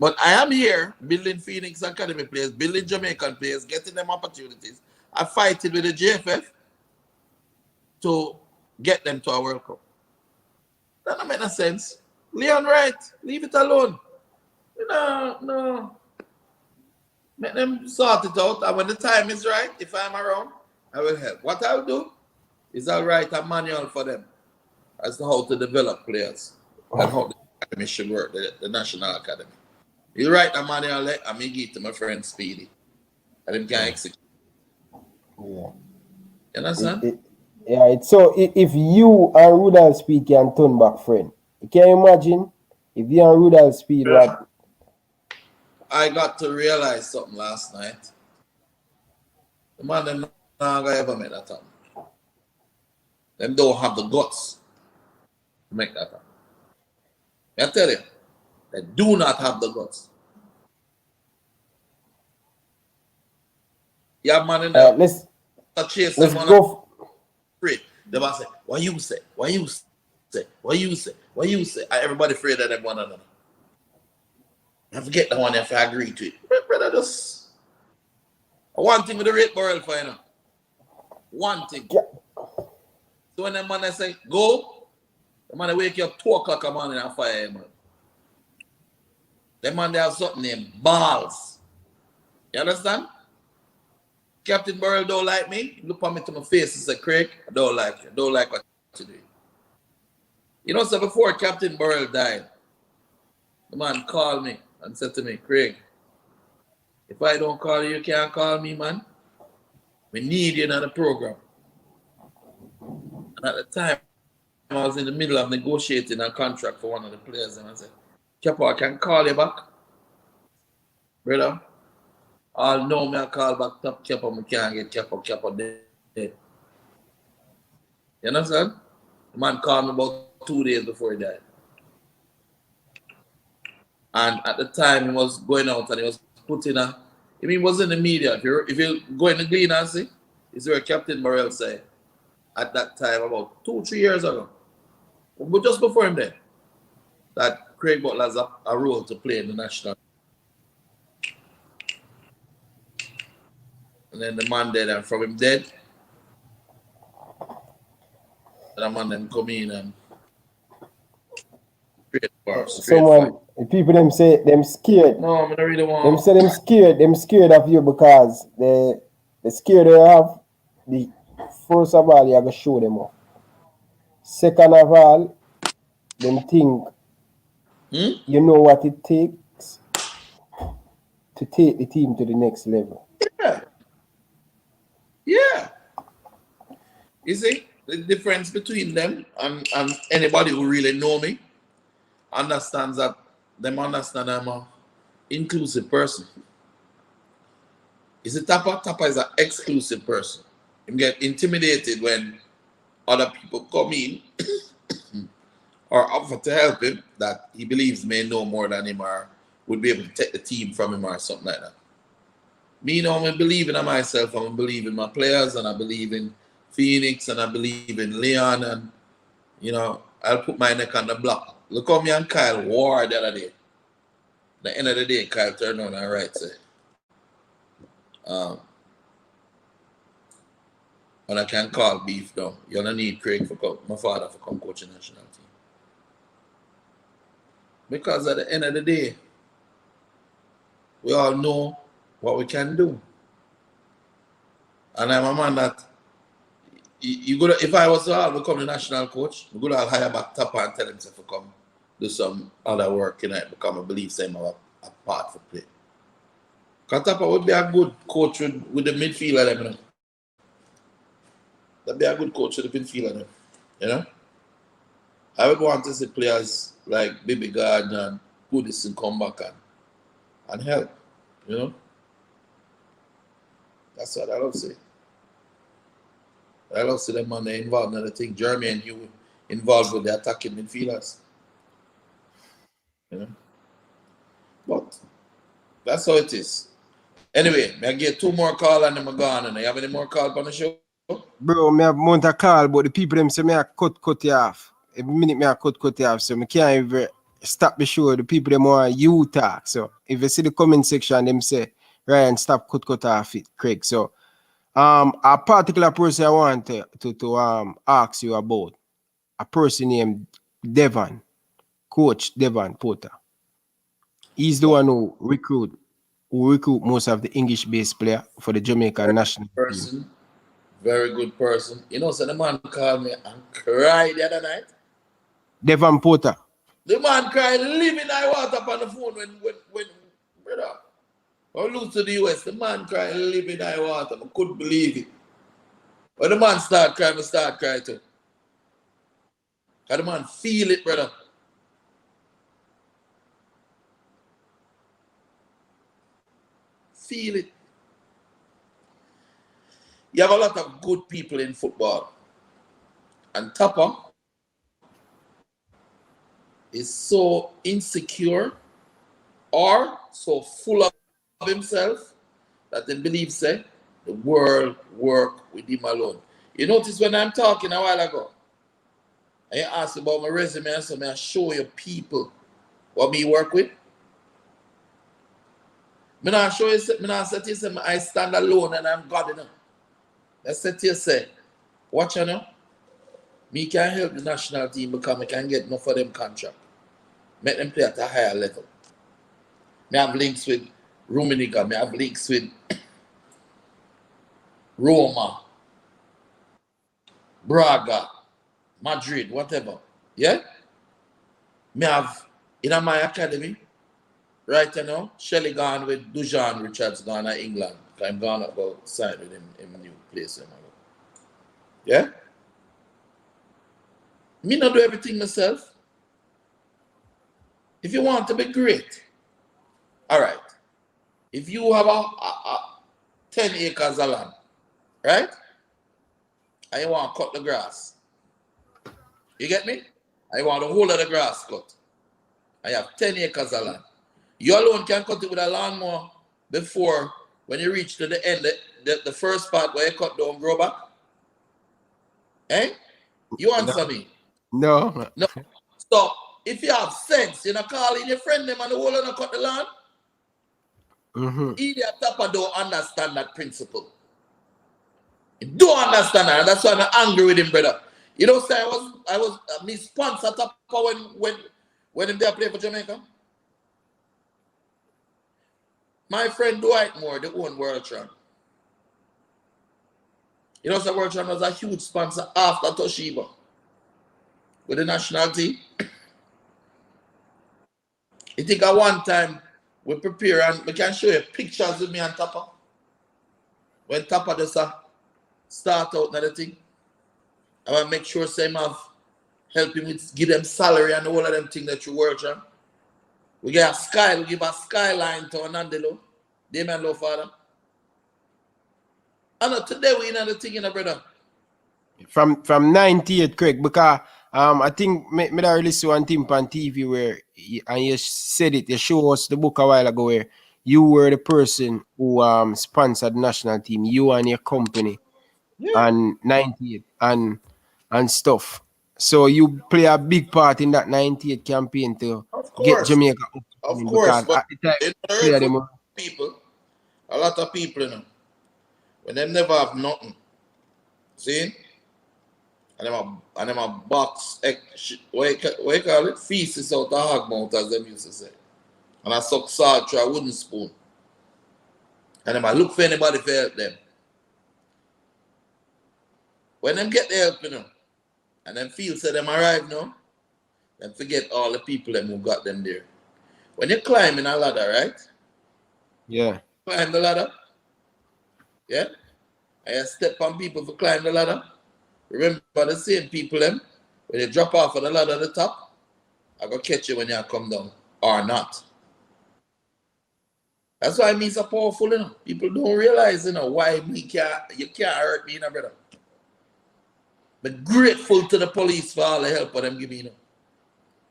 But I am here building Phoenix Academy players, building Jamaican players, getting them opportunities. I fight it with the JFF to get them to a World Cup. That don't make no sense. Leon Wright, leave it alone. No. Let them sort it out. And when the time is right, if I'm around, I will help. What I'll do is I'll write a manual for them as to how to develop players and how the academy should work, the National Academy. You write a manual and me give it to my friend Speedy. And him can execute. Yeah. You understand? So if you and Rudolph Speed can turn back friend, you can imagine if you and Rudolph Speed what? I got to realize something last night. The man them not gonna ever make that happen. Them don't have the guts to make that happen. I tell you, they do not have the guts. Yeah, man in there. Let's chase go. They must say, what you say? What you say? What you say? What you say? Everybody afraid of them one another. I forget the one if I agree to it. Brother, just one thing with the rate barrel for you know. One thing. Yeah. So when the man say, go, the man wake you up 2 o'clock in the morning and fire him. The man they have something named balls. You understand? Captain Burrell don't like me. Look at me to my face and say, Craig, I don't like you. I don't like what you do. You know, so before Captain Burrell died, the man called me and said to me, Craig, if I don't call you, you can't call me, man. We need you in the program. And at the time, I was in the middle of negotiating a contract for one of the players, and I said, Capo, I can call you back. Brother, I'll know me, I call back top Capo, I can't get Capo dead. You understand? The man called me about 2 days before he died. And at the time, he was going out and he was putting he was in the media. If you go in the Glean and see, it's where Captain Morrell said at that time, about 2-3 years ago, but just before him there, that Craig Butler has a role to play in the national. And then the man dead, and from him dead, the man then come in and straight Someone, the people them say them scared. No, I don't really want. Them say them scared of you because the scared they have. The first of all, you have to show them off. Second of all, them think you know what it takes to take the team to the next level. Yeah. Yeah. You see, the difference between them and anybody who really know me understands that them understand I'm an inclusive person. You see, Tapa is an exclusive person. He get intimidated when other people come in or offer to help him that he believes may know more than him or would be able to take the team from him or something like that. Me, you know, I believe in myself, I believe in my players, and I believe in Phoenix, and I believe in Leon, and, you know, I'll put my neck on the block. Look how me and Kyle war the other day. At the end of the day, Kyle turned on and right say, and I can call beef down. You don't need Craig for my father for come coach the national team. Because at the end of the day, we all know what we can do. And I'm a man that you go. If I was to become the national coach, I'm going to hire back Tapa and tell him to come do some other work and become a belief same a part for play. Because Tapa would be a good coach with the midfielder them, you know. That'd be a good coach with the midfielder them, you know. I would want to see players like Baby Gardner and Goodison come back and help, you know. That's what I love to see. I love to see them man involved in the thing. Jeremy and you involved with the attacking midfielders. You know? But that's how it is. Anyway, I get 2 more calls and then I'm gone. And you have any more calls on the show? Bro, I have amount of call, but the people them say me I cut you off. Every minute me I cut you off, so I can't even stop the show. The people them want you talk. So if you see the comment section, them say, Ryan, stop cut off it, Craig. So a particular person I want to ask you about, a person named Devon, Coach Devon Porter. He's the one who recruit most of the English-based player for the Jamaica national team. Very good person. You know, so the man called me and cried the other night. Devon Porter. The man cried, living I water up on the phone when brother. I lose to the US, the man cried, living I water. I couldn't believe it. When the man start crying, I start crying too. Because the man feel it, brother. Feel it. You have a lot of good people in football. And Tapa is so insecure or so full of himself that he believes the world work with him alone. You notice when I'm talking a while ago, and you asked about my resume, and so I show you people what me work with. Me not show you, me not say to you, I stand alone and I'm God enough. I said to you, say, watch you know, me can help the national team because I can get enough of them contract. Make them play at a higher level. Me have links with Rummenigge, me have links with Roma, Braga, Madrid, whatever. Yeah? Me have in my academy, right now, Shelley gone with Dujan Richards gone to England. I'm gone about sign with him in a new place. Yeah? Me not do everything myself. If you want to be great, all right. If you have a 10 acres of land, right? And you want to cut the grass. You get me? I want the whole of the grass cut. I have 10 acres of land. You alone can cut it with a lawnmower before when you reach to the end, the first part where you cut down, grow back. Eh? You answer me? No. No. So, if you have sense, you know, call in your friend them and the whole of them cut the land. Idiot Tapa don't understand that principle. He don't understand that. And that's why I'm angry with him, brother. You know, say I was me sponsor top when him there play for Jamaica. My friend Dwight Moore, the own World Tron. You know, so World Tron was a huge sponsor after Toshiba with the national team. You think at one time we prepare and we can show you pictures of me and Tappa. When Tappa just start out another thing. I want to make sure same have help him with give them salary and all of them things that you work on. We get we give a skyline to Anandelo. They man love father. And today we in another thing, you know, brother. From 98, Craig, because I think me really saw one thing on TV where and you said it, you showed us the book a while ago where you were the person who sponsored the national team, you and your company, and 98 and stuff. So you play a big part in that 98 campaign to get Jamaica up. Of course, but people, a lot of people, you know, when they never have nothing, see? And them a box, what you call it? Feces out of hog mouth, as them used to say. And I suck salt through a wooden spoon. And them I look for anybody to help them. When them get the help, you know, and them feel say them arrive now, then forget all the people them who got them there. When you climb in a ladder, right? Yeah. Climb the ladder. Yeah? And you step on people to climb the ladder. Remember the same people them, when you drop off of the ladder at the top, I go catch you when you come down. Or not. That's why me so powerful, you know. People don't realize, you know, why you can't hurt me, you know, brother. But grateful to the police for all the help for them give me, you know.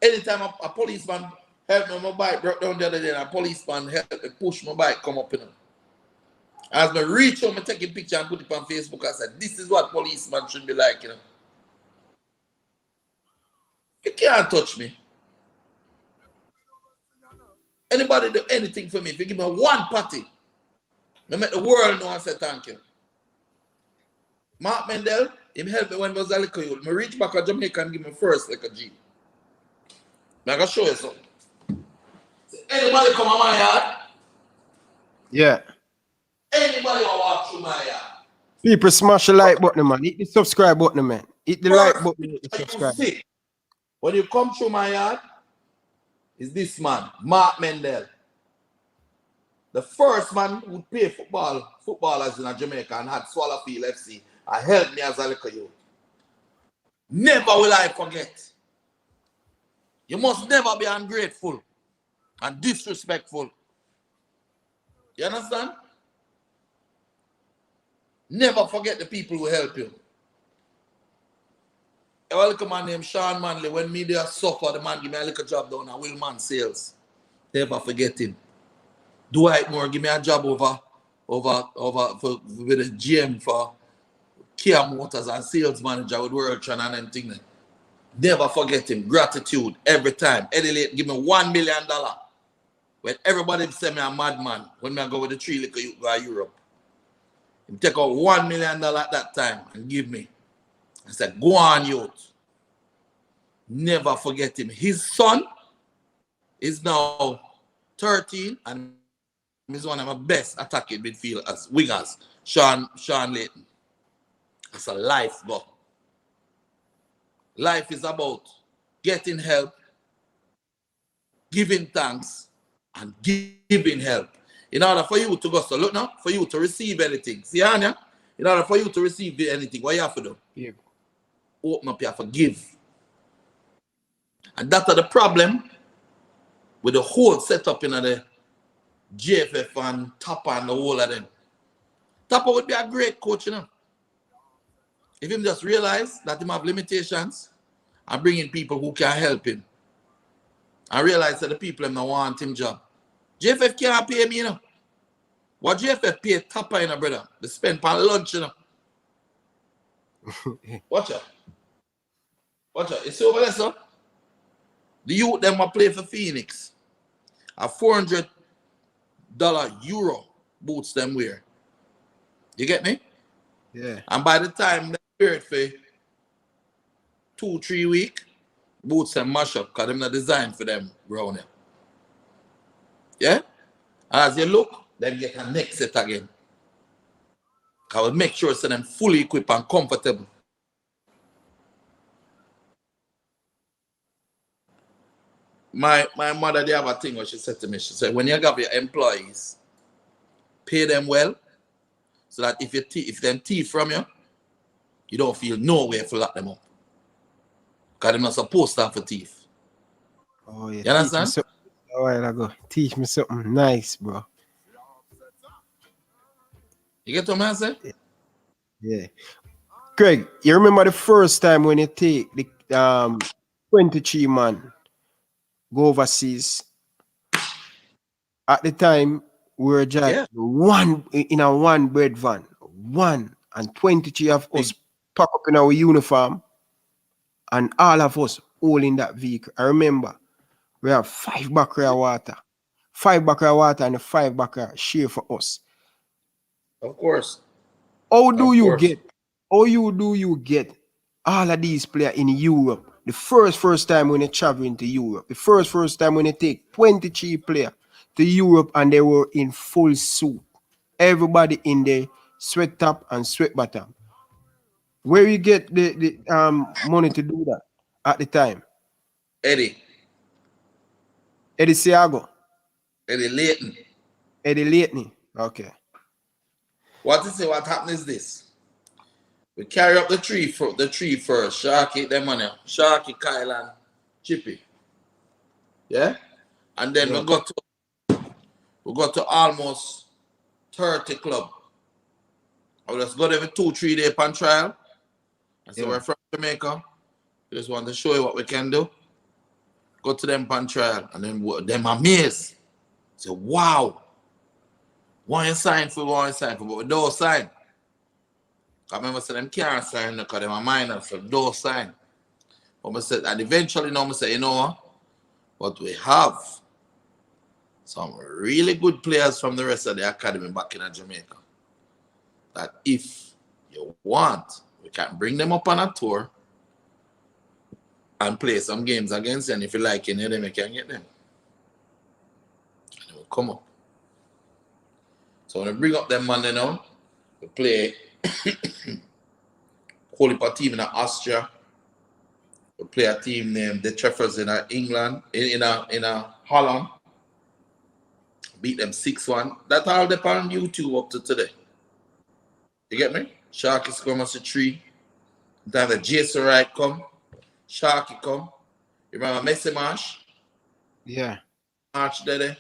Anytime a policeman helped me, my bike broke down the other day, and a policeman helped me push my bike come up, you know. As I reach out, I take a picture and put it on Facebook, I said, this is what policeman should be like, you know. You can't touch me. Anybody do anything for me, if you give me one party, I make the world know and say thank you. Mark Mendel, him helped me when I was a little youth. I reach back to Jamaica and give me first like a G. I'm going to show you something. Anybody come on my yard? Yeah. Anybody want to walk through my yard? People smash the like button, man. Hit the subscribe button, man. Hit the like button, hit the subscribe. When you come through my yard, is this man, Mark Mendel. The first man who played footballers in Jamaica and had Swallowfield FC and helped me as a little youth. Never will I forget. You must never be ungrateful and disrespectful. You understand? Never forget the people who help you. I welcome a man named Sean Manley. When media suffer, the man give me a little job down at Willman Sales. Never forget him. Dwight Moore give me a job with the GM for Kia Motors and sales manager with World Tron and them thing. Never forget him. Gratitude every time. Eddie Late give me $1 million. When everybody say me a madman when I go with the 3 little youth go to Europe. He take out $1 million at that time and give me. I said, go on, youth. Never forget him. His son is now 13 and he's one of my best attacking midfielders, wingers, Sean Layton. That's a life goal. Life is about getting help, giving thanks, and giving help. In order for you to go, so look now, for you to receive anything. See, Anya? In order for you to receive anything, what you have to do? Yeah. Open up, you have to give. And that's the problem with the whole setup in the JFF and Tappa and the whole of them. Tappa would be a great coach, you know. If him just realize that him have limitations and bring in people who can help him. And realize that the people him don't want him job. JFF can't pay me, you know. What JFF pay Tappa, you know, brother? They spend for lunch, you know. Watch out. Watch out. You see over there, sir? The youth them will play for Phoenix. A $400 Euro boots them wear. You get me? Yeah. And by the time they wear it for 2-3 weeks, boots and mash up because they're not designed for them round here. Yeah? As you look, then you can next set again. I will make sure so them fully equipped and comfortable. My mother, they have a thing what she said to me. She said, when you have your employees, pay them well, so that if them thief from you, you don't feel nowhere to lock them up. Because they're not supposed to have a thief. Oh yeah. You understand? Teach me something a while ago. Teach me something nice, bro. You get what I'm saying? Yeah. Craig, you remember the first time when you take the 23 man go overseas? At the time, we were just one in a one bread van. One and 23 of us pack up in our uniform, and all of us all in that vehicle. I remember we have 5 buckets of water. 5 buckets of water and a 5 buckets share for us. Of course. How do you get all of these players in Europe? The first time when you travel into Europe, the first time when you take 23 players to Europe and they were in full suit. Everybody in the sweat top and sweat bottom. Where you get the money to do that at the time? Eddie Siago. Eddie Layton. Eddie Layton. Okay. What happened is this. We carry up the tree first. Sharky, them money. Sharky, Kyle, and Chippy. Yeah? And then we got to almost 30 club. I will just go there for 2-3 days on trial. And so we're from Jamaica. We just want to show you what we can do. Go to them on trial. And then them amazed. Say, wow. One sign for, but we don't sign. I remember saying them can't sign because they're minors, so don't sign. But I said, and eventually now I say, you know what we have some really good players from the rest of the academy back in Jamaica. That if you want, we can bring them up on a tour and play some games against them. And if you like any of them, you can get them. And they will come up. So when we bring up them man, you know, we play whole heap of team in Austria. We play a team named the Treffers in England, in Holland. Beat them 6-1. That all up on YouTube up to today. You get me? Sharky come as a 3. Then the Jason Wright come. Sharky come. You remember Messi Marsh? Yeah. March there.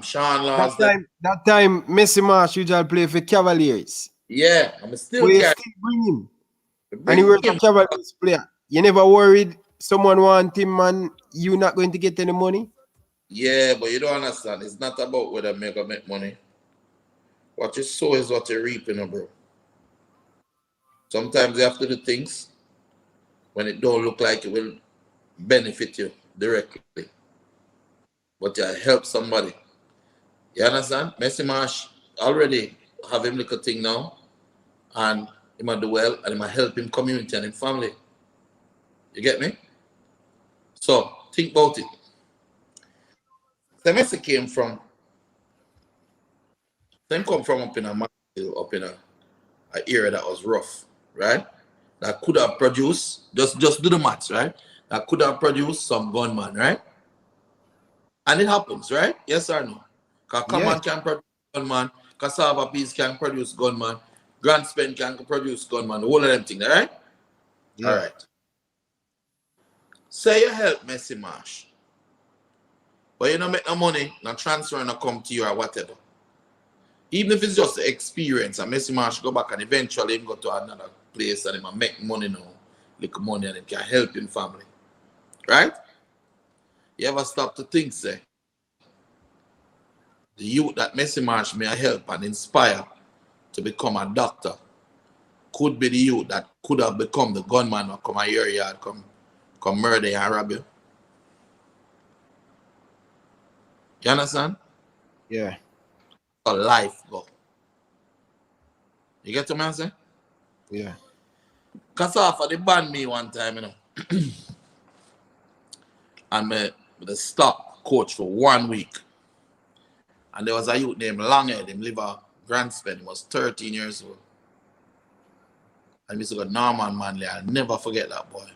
Sean Laws that time Messi Marsh usually play for Cavaliers. Yeah, I'm still bring him. And he was a Cavaliers player. You never worried someone want him, man, you not going to get any money? Yeah, but you don't understand. It's not about whether I'm going to make money. What you sow is what you reap, you know, bro. Sometimes you have to do things when it don't look like it will benefit you directly. But you help somebody. You understand? Messi Marsh already have him little thing now. And he might do well and he might help him community and him family. You get me? So think about it. The Messi came from up in a area that was rough, right? That could have produced, just do the maths, right? That could have produced some gunman, right? And it happens, right? Yes or no? Because Command can produce gunman, Cassava Peas can produce gunman, Grand Spend can produce gunman, all of them things, right? Yeah. All right. Say you help Messi Marsh, but you don't make no money, no transfer, no come to you or whatever. Even if it's just the experience, and Messi Marsh go back and eventually him go to another place and him make money now, little money, and it can help him family. Right? You ever stop to think, say, the youth that Messi Marsh may help and inspire to become a doctor could be the youth that could have become the gunman or come a your yard, come murder and rob you. You understand? Yeah. A life go. You get what I'm saying? Yeah. Kasafa, they banned me one time, you know. And me the stop coach for 1 week. And there was a youth named Longhead, him live at Grandspen, he was 13 years old. And Mr. got Norman Manley, I'll never forget that boy.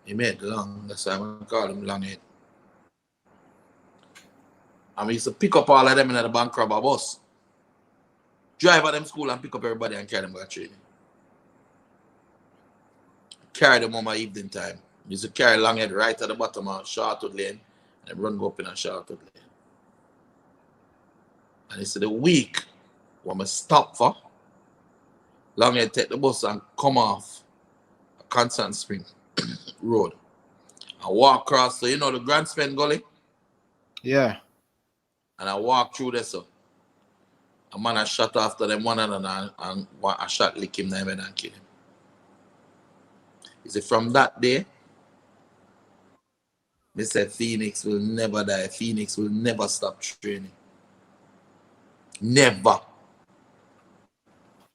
He made long, that's why I call him Longhead. And we used to pick up all of them in the bank robber bus. Drive at them school and pick up everybody and carry them to training. Carry them on my evening time. We used to carry Longhead right at the bottom of Charlotte Lane and run go up in a Charlotte Lane. And it's the week when I stop for, Longhead take the bus and come off a Constant Spring Road. I walk across, so you know the Grand Spend Gully? Yeah. And I walk through there, so a man I shot after them one another and I shot lick him in and kill him. He said, from that day, they said Phoenix will never die. Phoenix will never stop training. Never.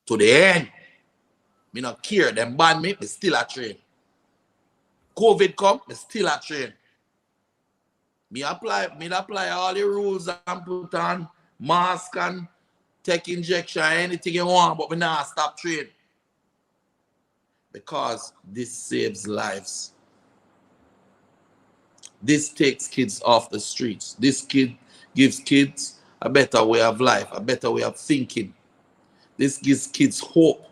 To the end. Me not care. Them ban me still a train. COVID come, me still a train. Me apply all the rules and put on mask and take injection, anything you want, but me not stop train. Because this saves lives. This takes kids off the streets. This gives kids a better way of life, a better way of thinking. This gives kids hope.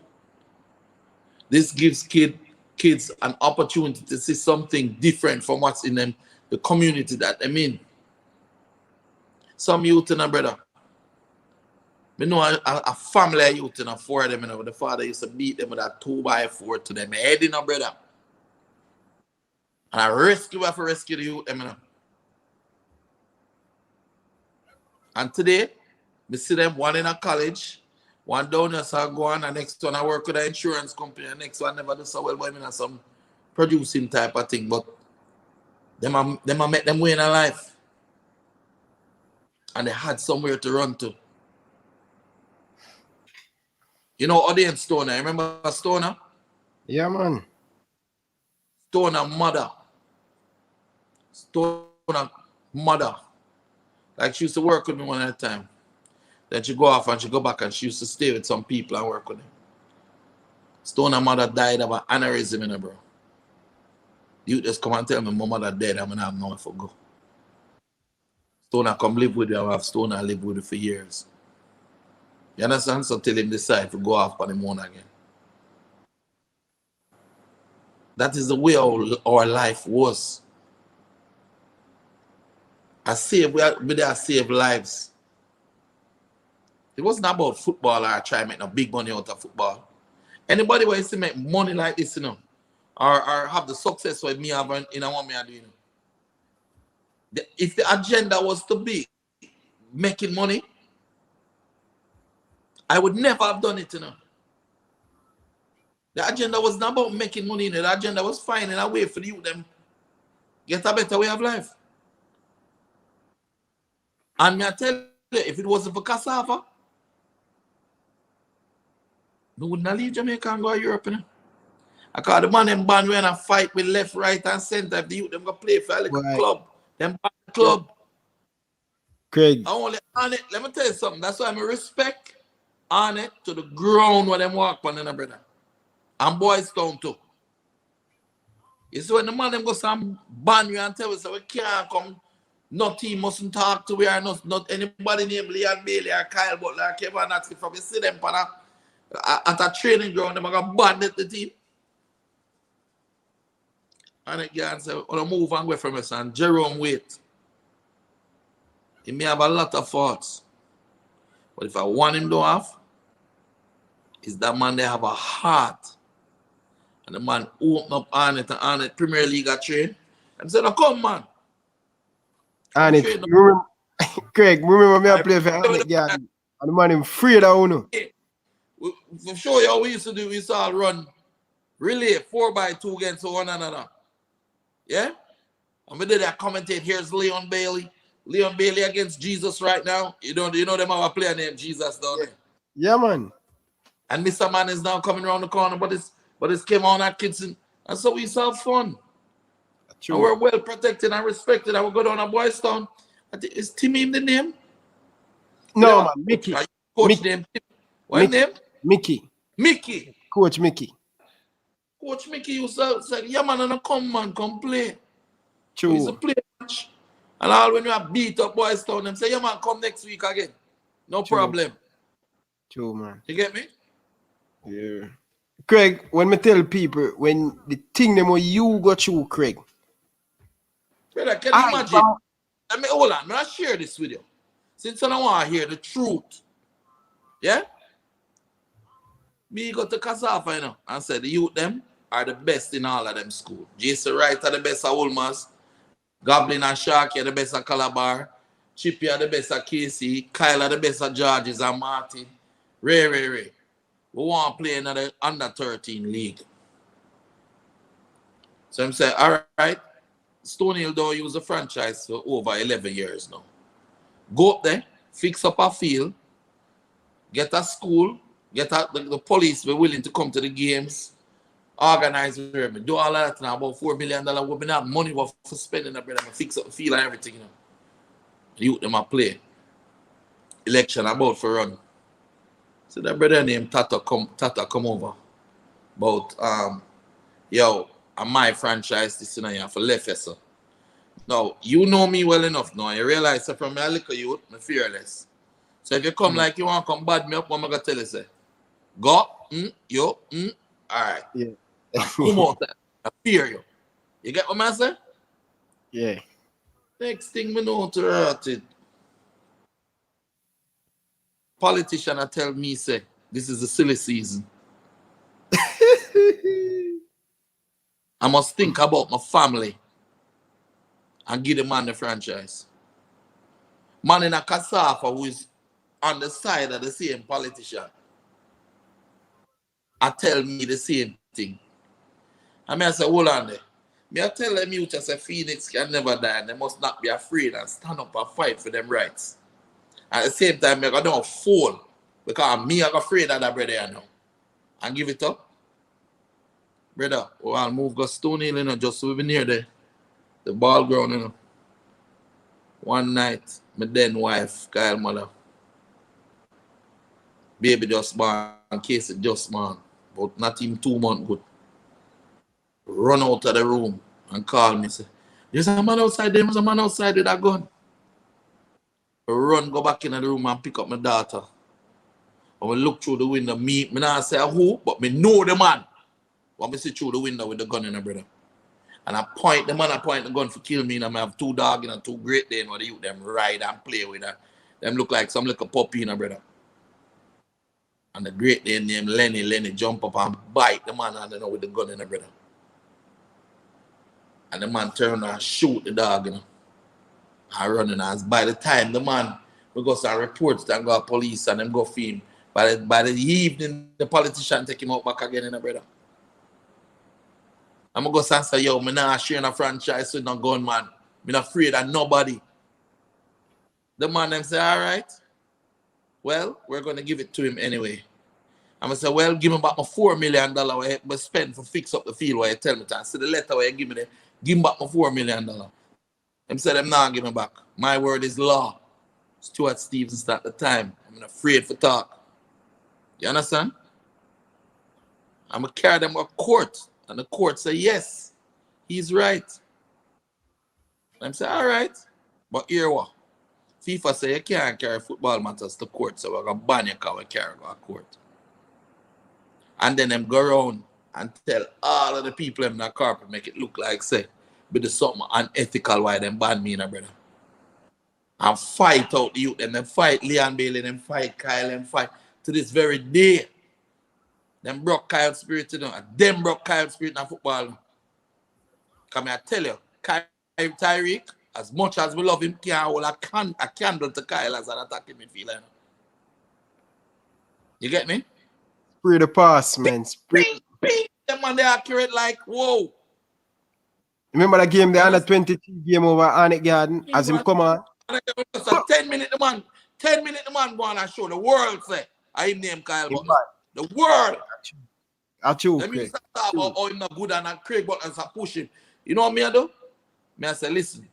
This gives kids an opportunity to see something different from what's in them, the community that they're in. Some youth in a brother. I know a family of youth in a four of them, you know, the father used to beat them with a 2x4 to them head in a brother. And I have to rescue the youth, you know. And today, we see them one in a college, one down there, so I go on, and next one I work with an insurance company, and next one never do so well, but I mean, some producing type of thing, but them I make them way in a life. And they had somewhere to run to. You know Audience Stoner, remember Stoner? Yeah, man. Stoner mother. Stoner mother. Like she used to work with me one at a time. Then she go off and she go back and she used to stay with some people and work with them. Stoner mother died of an aneurysm in her, bro. You just come and tell me my mother dead, I'm gonna have nowhere to go. Stoner come live with you, I have Stoner live with you for years. You understand? So till him decide to go off on him own again. That is the way our life was. We save lives. It wasn't about football or try to make no big money out of football. Anybody who used to make money like this, you know, or have the success with me having in what me are doing. If the agenda was to be making money, I would never have done it, you know. The agenda was not about making money, you know. The agenda was finding a way for you them get a better way of life. And me I tell you, if it wasn't for cassava, we wouldn't leave Jamaica and go to Europe, you know. I call the man them band when I fight with left, right, and center. If the youth them go play for a little club, them band club. Craig. I only on it. Let me tell you something. That's why I respect on it to the ground when them walk on in brother. And Boys Town too. You see when the man them go some ban you and tell us so we can't come, no team mustn't talk to we are not anybody named Leon Bailey or Kyle Butler or Kevin Natsky from you see them at a training ground, them are gonna ban the team. And again say, wanna move and go from us and Jerome wait. He may have a lot of faults. But if I want him to have, is that man they have a heart. And the man open up on it Premier League at train. And said, no, come man. On it. Craig, remember me I play for Arnett, yeah. And the man him free that one. For sure, how we used to do, we used to all run relay 4x2 against one another. Yeah? And we did that commentate. Here's Leon Bailey. Leon Bailey against Jesus right now. You know them have a player named Jesus down there. Yeah, man. And Mr. Man is now coming around the corner, but it's came on at Kitson. And so we used to have fun. True. And we're well protected and respected. I will go down to Boys Town. I think, is Timmy in the name? No, man, Mickey. Coach Mickey. name. What name? Mickey. Mickey. Coach Mickey. Coach Mickey used to say, yeah, man, come play. True. We used to play match. And all when you have beat up Boys Town, them say, yeah, man, come next week again. No problem. True, man. You get me? Yeah. Craig, when me tell people, when the thing them when you go through, Craig. Brother, can you imagine? Let me hold on. Let me share this with you. Since I don't want to hear the truth. Yeah? Me go to Kasafa, you know, and say the youth them are the best in all of them school. Jason Wright are the best at Wolmer's. Goblin and Sharky are the best at Calabar. Chippy are the best at KC. Kyle are the best at Georges and Martin. Ray. We want to play another under 13 league. So I'm saying, all right, Stony Hill don't use the franchise for over 11 years now. Go up there, fix up a field, get a school, get the police be willing to come to the games, organize, do all of that now, about $4 million. We've been having money for spending up there, fix up the field and everything, you know. Youth them a play. Election about for run. So that brother named Tata come over. About yo, and my franchise this you know for left so. Now you know me well enough now. You realize that from my little youth, I'm fearless. So if you come like you want to come bad me up, what am I gonna tell you say? Go, alright. Yeah. Come out there. I fear you. You get what I say? Yeah. Next thing we know to hurt it. Politician tell me say this is the silly season. I must think about my family and give the man the franchise. Man in a Kasafa who is on the side of the same politician I tell me the same thing. I say, hold on there. I tell them you just say Phoenix can never die and they must not be afraid and stand up and fight for them rights. At the same time, I don't fall because me I'm afraid of that brother now. And give it up. Brother, I'll move go Stone Hill, you know, just so we've been near the ball ground, you know. One night, my then wife, Kyle mother, baby just born, Casey just born, but not even 2 months good. Run out of the room and call me, say, there's a man outside there, there's a man outside with that gun. Run, go back in the room and pick up my daughter. And we look through the window, me not say who, but me know the man. When me see through the window with the gun in the brother. And I point the gun for kill me, and I have 2 dogs and 2 Great Danes where the youth them ride and play with that. Them look like some little puppy in a brother. And the Great Dane named Lenny jump up and bite the man and with the gun in the brother. And the man turn and shoot the dog, you know. And running as by the time the man we go some reports that go to police and them go film. By the evening the politician take him out back again in the brother. I'm gonna go and say, yo, I'm not sharing a franchise with no gunman. I'm not afraid of nobody. The man them say, all right, well, we're gonna give it to him anyway. I'm gonna say, well, give me back my $4 million where I spend for fix up the field where you tell me to. I see the letter where you give me there, give me back my $4 million. Them said them not give me back. My word is law. Stuart Stevens at the time. I'm not afraid for talk. You understand? I'm gonna carry them to court. And the court say, yes, he's right. And I'm saying, all right. But here what? FIFA say you can't carry football matters to court, so we're going to ban your car and carry go to court. And then them go around and tell all of the people in that carpet, make it look like, say, but there's something unethical why them ban me, brother. And fight out the youth, and then fight Leon Bailey, then fight Kyle, and fight to this very day. Them broke Kyle's spirit, you know, and them broke Kyle's spirit in football. Come here, I tell you, Kyle Tyreek, as much as we love him, can't hold a candle to Kyle as an attacking midfielder. You get me? Spray the pass, man. Spray. Them man, they accurate like, whoa. Remember that game, the under 23 game over Arnett Garden, as him come on? 10 minutes the man go on and show the world, say, I name Kyle Butler. The world. Achoo, Let me Craig. start talk about how him not good and Craig Butler start pushing. You know what me I do? Me I say, listen.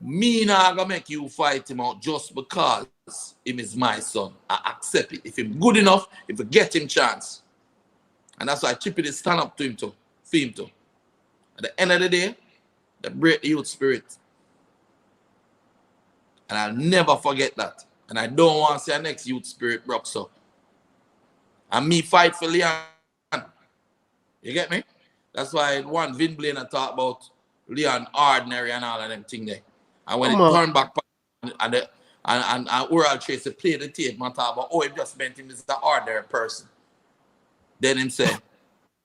Me not gonna make you fight him out just because him is my son. I accept it. If him good enough, if I get him chance. And that's why Chippy did stand up to him too. For him too. At the end of the day, they break the youth spirit. And I'll never forget that. And I don't want to see our next youth spirit broke so. And me fight for Leon. You get me? That's why one Vin Blaine talk about Leon ordinary and all of them things there. And when it turned back and Oral Tracy play the tape, man talk about, oh, it just meant him is an ordinary person. Then him say,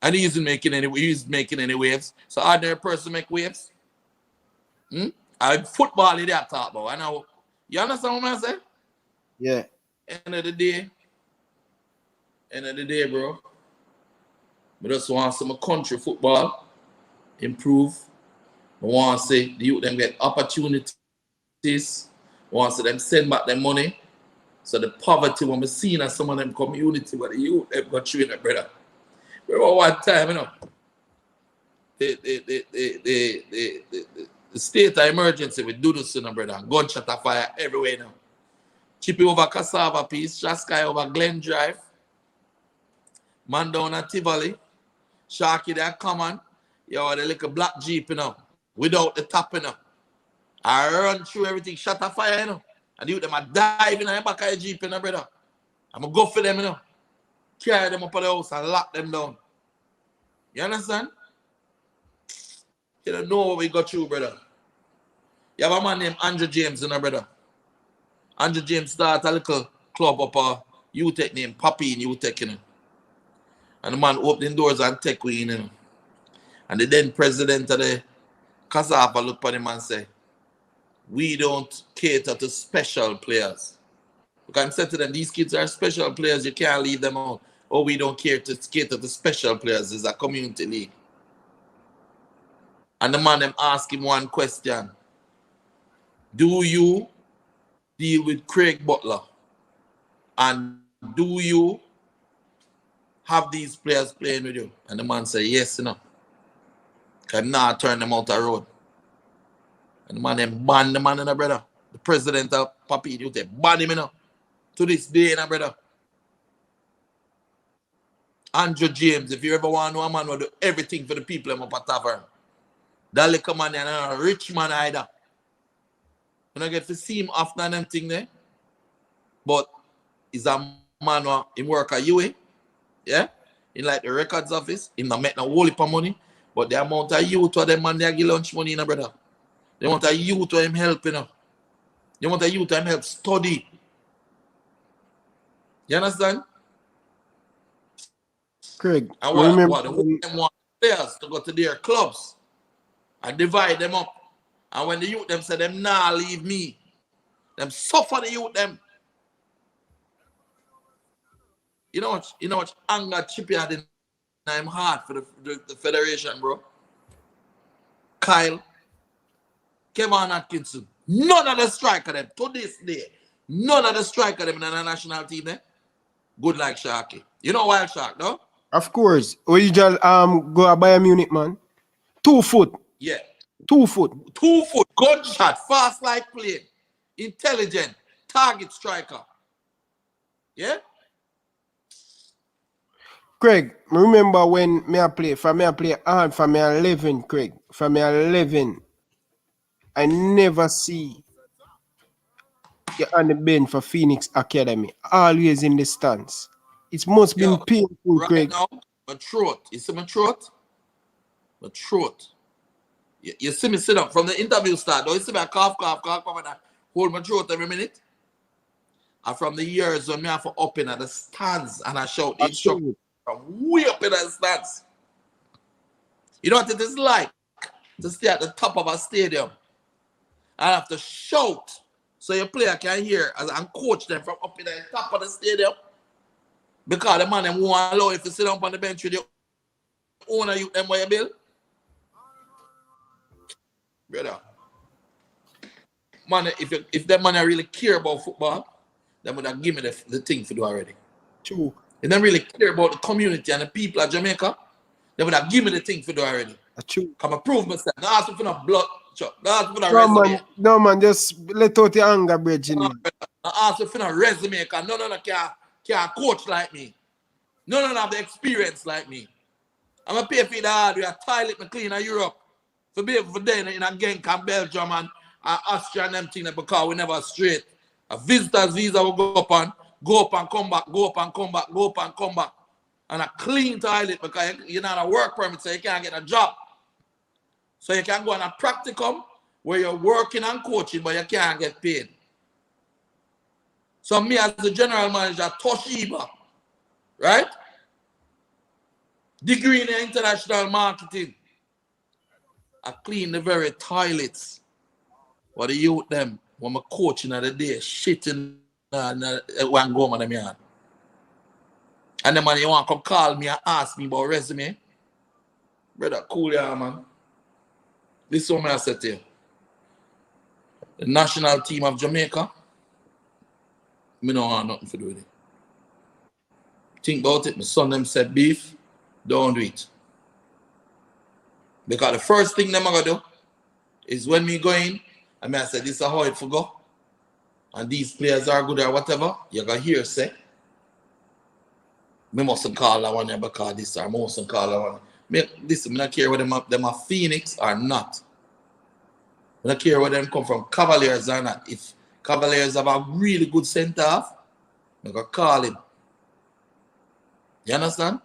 and he isn't making any waves. So ordinary person make waves. Football is that talk about. I know. You understand what I'm saying? Yeah. End of the day, bro. I just want to see my country football improve. I want to see the youth them get opportunities. I want to see them send back their money. So the poverty when we see in some of them community where the youth have got through it, brother. Remember one time, you know, the state of emergency with Dudus, brother, gunshot of fire everywhere now. Chippy over Cassava Piece, Shaskai over Glen Drive, man down at Tivoli, Sharky there common, yo, the little black Jeep, you know, without the top, you know. I run through everything, shot a fire, you know. And you them a dive in the back of the Jeep, you know, brother. I'm gonna go for them, you know. Carry them up to the house and lock them down. You understand? You don't know what we got through, brother. You have a man named Andrew James, you know, brother. Andrew James started a little club up a UTech named Papi in UTech, you know. And the man opened doors and tech we in, you know. And the then president of the Cassava looked at him and said, we don't cater to special players. Because I said to them, these kids are special players, you can't leave them out. Oh, we don't cater to special players, it's a community league. And the man them asked him one question. Do you deal with Craig Butler? And do you have these players playing with you? And the man said, yes, you know. Can now turn them out the road. And the man them ban the man, you know, brother. The president of Papi, you take ban him, you know. To this day, you know, brother. Andrew James, if you ever want to know a man will do everything for the people in a tavern. That little man, and a rich man either. You don't get to see him after them thing there. But he's a man who work at UA. Yeah? In like the records office. He not make no whole heap of money. But the amount of youth to them man, they give lunch money, you know, brother. They want a youth to him help, you know. They want a youth to him help study. You understand? Craig, And what them want players to go to their clubs and divide them up. And when the youth them say them nah leave me, them suffer the youth them. You know what anger Chippy had in him heart for the federation, bro. Kyle, Kevin Atkinson, none of the striker them to this day, none of the striker them in the national team there, good like Sharky. You know Wild Shark, no? Of course. Or you just go buy a Munich, man. 2 foot. Yeah. 2 foot. 2 foot, gunshot, fast like plane, intelligent, target striker. Yeah? Craig, remember when I play hard for me 11, Craig. For me 11, I never see you on the bench for Phoenix Academy. Always in the stands. It must been painful, right Craig. Now, my throat. You see my throat? My throat. You see me sit up from the interview start. Don't you see me cough, and I hold my throat every minute? And from the years when me have to up in at the stands and I shout the instruction from way up in the stands. You know what it is like to stay at the top of a stadium and have to shout so your player can hear and coach them from up in the top of the stadium? Because the man them won't allow you to sit down on the bench with your owner you them by your bill. Brother. Man, if them man really care about football, they would have given me the thing to do already. True. They don't really care about the community and the people of Jamaica. They would have given me the thing for do already. True. Come and prove myself. Now ask me for no blood. Now ask me for no No resume. man, no man, just let out the anger, bridge. Now ask me for no resume because none of them can coach like me. None of them have the experience like me. I'm going to pay for the hard way. I toilet me clean in Europe. For be able for then in a Genk and Belgium and Austria and them things because we never straight. A visitor's visa will go up and come back, go up and come back, go up and come back. And a clean toilet because you're not a work permit, so you can't get a job. So you can go on a practicum where you're working and coaching, but you can't get paid. So me as the general manager, Toshiba, right? Degree in international marketing. I clean the very toilets. What the youth them, when I'm coaching at the day, shitting one go on them yard. And then man, you want to come call me and ask me about resume? Brother, cool ya, man. This is what I said to you. The national team of Jamaica, me don't want nothing to do with it. Think about it, my son them said beef, don't do it. Because the first thing them are going to do is when me go in, and I say, this is how it for go. And these players are good or whatever, you're going to hear say, me mustn't call that one because this or mustn't call that one. Listen, I don't care whether them are Phoenix or not. I don't care whether them come from Cavaliers or not. If Cavaliers have a really good centre half, I'm going to call him. You understand?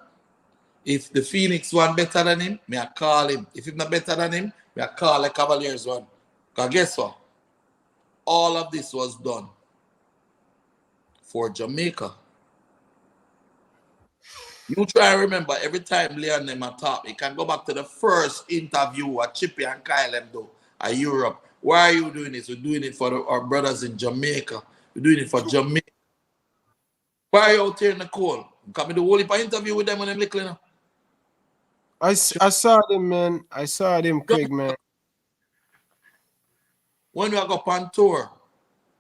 If the Phoenix one better than him, I call him. If he's not better than him, I call the Cavaliers one. Because guess what? All of this was done for Jamaica. You try and remember every time Leon them are talk, you can go back to the first interview at Chippy and Kyle them do at Europe. Why are you doing this? We're doing it for our brothers in Jamaica. We're doing it for Jamaica. Why are you out here in the cold? Come do the whole heap of interview with them when them little, you know? I saw them, man. I saw them, Craig, man. When we go on tour,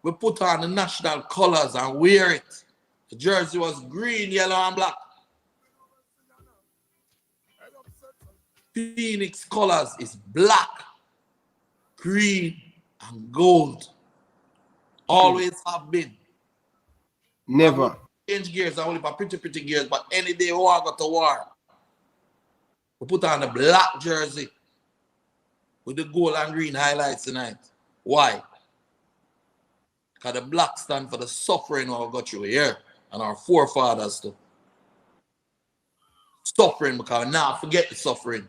we put on the national colors and wear it. The jersey was green, yellow, and black. Phoenix colors is black, green, and gold. Always have been. Never. Change gears and only for pretty gears, but any day we want to go to war, we put on the black jersey with the gold and green highlights tonight. Why? Because the black stand for the suffering we got through here and our forefathers too. Suffering because we now forget the suffering.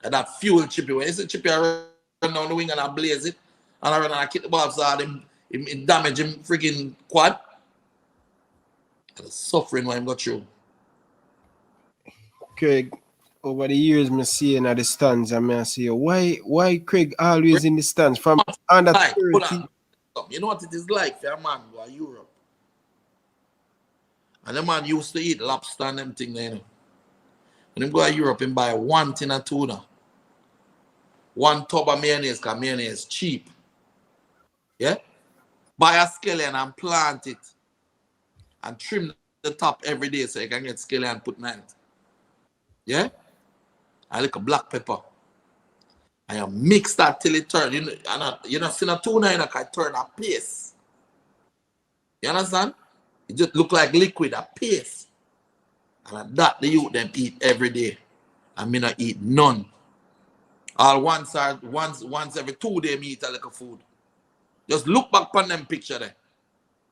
And that fuel Chippy. When you see Chippy I run down the wing and I blaze it, and I run and I kick the balls out, him damage him freaking quad. And the suffering when he got through. Craig, over the years, I see in the stands, and I say, why Craig always in the stands from under 30? You know what it is like for a man go to Europe? And the man used to eat lobster and them thing there, you know. When him go to Europe and buy one tin of tuna, one tub of mayonnaise, because mayonnaise is cheap. Yeah? Buy a scallion and plant it. And trim the top every day so you can get scallion and put in it. Yeah? And like a black pepper. And you mix that till it turn. You know, see a tuna, you can turn a paste. You understand? It just look like liquid, a paste. And that the youth them eat every day. And me not eat none. All once every 2 days me eat a little food. Just look back on them picture there.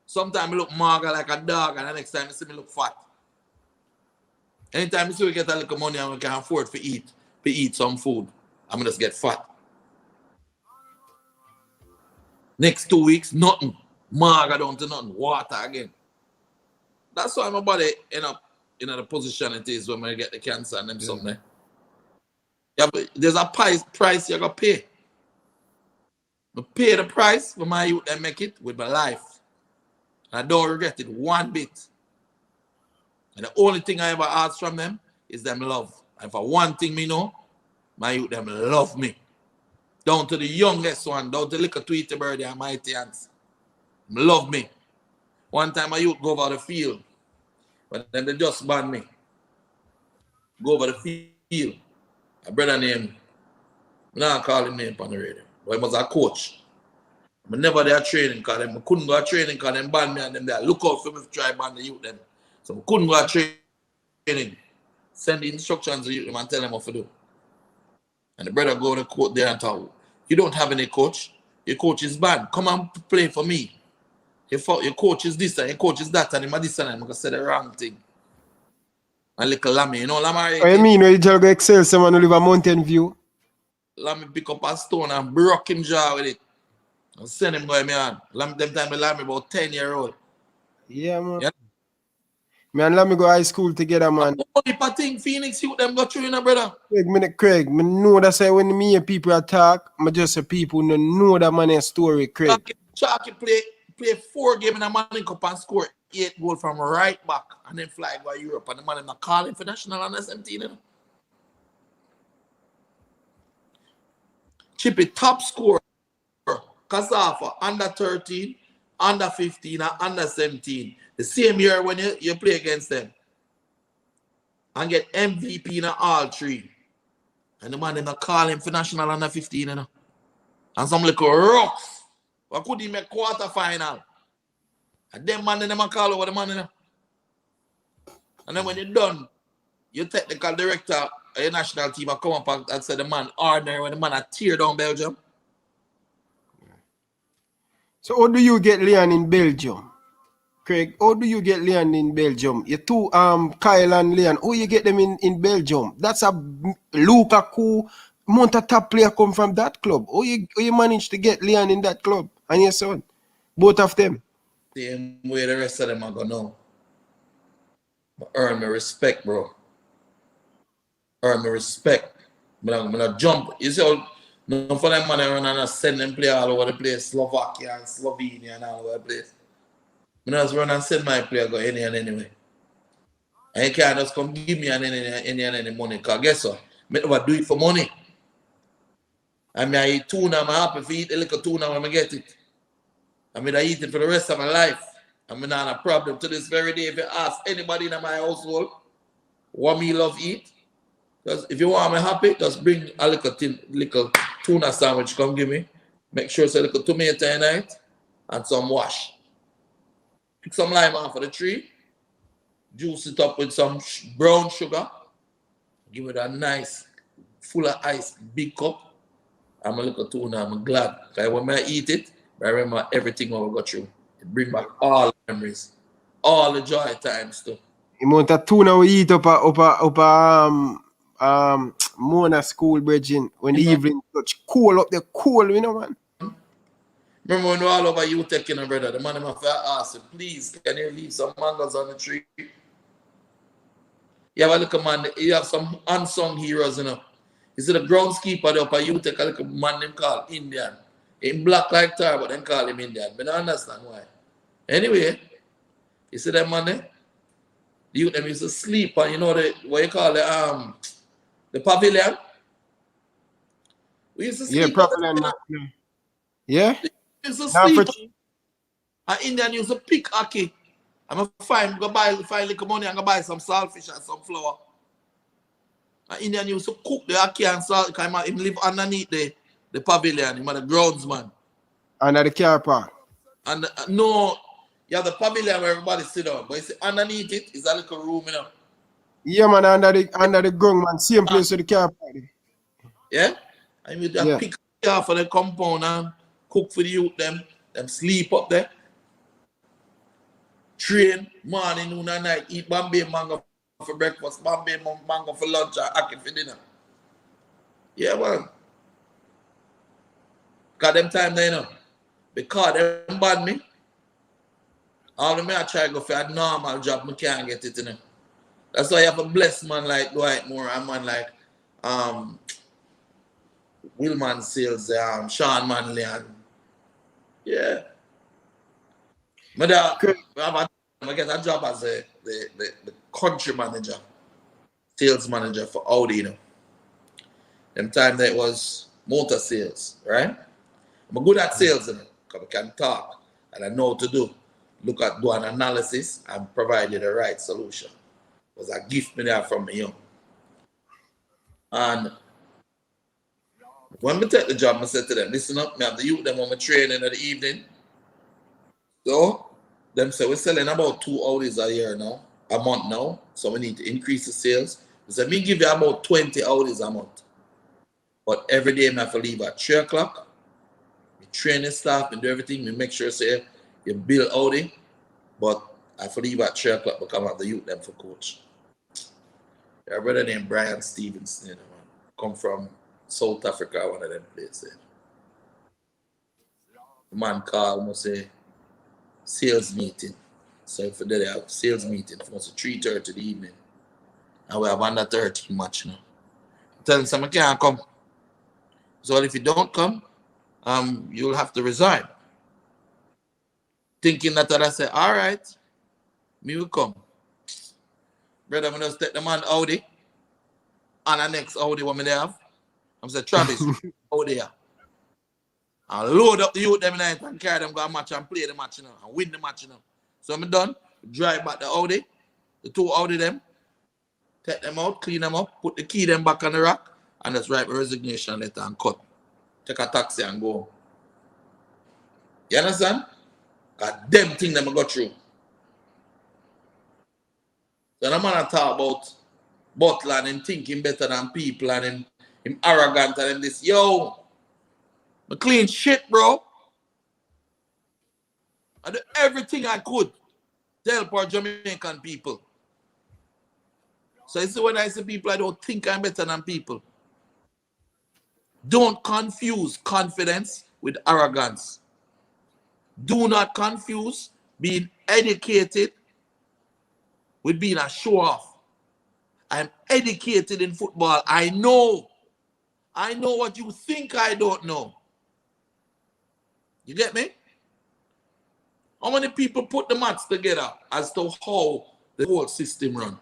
Sometimes I look mager like a dog, and the next time you see me look fat. Anytime you see we get a little money and we can afford to eat some food, I'm gonna just get fat. Next 2 weeks, nothing. Mager down to nothing. Water again. That's why my body end up in the position it is when I get the cancer and them something. Yeah, but there's a price you gotta pay. I pay the price for my youth and make it with my life. And I don't regret it one bit. And the only thing I ever ask from them is them love. And for one thing me know, my youth them love me. Down to the youngest one, down to the little Tweety Birdie and Mighty Ants. Love me. One time my youth go over the field But then they just ban me. Go over the field. A brother named, I'm not calling him name on the radio, but he was a coach. I never there training because I couldn't go training because them ban me and them there. Look out for me to try ban the youth them. So I couldn't go training. Send the instructions to you and tell them what to do. And the brother go to the court there and talk, you don't have any coach. Your coach is bad. Come and play for me. Your coach is this and your coach is that. And him this and I'm going to say the wrong thing. And little Lammy, you know Lammy? What you mean when you just go excel someone who live a Mountain View? Lammy pick up a stone and broke him jaw with it. And send him by me on. Lammy, them time Lammy about 10-year-old. Yeah, man. Yeah. Me and Lammy go high school together, man. Only part thing Phoenix youth them go through, you know, brother. Craig, I know that's why when me and people attack, I just say people know that man's story, Craig. Chalky play 4 games in a Manning Cup and score 8 goals from right back and then fly go to Europe and the man is not calling for national under 17, you know. Chippy top scorer, Kasafa, under 13, under 15, and under 17. The same year when you play against them. And get MVP in all 3. And the man is not calling for national under 15, you know. And some little rocks. What could he make quarter-final? And them man them call over the man, you know. And then when you're done, your technical director of your national team will come up and say the man ordinary when the man tear down Belgium. So how do you get Leon in Belgium? Craig, how do you get Leon in Belgium? You two, Kyle and Leon, how you get them in Belgium? That's a Lukaku, Monta top player come from that club. How you manage to get Leon in that club? And your son? Both of them? Same way the rest of them are going to know. Earn my respect, bro. Earn my respect. I'm going to jump. You see how none for them man run and send them play all over the place, Slovakia and Slovenia and all over the place. I just run and send my player go any and anyway. And you can't just come give me any money. Because guess what? I never do it for money. I mean, I eat tuna, I'm happy if I eat a little tuna when I get it. I mean, I eat it for the rest of my life. I mean, not a problem. To this very day, if you ask anybody in my household what me love eat, because if you want me happy, just bring a little tuna sandwich, come give me. Make sure it's a little tomato in it and some wash. Pick some lime off of the tree, juice it up with some brown sugar, give it a nice, full of ice, big cup. I'm a little tuna, I'm glad. Because when I eat it, I remember everything we go through. It brings back all the memories, all the joy times too. The amount of tuna we eat up Mona school, Virgin, when the evening touch cool up the cool, you know, man. Remember when we all over you taking a brother, the man in my face asked him, please, can you leave some mangoes on the tree? You have a little man, you have some unsung heroes, you know. You see the groundskeeper up at you take a little man named called Indian. In black like tar, but then call him Indian. But I don't understand why. Anyway, you see that man there? The youth them used to sleep on, you know, what you call the pavilion? We used to sleep. Yeah, pavilion. Yeah? We used to sleep. And Indian used to pick ackee. I'm going to find little money and go buy some saltfish and some flour. And Indian used to cook the ackee and salt because he live underneath the pavilion. He was the groundsman. Under the car park? And no, you have the pavilion where everybody sit down. But you see, underneath it is a little room, you know. Yeah, man, under the ground, man. Same place with the car park. Yeah? And you just pick off of the compound and cook for the youth, them sleep up there. Train, morning, noon, and night. Eat Bombay mango for breakfast, Bombay mango for lunch, and ackee for dinner. Yeah, man. Because them time there, you know. Because them bad me. All of me I try to go for a normal job, I can't get it, you know. That's why you have a blessed man like Dwight Moore and man like Willman Sales, Sean Manley, and yeah. I get a job as the country manager, sales manager for Audi, you know. Them time that was motor sales, right? I'm good at sales, you know, because I can talk and I know what to do. look at, do an analysis, and provide you the right solution. It was a gift me there from me young. And when we take the job, I said to them, listen up, me have the youth them on my training in the evening. So, them say we're selling about 2 Audis a month now. So we need to increase the sales. They said, me give you about 20 Audis a month. But every day I have to leave at 3 o'clock. We train the staff and do everything. We make sure say you build Audi. But I have to leave at 3 o'clock because I have the youth them for coach. A brother named Brian Stevenson, you know, man. Come from South Africa, one of them places. The man called me say sales meeting. So if they have sales meeting from 3:30 the evening. And we have under 13 match now. I tell him I can't come. So if you don't come, you'll have to resign. Thinking that I say, all right, me will come. Brother, I'm going to take the man Audi. And the next Audi what I have. I'm saying, Travis, Audi here. I'll load up the youth them night and carry them, go and match and play the match, you know, and win the match, you know. So I'm done. Drive back the Audi, the 2 Audi them, take them out, clean them up, put the key them back on the rack, and just write a resignation letter and cut. Take a taxi and go. You understand? Got them thing them I got through. So the man talk about Butler and him thinking better than people and him arrogant and him this. Yo, I clean shit, bro. I do everything I could to help our Jamaican people. So you see when I say people, I don't think I'm better than people. Don't confuse confidence with arrogance. Do not confuse being educated with being a show-off. I'm educated in football. I know what you think I don't know. You get me? How many people put the maths together as to how the whole system runs?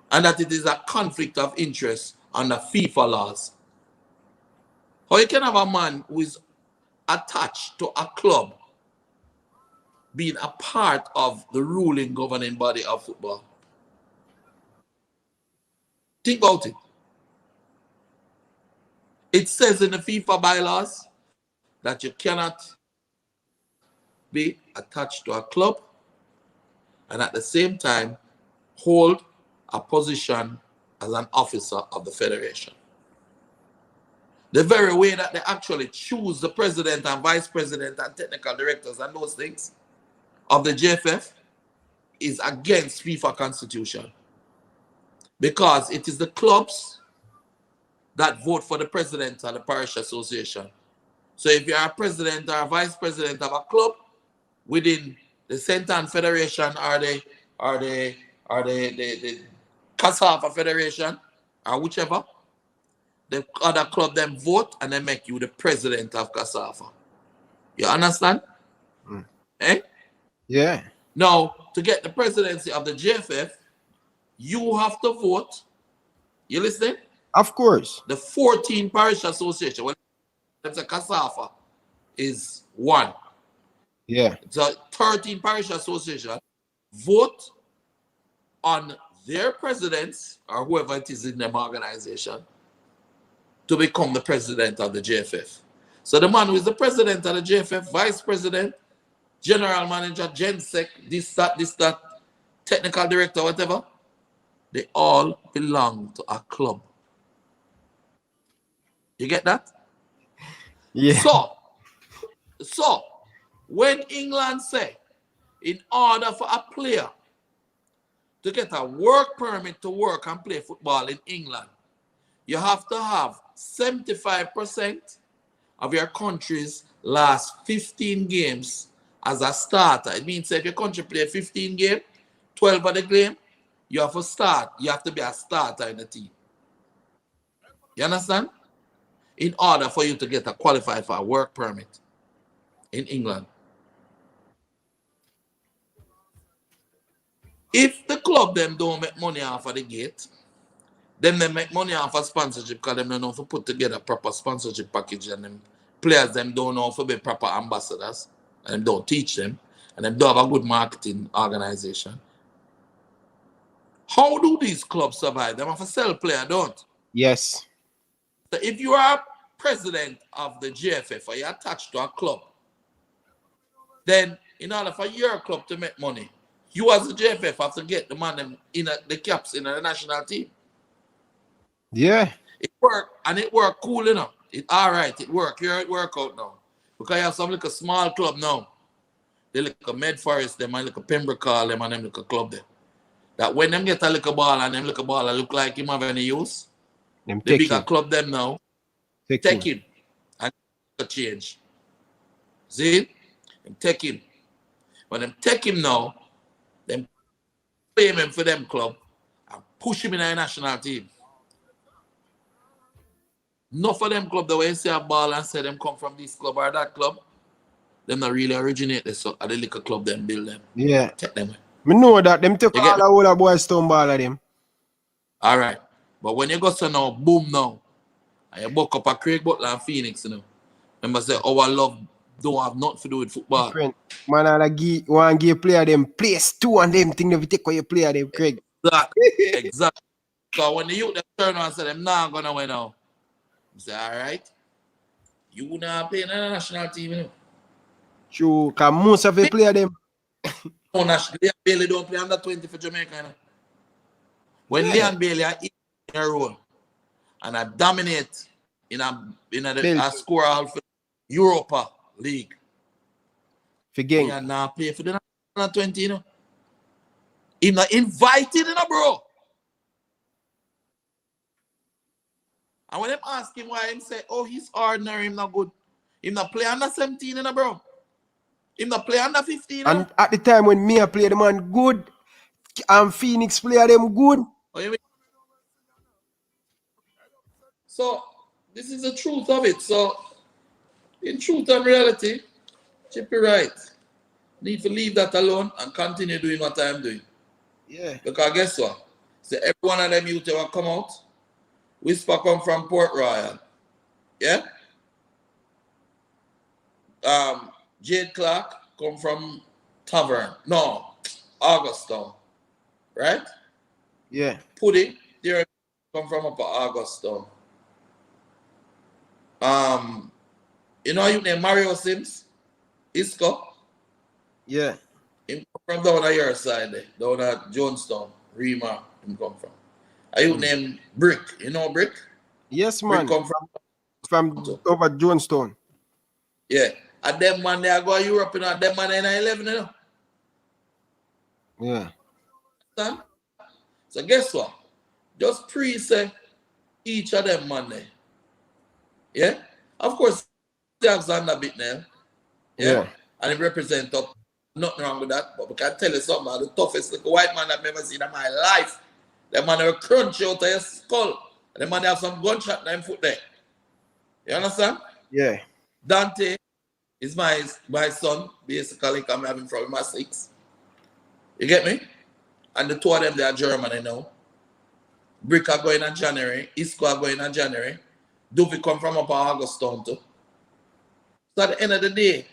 And that it is a conflict of interest under FIFA laws. How you can have a man who is attached to a club being a part of the ruling governing body of football? Think about it. It says in the FIFA bylaws that you cannot be attached to a club and at the same time hold a position as an officer of the federation. The very way that they actually choose the president and vice president and technical directors and those things of the JFF is against FIFA constitution, because it is the clubs that vote for the president of the parish association. So if you're a president or a vice president of a club within the Centre and Federation or the CASAFA Federation or whichever, the other club then vote and they make you the president of CASAFA. You understand? Eh? Yeah. Now, to get the presidency of the JFF, you have to vote. You listening? Of course. The 14 parish association, when it's a CASAFA, is 1. Yeah. The 13 parish association vote on their presidents or whoever it is in them organization to become the president of the JFF. So the man who is the president of the JFF, vice president, general manager, GenSec, this, that, technical director, whatever, they all belong to a club. You get that? Yeah. So when England say, in order for a player to get a work permit to work and play football in England, you have to have 75% of your country's last 15 games as a starter. It means if your country play 15 games, 12 of the game, you have to start. You have to be a starter in the team. You understand? In order for you to get a qualify for a work permit in England. If the club them don't make money off of the gate, then they make money off of sponsorship because they don't know how to put together proper sponsorship package, and them players them don't know how to be proper ambassadors and don't teach them. and them do have a good marketing organization. How do these clubs survive? They have to sell player, don't? Yes. So if you are president of the JFF or you're attached to a club, then in order for your club to make money, you as the JFF have to get the man in the caps in the national team. Yeah. It work and it work cool enough. It all right, it work. You're at workout now. Because you have some little small club now. They look a Medforest, them and look a Pembroke Hall, them and them look a club there. That when them get a little ball and them little ball look like him have any use, Them the bigger club them now, take him and change. See? Them take him. When them take him now, them pay him for them club and push him in a national team. Enough of them club, the way you see a ball and say them come from this club or that club, them not really originate this, so at the little club them build them. Yeah. Take them. Me know that them take all the older boys stone ball of them. All right. But when you go to now, boom now, and you buck up a Craig Butler and Phoenix, you know, remember say our love don't have nothing to do with football. Friend, man, I give one give player them place two and them thing they take away player them, Craig. Exactly. So when the youth them turn around and say them not gonna win now, you say, all right, you not playing in the national team, you know. True, because most of the player them. No, Leon Bailey don't play under 20 for Jamaica, you know. When Leon Bailey are in a role and I dominate in a score all for Europa League, Forgetting. Leon now play for the under 20, you know. He's not invited, you know, bro. And when them ask him why, him say, oh, he's ordinary, him not good. Him not play under 17, you know, bro. Him not play under 15. And at the time when me play the man good, and Phoenix play them good. Oh, you mean? So this is the truth of it. So in truth and reality, Chippy right. Need to leave that alone and continue doing what I'm doing. Yeah. Because guess what? So every one of them youth will come out. Whisper come from Port Royal. Yeah? Jade Clark come from Tavern. No, Augustown. Right? Yeah. Putty, they come from up at Augustown. You know you name Mario Sims? Isco? Yeah. Him come from down at your side there, down at Jonestown, Rima, him come from. Are you name Brick? You know Brick? Yes, man. Brick come from over Jonestown. Yeah. And them man they are going to Europe, you know, them man in 11, you know. Yeah. So guess what? Just pre-say each of them man there. Yeah? Of course, Alexander Bitnell. Yeah? And he represents up. Nothing wrong with that. But we can tell you something. The toughest little white man I've ever seen in my life. That man will crunch you out of your skull. And the man have some gunshot in them foot there. You understand? Yeah. Dante is my son, basically, come having from my 6. You get me? And the two of them, they are German, you know. Brick are going in January. Isco are going in January. Duffy come from up Augustown too. So at the end of the day,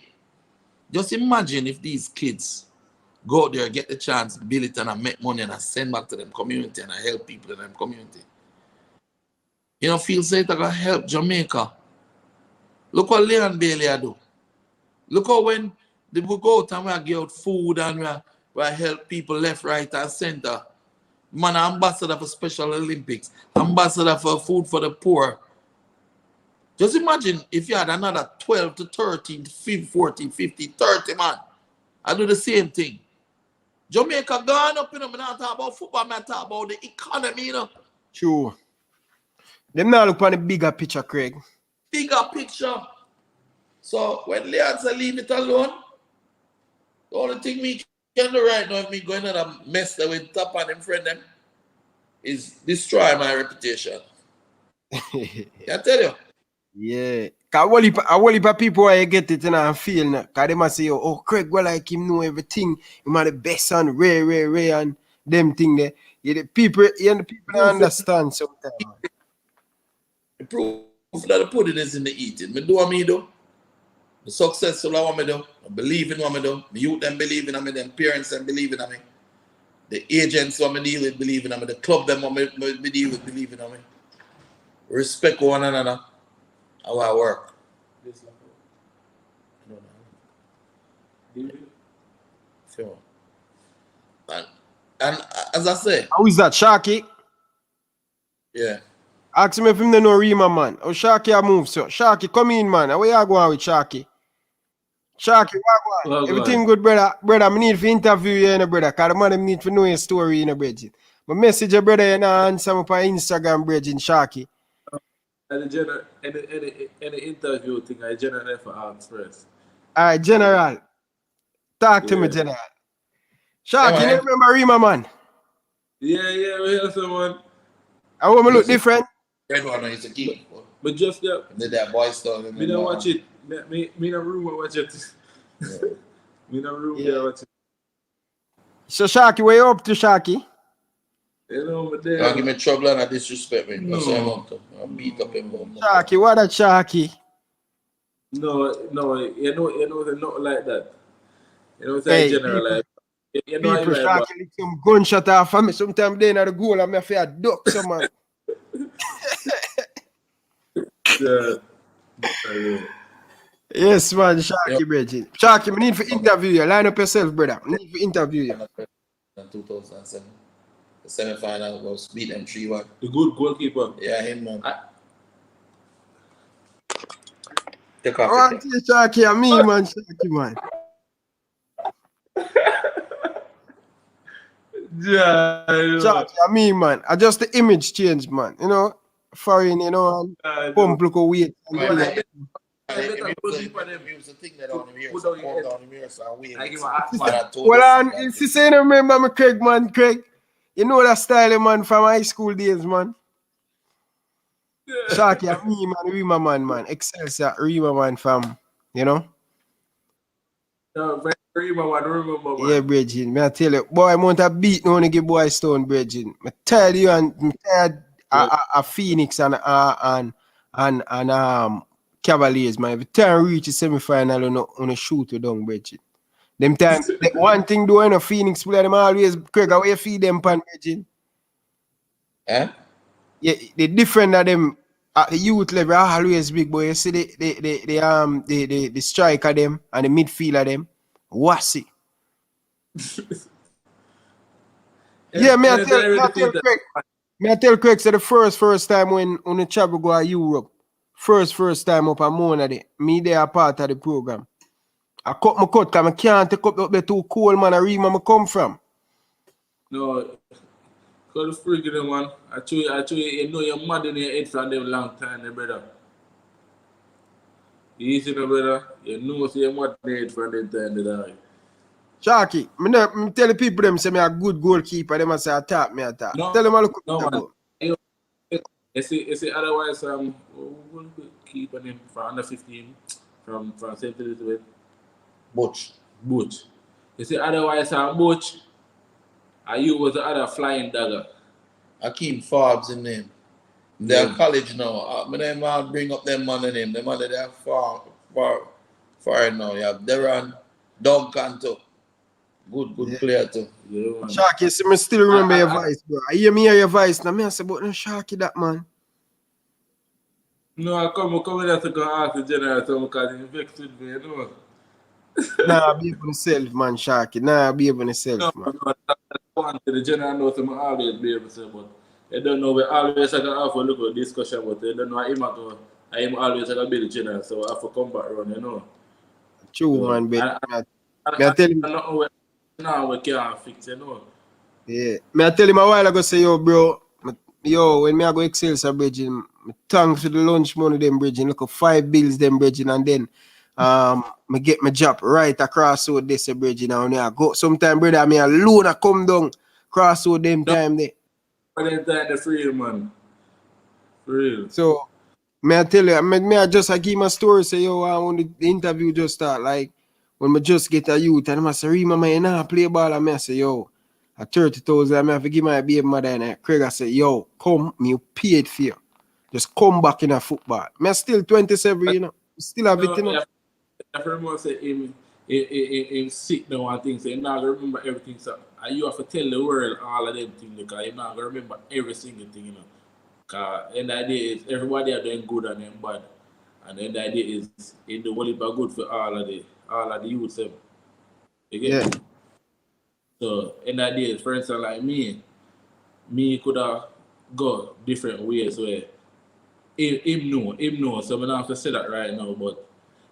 just imagine if these kids go out there, get the chance, build it and make money and I send back to them community and I help people in them community. You know, feel say they're going to help Jamaica. Look what Leon Bailey do. Look how when they go out and we give out food and we help people left, right, and center. Man, ambassador for Special Olympics, ambassador for food for the poor. Just imagine if you had another 12 to 13, 15, 14, 15, 30 man. I do the same thing. Jamaica gone up, you know, I'm not talking about football, I'm not talking about the economy, you know. True. Them now look on the bigger picture, Craig. Bigger picture. So when Leon said leave it alone, the only thing me can do right now if me going on a mess that with top and them friend them is destroy my reputation. I tell you. Yeah. Cause a whole heap of people where you get it and feel now. Cause they must say, oh, Craig, well, like him know everything. Him are the best and Ray, and them thing there. Yeah, the people don't understand sometimes. The proof that the pudding is in the eating. Me do what me do. The successful I want me do. I believe in what me do. The youth them believe in me. Them parents them believe in me. The agents want me deal with believe in me. The club them want me deal with believe in me. Respect one another. How I work. So, and as I say, Who is that, Sharky? yeah. Ask him if him know Rima, man. Oh, Sharky, I move, so. Sharky, come in, man. Where you going with Sharky? Sharky, what going? Everything good, brother. Brother, I need to interview you, you know, brother. Because the man them need to know your story, you know, brother. My message, your brother, you know, answer me on Instagram, brother, Sharky. And the interview thing, I generally for ask first. All right, General. Talk to me, General. Sharky, you remember Rima, man? Yeah, we have someone. I want me look different. Red one used to keep. But just yeah. Did that boy stuff. Me don't watch it. Me no room watch it. Me no room watch it. So Sharky, where you up to, Sharky? You know, but there. Don't give me trouble and disrespect me. No. I'll beat up him. Sharky, what that Sharky? No, you know, they're not like that. You know, it's Hey, general like. You know, people, like, Sharky, lick some gunshot off of me. Sometimes they in the goal and me feel duck some man. Yes, man, Sharky, brother. Sharky, I need to interview you. Line up yourself, brother. I need to interview you. In 2007. The semi-final was beat them 3-1. The good goalkeeper. Yeah, him, man. Take off. I want to see Sharky and me, man. Sharky, man. Yeah, Sharky and me, man. I just the image change, man. You know, foreign, you know, and pump look weight. Well, if you say, remember me, Craig, man, Craig. You know that style, man, from high school days, man. Sharky and me, man, Rima, man. Excelsior, Rima, man, fam. You know? No, Rima, man, remember, man. Yeah, Bridget. Me I tell you, boy, I want to beat no give boy stone, Bridget. Me tell you, and me tired a Phoenix and Cavaliers, man. Every time reach the semi-final, on a shoot you down, Bridget. Them time, one thing doing a Phoenix player, them always, Craig, how you feed them pan, Bridget? Eh? Yeah, the different of them at the youth level are always big, boy. You see the striker them and the midfielder them. What's it? Yeah, me I tell Craig, so the first time when on the travel go to Europe, first time up a Mona day, me they are part of the program. I cut my cut because I can't take up the too cold, man. I read where I come from. No, because the freaking man, I tell you know you're mad in your head from them long time, brother. You see, brother, you know you're mad in your head from them time, Sharky, me tell the people them say me a good goalkeeper, them say attack me attack. No, Tell them I look no, man. You see, otherwise, we'll keep him for under 15 from St. Elizabeth. Butch. You see, otherwise, Butch, you was the other flying dagger. Akeem Forbes in name. They're college now. I'll bring up them man in name. Them man they are far now. You have Deron, Duncan too. Good player too. Yeah, Sharky, see me still remember your voice, bro. I hear your voice. Now me I say, but no Sharky that man. No, I come here to go ask the general so because he vexed with me, you know. Nah, be able self, man, Sharky. Nah, be able self, man. No, the general knows him always be able to say, but they don't know we always have a look at discussion, but they don't know I am always going to be the general, so I have to come back around, you know. True, so, man, baby. I tell him now we can't fix, you know. Yeah. Me I tell him a while ago, say, yo, bro, when me I go Excelsior, bridging, thanks for the lunch money, them bridging, look at 5 bills, them bridging, and then me get my job right across road this bridging, and I go sometime, brother, me alone I come down, cross road them time there. But then time the free, man. For real. So, me I tell you, me I just give my story, say, yo, when the interview just start, like, when I just get a youth, and I say, remember, you know, play ball, and I say, yo, at 30,000, I have to give my baby mother, and Craig, I say, yo, come, me paid for you. Just come back in a football. Me still 27, you know. Still have it, you know. have to remember say him sick now and things, so you're not gonna remember everything. So and you have to tell the world all of them things because you're not gonna remember every single thing, you know. Cause and the idea is everybody are doing good and them bad. And then the idea is in the world are good for all of the youths. Them. You get Yeah. me? So and the idea is for instance like me could have go different ways where him know, so I don't have to say that right now, but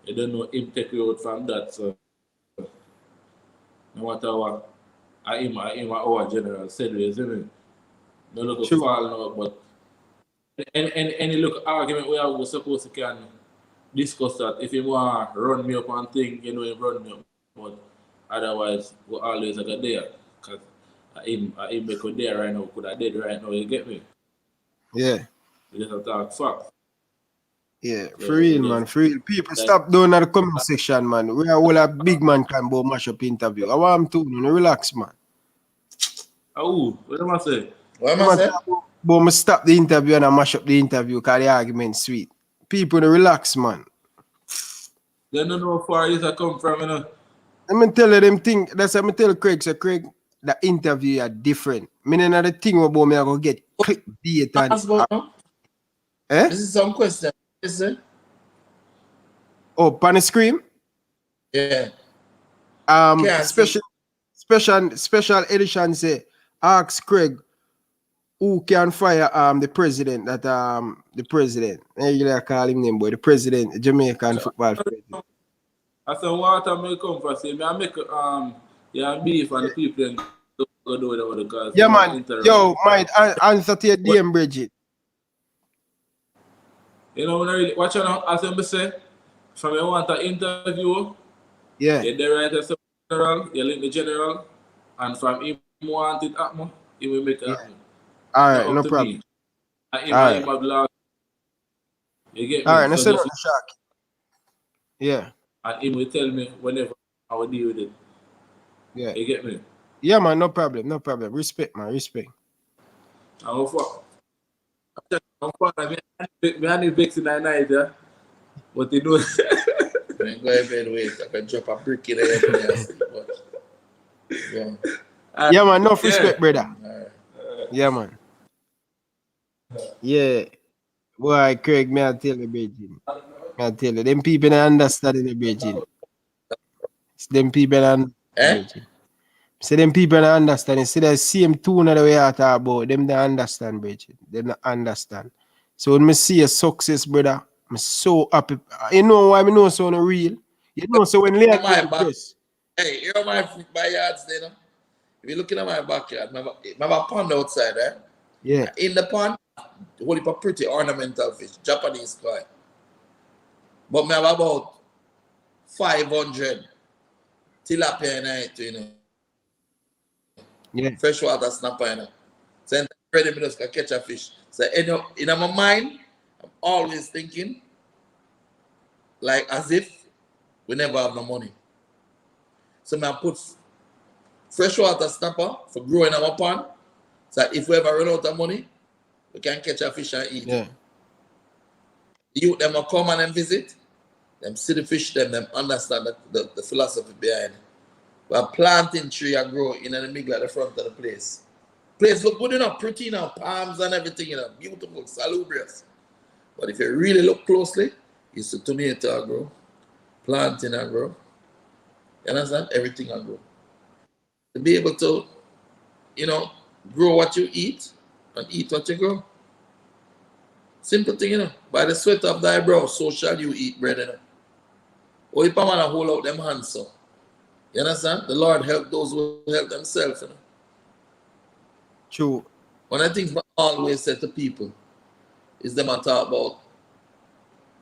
I don't know him take you out from that, so no matter what, I am our general said, isn't it? No look True. fall now, but any look argument we are supposed to can discuss that. If you want to run me up on thing, you know, you run me up, but otherwise we always like a there, because I make a there right now, could I dead right now, you get me? Yeah. You just have to talk facts. Yeah, So for real, we man. just For real. People, like, stop doing that the comment section, man. We are all a big man can go mash up interview. I want him to relax, man. oh, what am I saying? What am Come I on, saying? but me stop the interview and I mash up the interview because the argument sweet. People, relax, man. They don't know how far is I come from, you know. Let me tell you them thing. That's what I tell Craig. So Craig, the interview are different. Meaning the thing about me, I go get clickbait and Ask about now. eh? This is some question. Listen. Oh, pan the screen. Yeah. Can't see. Special edition say ask Craig who can fire the president that the president. I usually call him name boy, the president, Jamaican football president. I said, what I may come for, say, I make yeah, beef and the people then go do it because Yeah, they want man. interact. Yo, might answer to your DM, Bridget. You know, when I really watch out, as I say, from you want an interview, Yeah. you write as a general, you link the general, and from him want it happen, he will make it Yeah. happen. All Not right, up no to problem. me. And All him have last, you get All me? right, So let's send just, on the shark. Yeah, and him will tell me whenever I will deal with it. yeah. You get me? Yeah, man, no problem, no problem. Respect, man, respect. I'm for. I'm for. I need Vex in the night, yeah. But you know, When go to bed, wait. I can drop a brick in the head when I sleep. But, yeah. Yeah, man, no yeah. respect, brother. All right. Yeah, man. Yeah. Boy, Craig, may I tell you, Bridget. May I tell you, them people don't understand the Bridget. It's them people don't understand Eh? Bridget. So them people don't understand. See the same tune that we are talking about. Them don't understand, Bridget. They don't understand. So when I see a success, brother, I'm so happy. You know why I know so real? You know, so when Leon My the back. press. Hey, you're my yards there, no? If you're looking at my backyard, I have a pond outside, right? Yeah. In the pond, the whole heap of pretty ornamental fish, Japanese koi. But I have about 500 tilapia in it, you know. Yeah. Freshwater snapper, you know. So in 30 minutes, I catch a fish. So in my mind, I'm always thinking like as if we never have no money. So I put freshwater snapper for growing our pond. So if we ever run out of money, we can catch a fish and eat. Yeah. The youth them will come and visit, them see the fish, them understand the philosophy behind it. We're planting tree and grow in the middle at the front of the place. Place look good enough, pretty enough, palms and everything, you know, beautiful, salubrious. But if you really look closely, you see tomato grow, planting and grow. You understand? Everything will grow. To be able to, you know, grow what you eat and eat what you grow. Simple thing, you know. By the sweat of thy brow, so shall you eat bread, you know. Or if I want to hold out them hands, so. You understand? The Lord help those who help themselves, you know. True. One of the things I always say to people is them I talk about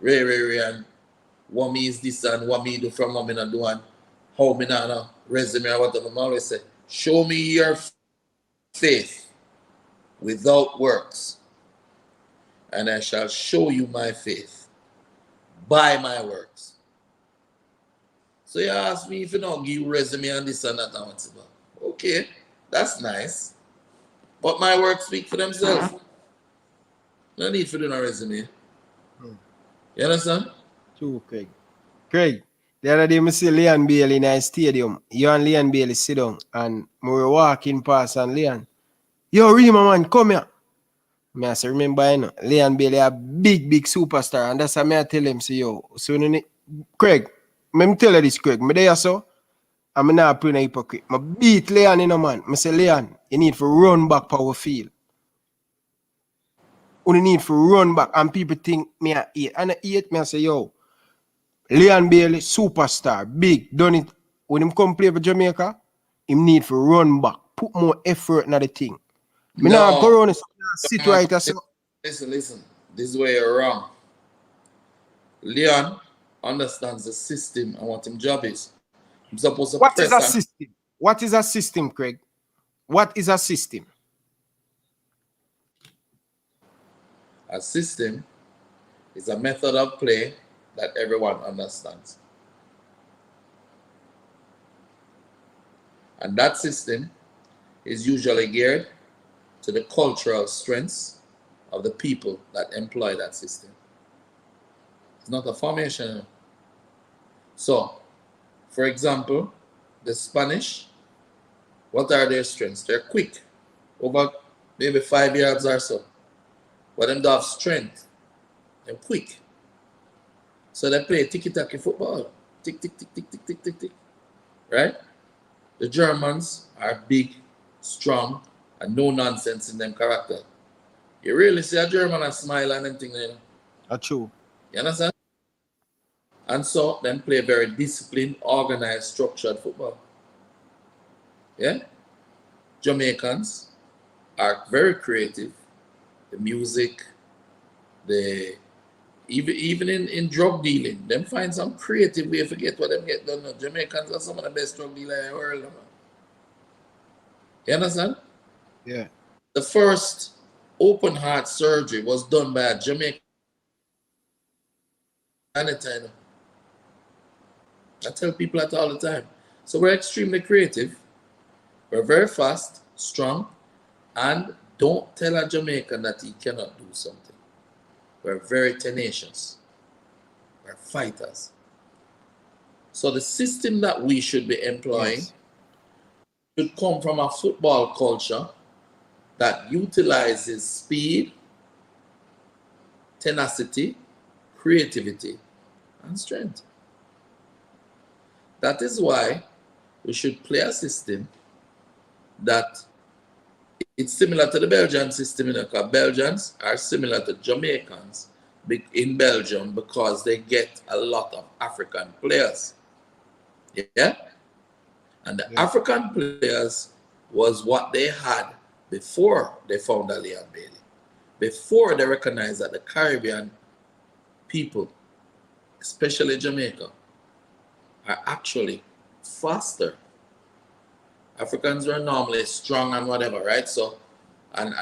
Ray and what me is this and what me do from what me not do and how me not resume or whatever. I always say, show me your faith without works, and I shall show you my faith by my works. So you ask me if you don't give you resume and this and that and whatever. Okay, that's nice. But my works speak for themselves. No need for doing a resume. You understand? True, Craig. Craig, The other day, I see Leon Bailey in a stadium. You and Leon Bailey sit down, and we were walking past, and Leon, yo, Rima, man, come here. Me I say, remember, you know, Leon Bailey a big superstar, and that's how I tell him, say, yo, so Craig, me tell you this, Craig, me there so, I'm not playing a hypocrite. I beat Leon, you know, man. I say, Leon, you need to run back power field. You need to run back, and people think me a 8. And I 8, me I say, yo, Leon Bailey, superstar, big, done it. When him come play for Jamaica, him need to run back, put more effort in the thing. Me now go around and sit right as so. Listen. This is where you're wrong. Leon understands the system and what his job is. He's supposed to What is a press system? What is a system, Craig? What is a system? A system is a method of play that everyone understands. And that system is usually geared to the cultural strengths of the people that employ that system. It's not a formation. So, for example, the Spanish, what are their strengths? They're quick, over maybe 5 yards or so. But them do have strength. They're quick. So they play tiki-taka football. Tick, tick, tick, tick, tick, tick, tick, tick. Right? The Germans are big, strong, and no nonsense in them character. You really see a German and smile and anything there. That's true. You understand? And so them play very disciplined, organized, structured football. Yeah? Jamaicans are very creative. The music, even in drug dealing, them find some creative way to get what them get done. Jamaicans are some of the best drug dealers in the world. Man. You understand? Yeah. The first open heart surgery was done by a Jamaican. I tell people that all the time. So we're extremely creative. We're very fast, strong, and don't tell a Jamaican that he cannot do something. We're very tenacious. We're fighters. So the system that we should be employing should come from a football culture that utilizes speed, tenacity, creativity, and strength. That is why we should play a system that it's similar to the Belgian system, because Belgians are similar to Jamaicans in Belgium because they get a lot of African players. Yeah? And the African players was what they had before they found Leon Bailey. Before they recognized that the Caribbean people, especially Jamaica, are actually faster. Africans were normally strong and whatever, right? So, and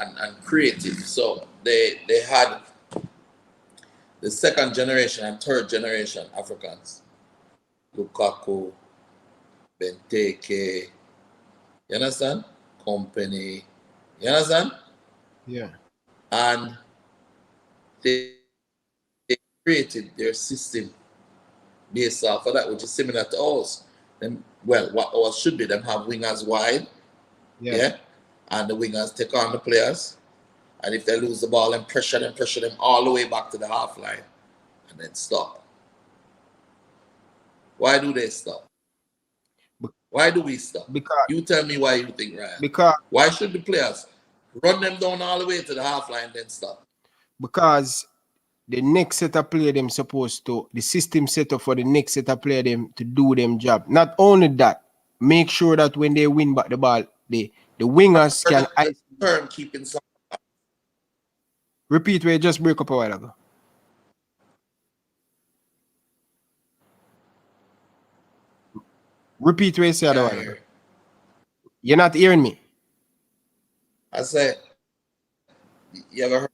creative. So they had the second generation and third generation Africans. Lukaku, Benteke, you understand? Company, you understand? Yeah. And they created their system based off of that, which is similar to ours. Them, well, what ours should be, them have wingers wide, yeah, and the wingers take on the players, and if they lose the ball, then pressure them all the way back to the half line, and then stop. Why do they stop? Why do we stop? Because you tell me why you think, Ryan. Because why should the players run them down all the way to the half line, then stop? Because the next set of player them supposed to, the system set up for the next set of player them to do them job. Not only that, make sure that when they win back the ball, the wingers can turn keeping some. Repeat where you just break up a while ago. Repeat where you said a while ago. You're not hearing me. I said, you ever heard?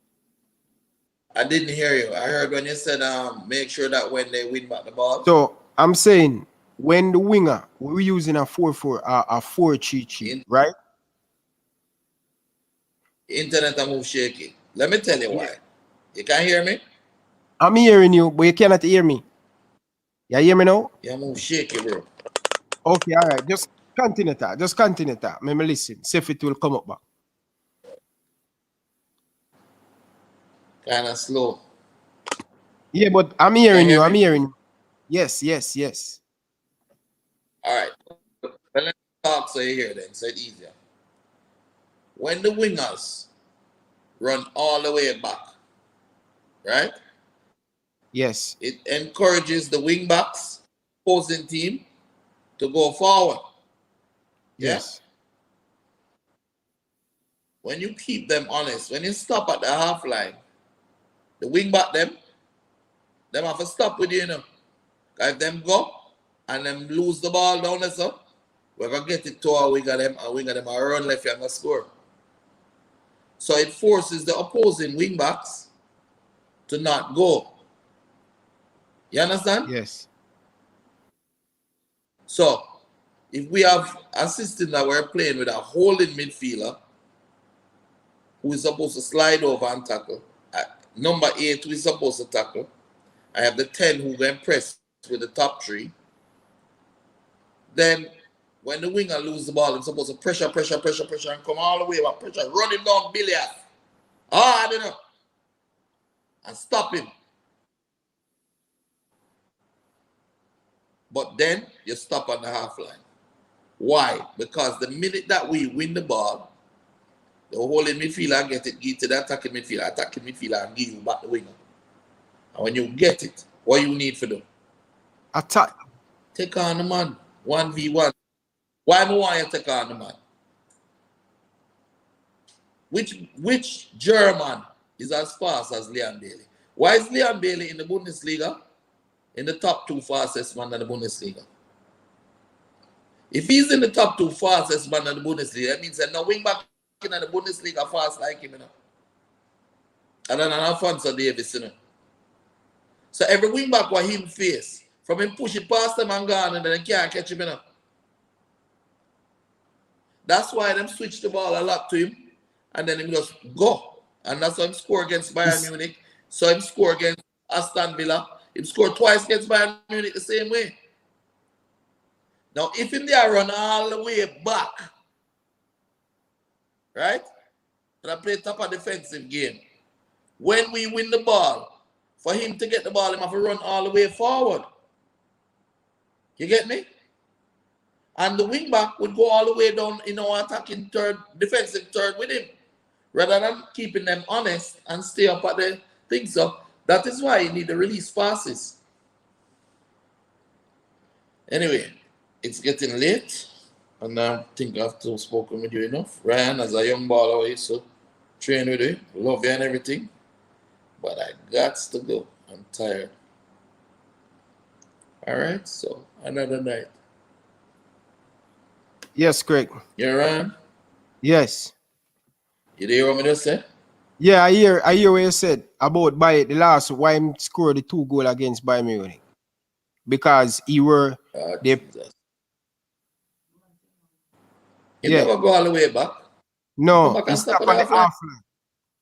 I didn't hear you. I heard when you said make sure that when they win back the ball. So I'm saying when the winger, we're using a 4-4 a 4-3-3, right? Internet a move shaky. Let me tell you why. You can't hear me? I'm hearing you, but you cannot hear me. You hear me now? Yeah, move shaky, bro. Okay, all right. Just continue that. Just continue that. Let me listen. See if it will come up back. Kind of slow. Yeah, but I'm hearing you. I'm hearing you. Yes, yes, yes. All right. Well, let me talk so you hear then, so it's easier. When the wingers run all the way back, right? Yes. It encourages the wing backs, opposing team, to go forward. Yeah? Yes. When you keep them honest, when you stop at the half line, the wing back them have to stop with you, you know. If them go and them lose the ball down there, so we're gonna get it to our winger them and winger them are run left and gonna score. So it forces the opposing wing backs to not go. You understand? Yes. So if we have a system that we're playing with a holding midfielder who is supposed to slide over and tackle, number 8 who is supposed to tackle, I have the 10 who can press with the top 3, then when the winger lose the ball, I'm supposed to pressure and come all the way back, pressure, run him down billiard. I don't know. And stop him. But then you stop on the half line. Why? Because the minute that we win the ball, the holding midfielder get it, give to the attacking midfielder and give you back the winger. And when you get it, what you need for them? Attack. Take on the man. 1v1. Why do I want you to take on the man? Which German is as fast as Leon Bailey? Why is Leon Bailey in the Bundesliga in the top 2 fastest man in the Bundesliga? If he's in the top 2 fastest man in the Bundesliga, that means that no wing back in the Bundesliga fast like him, you know. And then Alfonso Davis, you know. So every wing back what him face, from him push it past them and gone, and then they can't catch him, you know. That's why them switch the ball a lot to him, and then him just go. And that's why him score against Bayern Munich. So him score against Aston Villa. Him score twice against Bayern Munich the same way. Now, if him there run all the way back, right? And I play top of defensive game. When we win the ball, for him to get the ball, he have to run all the way forward. You get me? And the wing back would go all the way down in our attacking third, defensive third with him, rather than keeping them honest and stay up at the thing. So that is why you need to release passes. Anyway, it's getting late, and I think I've spoken with you enough. Ryan, as a young baller, I used to train with you, love you and everything, but I got to go. I'm tired. All right, so another night. Yes, Craig. You Ryan? Yes. You hear what I just said? Yeah, I hear what you said about the last why him scored the 2 goals against Bayern Munich. Because he were He never go all the way back. No, he stopped on the half line.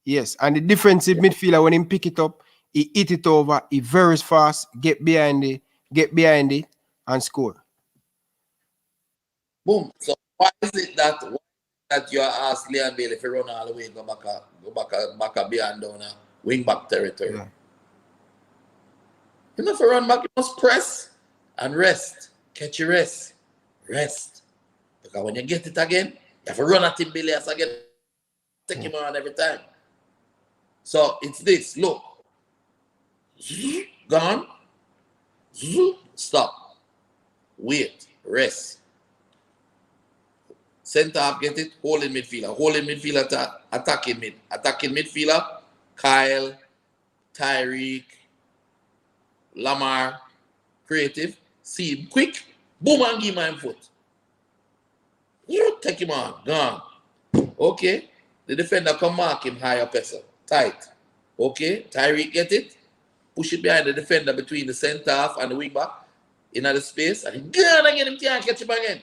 Yes, and the defensive midfielder, when he pick it up, he hit it over, he very fast, get behind it, and score. Boom. So why is it that you are asked Leon Bailey if you run all the way, go back behind down a wing back territory? Yeah. You know, if you run back, you must press and rest. Catch your rest. Rest. Because when you get it again, you have to run at him billiards again. Take him on every time. So it's this. Look. Gone. Stop. Wait. Rest. Center half get it. Holding midfielder. Holding midfielder. Attacking mid. Attacking midfielder. Kyle. Tyreek. Lamar. Creative. See him quick. Boom and give him foot. You take him on. Gone. Okay. The defender come mark him high up. Tight. Okay. Tyreek get it. Push it behind the defender between the center half and the wing back. In the space. And gone again. Him can't catch him again.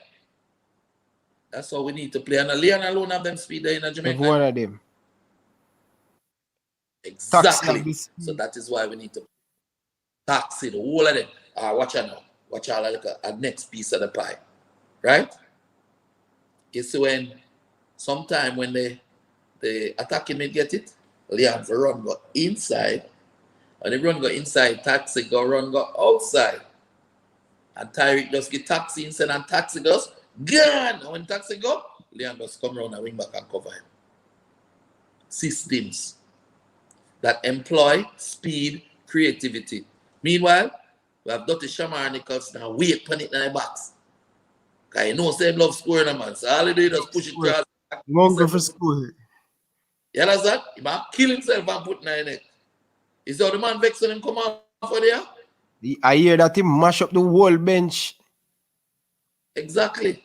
That's how we need to play. And Leon alone have them speed there in Jamaica. Every one of them. Exactly. So that is why we need to taxi the whole of them. watch out now. Watch out like a next piece of the pie. Right? You see when sometime when the attacking mid get it, Leon for run go inside, and the run go inside, Taxi go run go outside. And Tyreek just get Taxi inside and Taxi goes, gone! And when Taxi go, Leon just come around and wing back and cover him. Systems that employ speed, creativity. Meanwhile, we have Dottie Shamar Nichols now wait on it in the box. Because you know same love scoring a man. So all he do is just push it across. Longer for school. You understand? He might kill himself and put it in it. Is that the man vexing him come out for there? I hear that he mash up the whole bench. Exactly.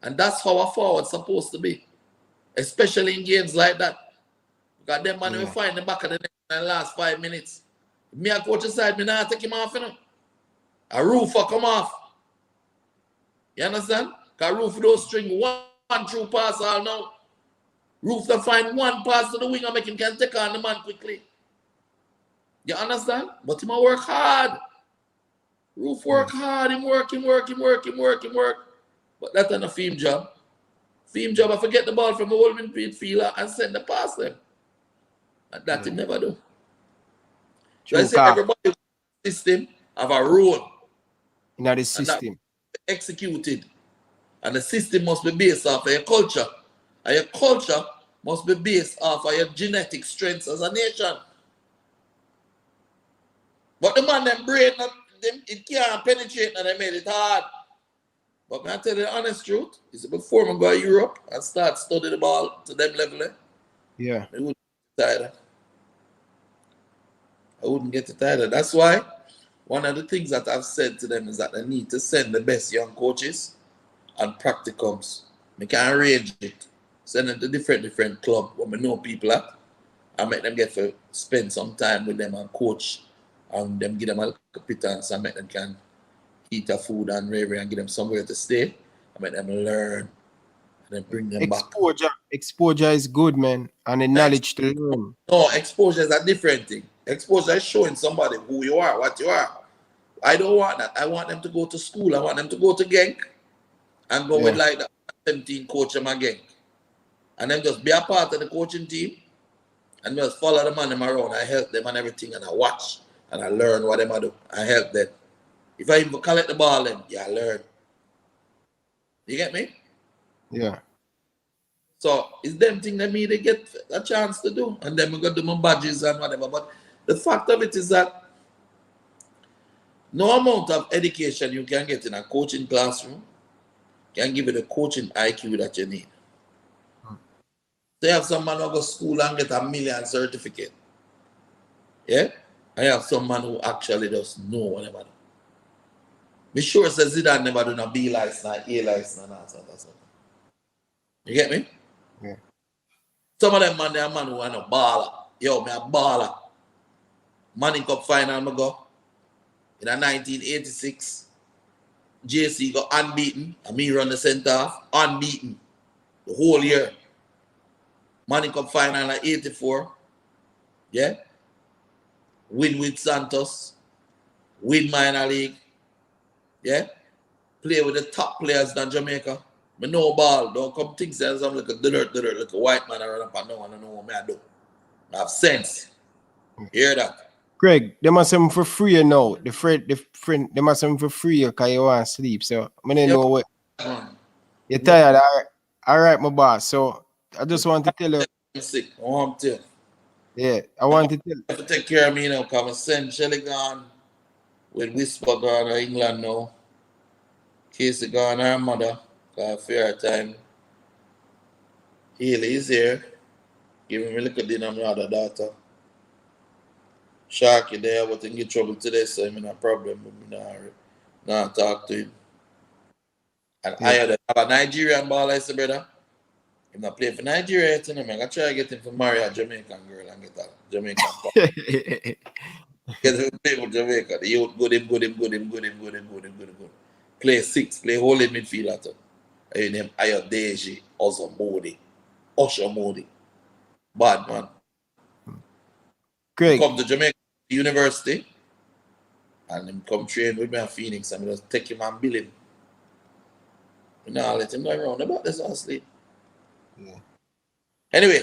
And that's how a forward supposed to be. Especially in games like that. Because them man will find the back of the net in the last 5 minutes. Me a coach aside, me not take him off, you know. A roofer come off. You understand? Because roof don't string one true pass all now. Roof to find one pass to the winger, make him can take on the man quickly. You understand? But he must work hard. Roof work hard, him work. But that's not a film job. Film job, I forget the ball from the whole midfielder and send the pass them. And that he never do. So I say everybody system have a role. In the system. Executed. And the system must be based off of your culture. And your culture must be based off of your genetic strengths as a nation. But the man, them brain, it can't penetrate and they made it hard. But may I tell you the honest truth? Is before I go to Europe and start studying the ball to them level, yeah. I wouldn't get tired. I wouldn't get it either. That's why one of the things that I've said to them is that they need to send the best young coaches and practicums. They can arrange it. Send them to different clubs where we know people at and make them get to spend some time with them and coach and them give them a little pittance and make them can eat a food and rave and give them somewhere to stay and make them learn and then bring them back. Exposure is good, man, and the knowledge to learn. No, exposure is a different thing. Exposure is showing somebody who you are, what you are. I don't want that. I want them to go to school. I want them to go to Genk and go with like the 17 coach them again. And then just be a part of the coaching team and just follow the man around. I help them and everything and I watch and I learn what them do. I help them. If I even collect the ball, then I learn. You get me? Yeah. So it's them thing that me they get a chance to do. And then we got do my badges and whatever. But the fact of it is that no amount of education you can get in a coaching classroom can give you the coaching IQ that you need. They have some man who go to school and get a million certificate. Yeah? I have some man who actually does know whatever do. Be sure says Zidane never do no B license, A license, and that sort of stuff. You get me? Yeah. Some of them man, they are man who are no baller. Yo, me a baller. Manning Cup final, me go. In a 1986, JC got unbeaten, and me run the centre half, unbeaten the whole year. Manning Cup final in 84, yeah? Win with Santos, win minor league, yeah? Play with the top players in Jamaica. Me no ball, don't come think that I'm like a dirt, like a white man I run up and down and I know what I do. I have sense. Hear that? Craig, they must have him for free now. The friend, they must have him for free because you want to sleep. So I don't know what. You're tired. All right, my boss. So I just want to tell you. I'm sick. I want to. Yeah, I want to tell you. You have to take care of me now because I send Shelly gone with Whisper gone to England now. Casey gone her mother because fair time. Haley is here. Give him a little dinner, my other daughter. Sharky there, but in get trouble today, so I'm in a problem. I'm not talk to him. And I have a Nigerian ball, I say, brother. I'm not playing for Nigeria yet, I'm going to try to get him to marry a Jamaican girl and get a Jamaican ball. Get him to play for Jamaica. The youth good. Play 6, play holding midfielder too. I name Ayodeji Oshamodi. Bad man. Craig. Come to Jamaica University and him come train with me at Phoenix and I just take him and bill him. You know, let him go around about this honestly. Yeah. Anyway.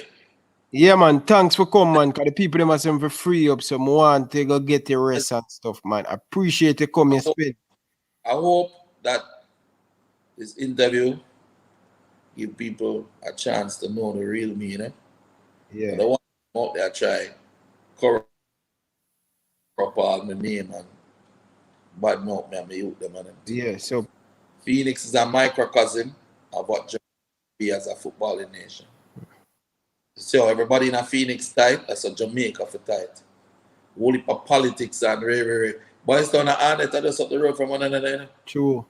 Yeah, man. Thanks for coming, man. Because the people them are saying for free up, so I want to go get your rest and stuff, man. I appreciate you coming. I hope that this interview give people a chance to know the real me, you know? Yeah. I don't want them out there try corrupt all my name and bad mouth me and my youth them and them. Yeah, so Phoenix is a microcosm of what Jamaica be as a footballing nation. So everybody in a Phoenix tight, that's a Jamaica for tight. Whole heap of politics and boys down the Arnett are just up the road from one another, you know? True.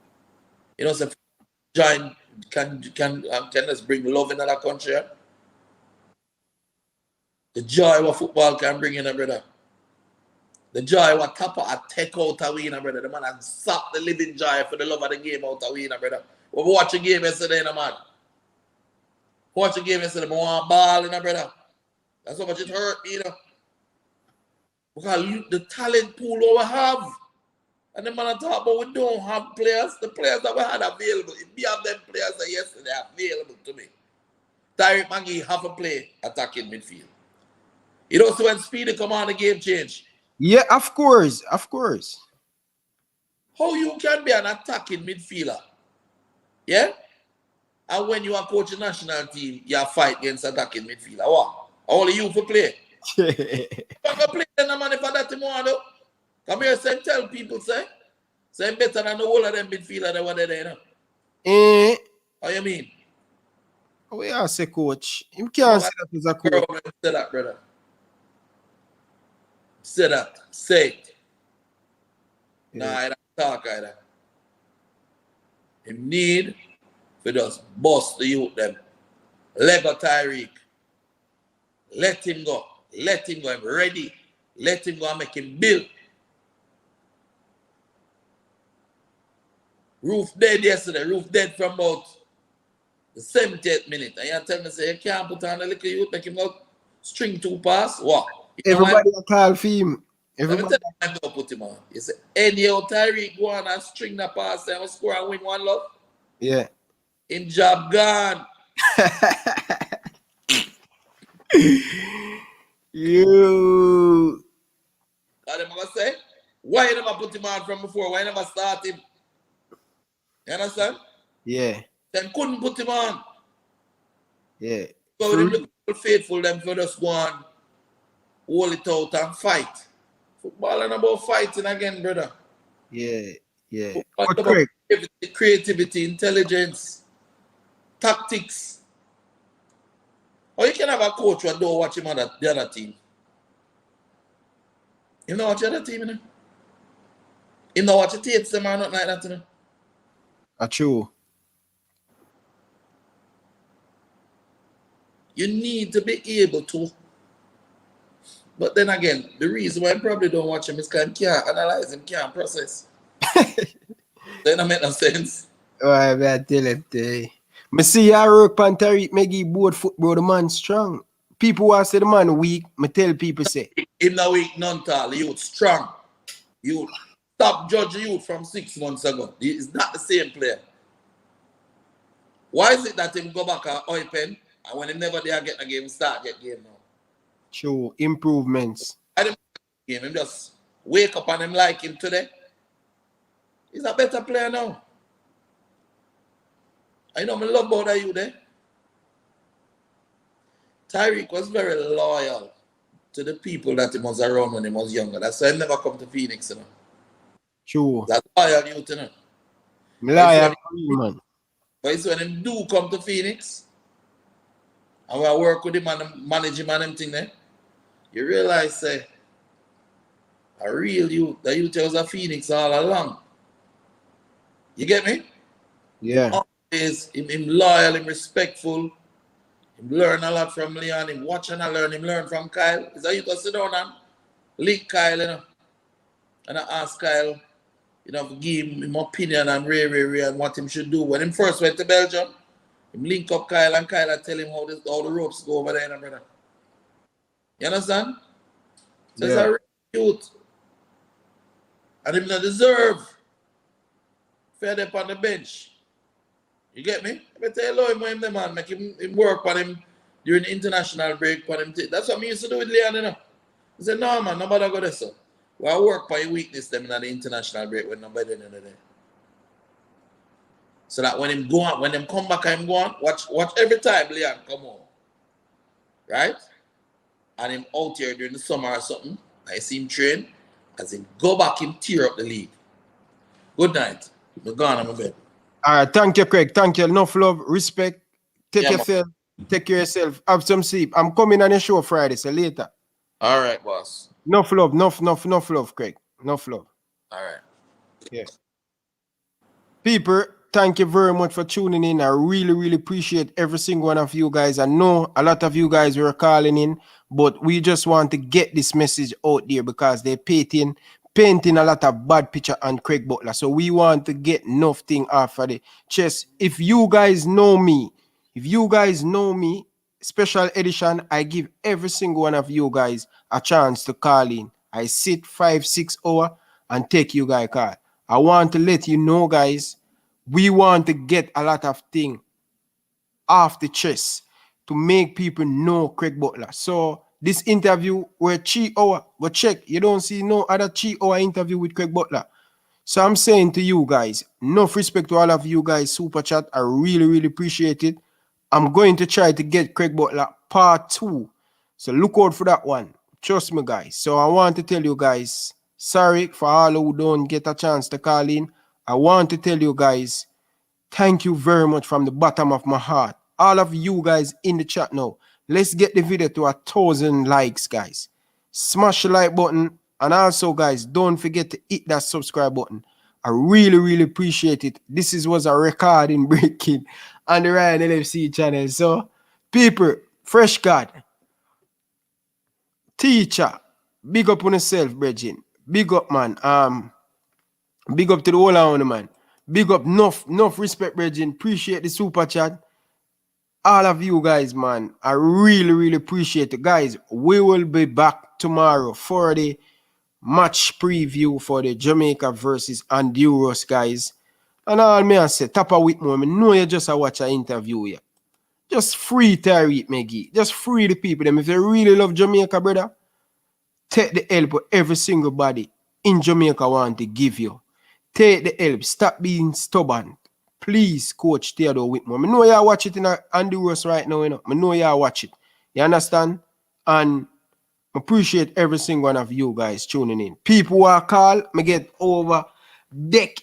You know, so join can just bring love in that country. Yeah? The joy what football can bring in, brother. The joy what Tapa a take out a winner, brother. The man has sucked the living joy for the love of the game out a winner, brother. We watch a game yesterday, man. Watch a game yesterday, I want ball, brother. That's how much it hurt me, you know. Because the talent pool we have. And the man talk about we don't have players. The players that we had available, if we have them players that yesterday available to me. Tyreek Magee have a play attacking midfield. You know, so when Speedy come on, the game change. Yeah, of course, of course. How you can be an attacking midfielder? Yeah? And when you are coaching national team, you fight against attacking midfielder. What? Only you for play. You can play then, man, if that tomorrow. Come here, say, tell people, say better than the whole of them midfielder than what they're there, you know? How you mean? Oh, yeah, say coach. You can't say that as a coach. Say that, brother. Say that. Say it. Yeah. Nah, I don't talk either. Him need for just bust the youth them. Let go Tyreek. Let him go. Let him go. I'm ready. Let him go and make him build. Roof dead yesterday. Roof dead from about the 70th minute. And you tell me, say, you can't put on a little youth, make him go string 2 pass. What? Everybody a call for him. Everybody. Let me tell you, put him on. You say, any old Tyreek go on and string the pass and score and win 1 love? Yeah. Him job gone. You. What am I going to say? Why you never put him on from before? Why you never start him? You understand? Yeah. Then couldn't put him on. Yeah. So them look faithful, them for just go on, hold it out and fight. Football ain't about fighting again, brother. Yeah, yeah. Football about creativity, intelligence, tactics. Or you can have a coach who don't watch him on the other team. You know watch the other team, you know? You know watch the tapes, them or nothing like that, you know? True. You need to be able to. But then again, the reason why I probably don't watch him is because I can't analyze him, can't process. Then that make no sense. Alright, man, tell it. I see you work on Tyreek Magee board football, the man strong. People who say the man weak, I tell people say. Him not weak, none tall, the youth strong. You stop judging youth from 6 months ago. He's not the same player. Why is it that him go back at oil pen and when him never there get a game, start get game now? True, improvements. I didn't game him just wake up and him like him today. He's a better player now. I know I love about that you there. Tyreek was very loyal to the people that he was around when he was younger. That's why he never come to Phoenix, you know. True. That's loyal youth, you know. Loyal man. But it's when him do come to Phoenix and we work with him and manage him and them thing there, you realize say a real youth, the youth was a Phoenix all along. You get me? Yeah. Always him loyal, him respectful, him learn a lot from Leon, him watch and I learn, him learn from Kyle. Is that you to sit down and link Kyle, you know? And I ask Kyle, you know, give him opinion on Ray and what him should do. When him first went to Belgium, him link up Kyle and Kyle and tell him how the ropes go over there, brother. You understand? So it's a real youth. And him not deserve fed up on the bench. You get me? I tell you, him the man, make him work on him during the international break for him. That's what I used to do with Leon, you know. He said, no man, nobody go there, so. Well, I work for your weakness them in the international break when nobody in there. So that when him go on, when him come back and him go on, watch every time Leon come home. Right? And him out here during the summer or something, I see him train, as him go back, him tear up the league. Good night. I'm gone on my bed. All right, thank you, Craig. Thank you. Enough love, respect. Take Yeah, yourself. Take care of yourself. Have some sleep. I'm coming on the show Friday, so later. All right, boss. Enough love, enough love, Craig. Enough love. All right. Yeah. People, thank you very much for tuning in. I really appreciate every single one of you guys. I know a lot of you guys were calling in, but we just want to get this message out there because they're painting a lot of bad picture on Craig Butler. So we want to get enough thing off of the chest. If you guys know me, special edition, I give every single one of you guys a chance to call in. I sit 5-6 hours and take you guys call. I want to let you know, guys, we want to get a lot of things off the chest to make people know Craig Butler. So this interview were 3 hours, but check, you don't see no other 3 hour interview with Craig Butler. So I'm saying to you guys, enough respect to all of you guys, super chat. I really appreciate it. I'm going to try to get Craig Butler part 2. So look out for that one. Trust me, guys. So I want to tell you guys, sorry for all who don't get a chance to call in. I want to tell you guys, thank you very much from the bottom of my heart. All of you guys in the chat now, let's get the video to 1,000 likes, guys. Smash the like button. And also, guys, don't forget to hit that subscribe button. I really appreciate it. This was a recording breaking on the Ryan LFC channel. So, people, fresh God, teacher, big up on yourself, Bridget. Big up, man. Big up to the whole of man. Big up, enough respect, Bridget. Appreciate the super chat. All of you guys, man, I really appreciate it. Guys, we will be back tomorrow for the match preview for the Jamaica versus Honduras, guys. And all me I say, tap a week more. I know you just watch an interview here. Just free Tariq Meggie. Just free the people. Them. If you really love Jamaica, brother, take the help of every single body in Jamaica want to give you. Take the help. Stop being stubborn. Please, Coach Theodore Whitmore. I know you watch it in Honduras right now. You know? I know you watch it. You understand? And appreciate every single one of you guys tuning in. People who are call, me get over deck.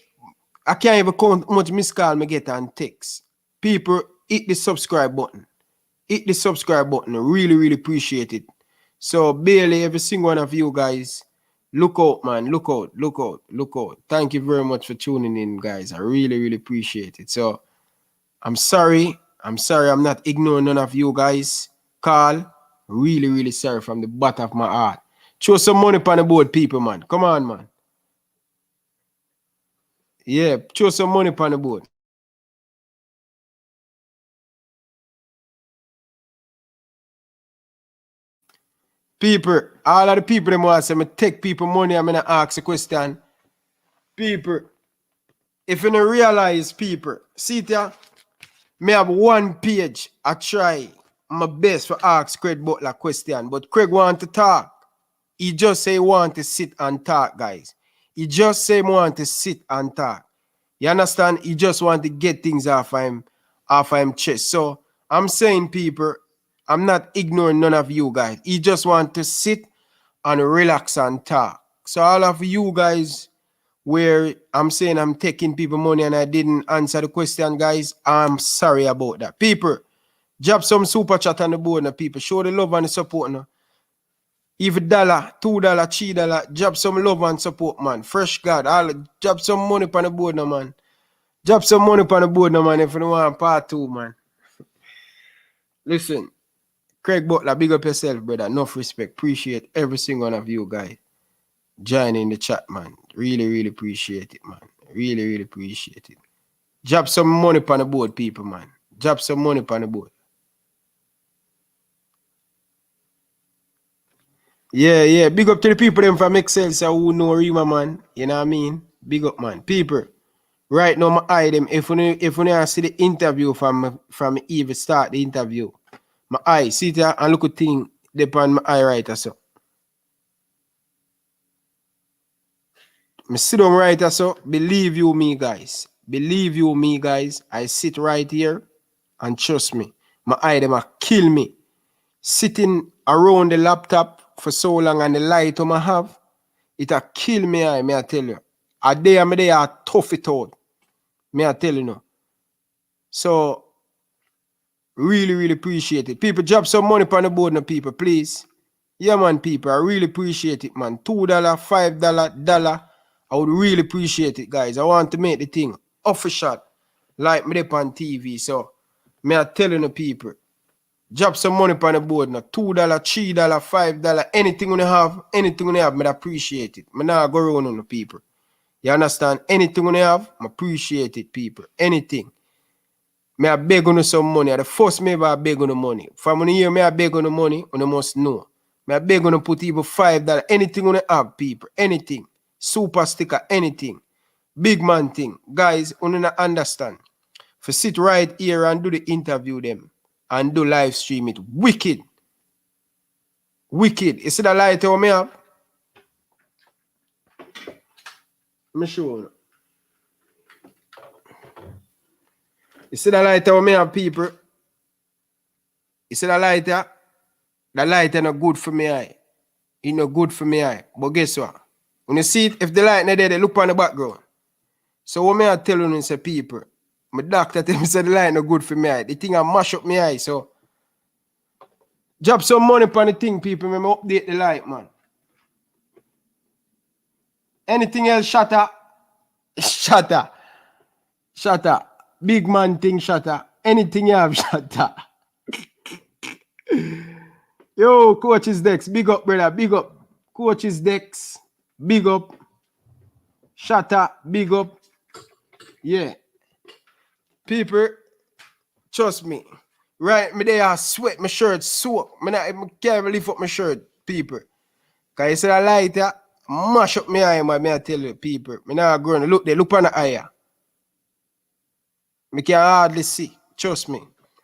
I can't even count how much missed call me get on text. People, hit the subscribe button. Hit the subscribe button. I really appreciate it. So barely every single one of you guys, look out, man. Look out. Thank you very much for tuning in, guys. I really appreciate it. So I'm sorry. I'm not ignoring none of you guys. Call. Really sorry from the bottom of my heart. Throw some money on the board, people, man. Come on, man. Yeah, throw some money on the board. People, all of the people them want to say me take people money, I'm gonna ask a question. People, if you don't realize, people, see there, me have one page. I try my best to ask Craig Butler question, but Craig want to talk. He just say he want to sit and talk, guys. He just say he want to sit and talk. You understand? He just want to get things off him chest. So I'm saying, people, I'm not ignoring none of you guys. He just want to sit and relax and talk. So all of you guys, where I'm saying I'm taking people money and I didn't answer the question, guys, I'm sorry about that. People, drop some super chat on the board now, people. Show the love and the support now. Even $1, $2, $3, drop some love and support, man. Fresh God, all drop some money on the board now, man. Drop some money on the board now, man, if you don't want part 2, man. Listen, Craig Butler, big up yourself, brother. Enough respect. Appreciate every single one of you guys joining the chat, man. Really appreciate it, man. Really appreciate it. Drop some money on the board, people, man. Drop some money on the board. Yeah. Big up to the people them from Excelsior who know Rima, man. You know what I mean? Big up, man. People. Right now, my eye them. If you see the interview from Eve start the interview, my eye sit there and look at thing upon my eye right so. Me sit down right so. Believe you me, guys. Believe you me, guys. I sit right here and trust me. My eye them a kill me. Sitting around the laptop for so long and the light I have, it a kill me, I tell you. A day I'm there, I tough it out. Me I tell you no. So really appreciate it. People drop some money on the board now, people, please. Yeah, man, people. I really appreciate it, man. $2, $5, dollar. I would really appreciate it, guys. I want to make the thing official. Like me on TV. So me I telling the people. Drop some money on the board now. $2, $3, $5, anything you have, me appreciate it. Me not go around on the people. You understand? Anything you have, I appreciate it, people. Anything. Me I beg on some money. The first me I beg on the money. From when you hear me I beg on the money, you must know. Me I beg on to put even $5. Anything you have, people. Anything. Super sticker, anything. Big man thing. Guys, you don't understand. For sit right here and do the interview them and do live stream it. Wicked. You see the light over me up? Me show you. You see the light over me up, people? You see the lighter? The lighter not good for me eye. It not good for me eye. But guess what? When you see it, if the light not there, they look on the background. So what me I tell you, say people, my doctor tell me say the light not good for me eye. The thing I mash up my eye. So drop some money on the thing, people. Me update the light, man. Anything else, shatter. Shatter. Big man thing, shatter. Anything you have, shatter. Yo, Coach's Dex. Big up, brother. Big up. Coach's Dex. Big up. Shatter. Big up. Yeah. People, trust me. Right, me there, I sweat, my shirt soak. I can't lift up my shirt, people. Because you see the light, mash up my eye, man. I tell you, people. Me now go and look on the eye. Me can hardly see. Trust me.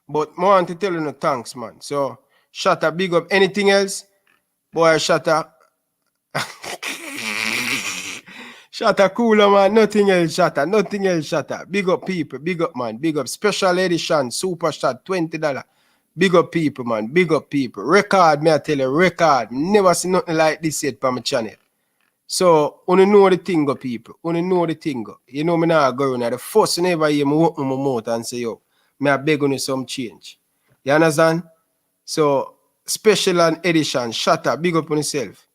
But I want to tell you no thanks, man. So, Shatter, big up. Anything else? Boy, Shatter. Shatter cooler, man. Nothing else, Shatter. Nothing else, Shatter. Big up, people. Big up, man. Big up. Special edition. Super shot. $20. Big up, people, man. Big up, people. Record, me I tell you. Record. Never see nothing like this yet on my channel. So, you know the thing, go, people. You know the thing, go. You know me now go now. The first you never hear me open my mouth and say, yo, me I beg on you some change. You understand? So, special and edition. Shatter. Big up on yourself.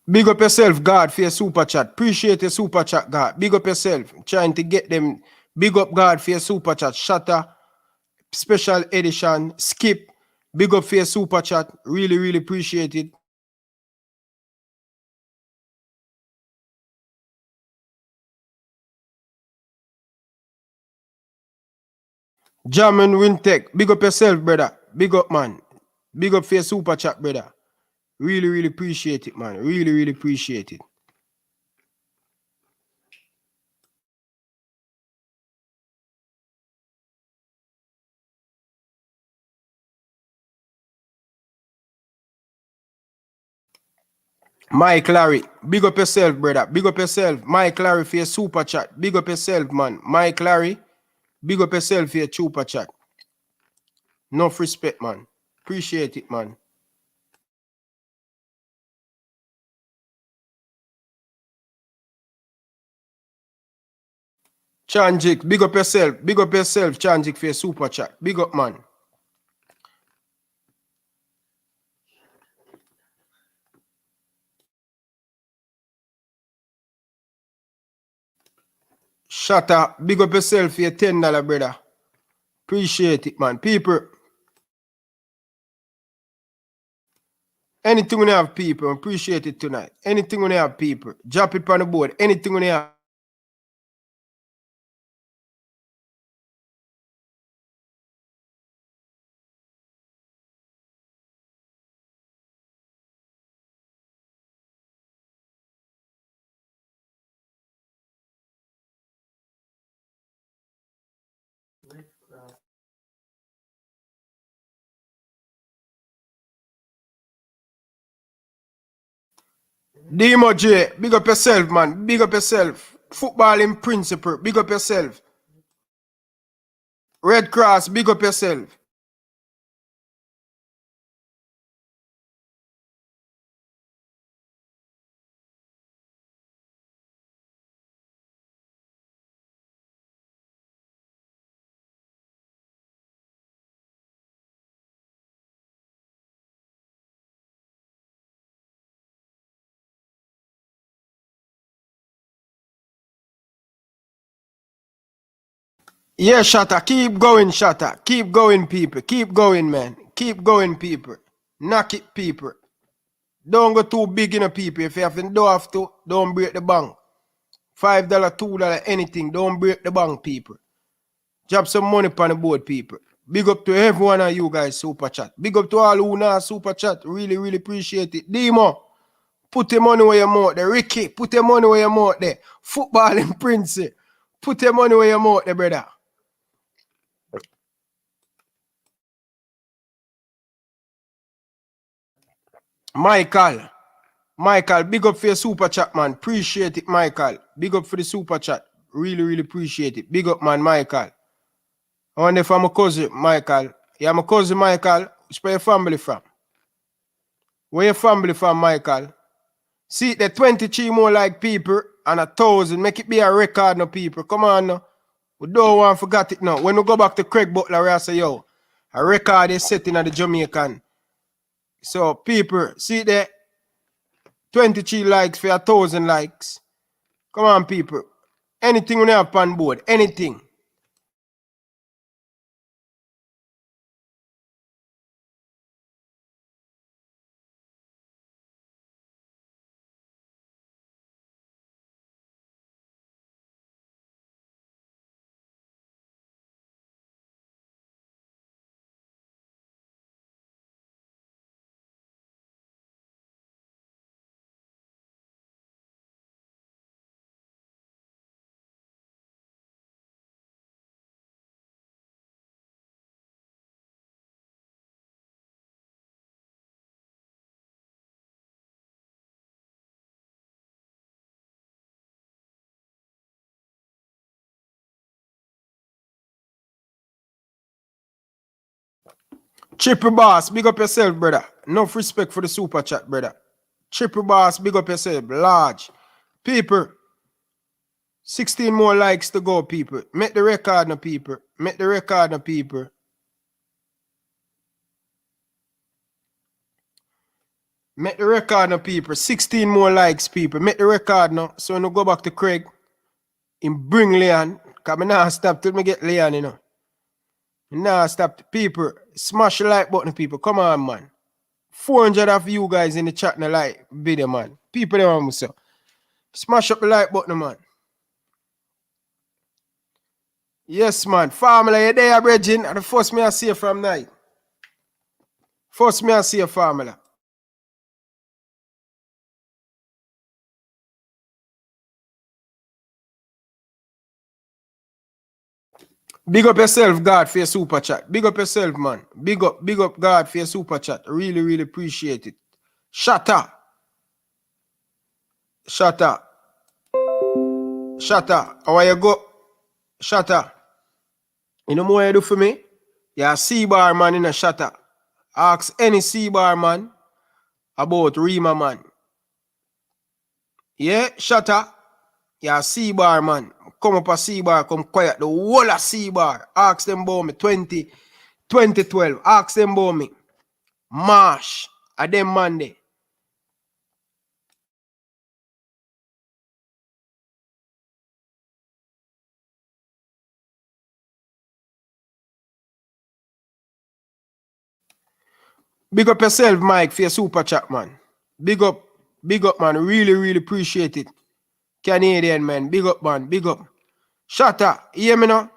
Big up yourself, God, for your super chat. Appreciate your super chat, God. Big up yourself. Trying to get them. Big up, God, for your super chat. Shatter, special edition, skip. Big up for your super chat. Really appreciate it. German Wintech. Big up yourself, brother. Big up, man. Big up for your super chat, brother. Really appreciate it, man. Really appreciate it. Mike Larry, big up yourself, brother. Big up yourself. Mike Larry for your super chat. Big up yourself, man. Mike Larry, big up yourself for your super chat. Enough respect, man. Appreciate it, man. Chanjik, big up yourself. Big up yourself, Chanjik, for your super chat. Big up, man. Shut up. Big up yourself for your $10, brother. Appreciate it, man. People. Anything we have, people. Appreciate it tonight. Anything we have, people. Drop it on the board. Anything we have. Demo J, big up yourself, man. Big up yourself. Football in principle, big up yourself. Red Cross, big up yourself. Yeah, Shatta, keep going, Shatta. Keep going, people. Keep going, man. Keep going, people. Knock it, people. Don't go too big in a people. If you don't have to, don't break the bank. $5, $2, anything. Don't break the bank, people. Drop some money on the board, people. Big up to every one of you guys, super chat. Big up to all who know super chat. Really, really appreciate it. Demo, put your money where your mouth there. Ricky, put your money where your mouth there. Football in Prince, put your money where your mouth there, brother. Michael, big up for your super chat, man. Appreciate it, Michael. Big up for the super chat. Really, really appreciate it. Big up, man, Michael. I wonder if I'm a cousin, Michael. Yeah, I'm a cousin, Michael. Where your family from? Where your family from, Michael? See, the 23 more like people and 1,000. Make it be a record, no people. Come on, no. We don't want to forget it now. When we go back to Craig Butler, we say, yo, a record is setting at the Jamaican. So, people, see there, 23 likes for 1,000 likes. Come on, people. Anything we have on board, anything. Triple Boss, big up yourself, brother. Enough respect for the super chat, brother. Triple Boss, big up yourself. Large. People, 16 more likes to go, people. Make the record now, people. Make the record now, people. Make the record now, people. 16 more likes, people. Make the record now. So when we go back to Craig, him bring Leon. Because I now stop till me get Leon, you know. Now stop. People, smash the like button, people. Come on, man. 400 of you guys in the chat now like video, man. People, they want me so. Smash up the like button, man. Yes, man. Family, you there, Bridging? And the first me I see you from night. First me I see you, family. Big up yourself, God, for your super chat. Big up yourself, man. Big up, God, for your super chat. Really, really appreciate it. Shatta. Shatta. Shatta. How you go? Shatta. You know what you do for me? You're a C-bar man in a Shatta. Ask any C-bar man about Rima, man. Yeah, Shatta. You're a C-bar man. Come up a C-bar, come quiet. The whole of C-bar. Ask them about me 2012. Ask them about me. Marsh. A them Monday. Big up yourself, Mike, for your super chat, man. Big up, man. Really, really appreciate it. Canadian, man. Big up, man. Big up. Shatta, you hear me now?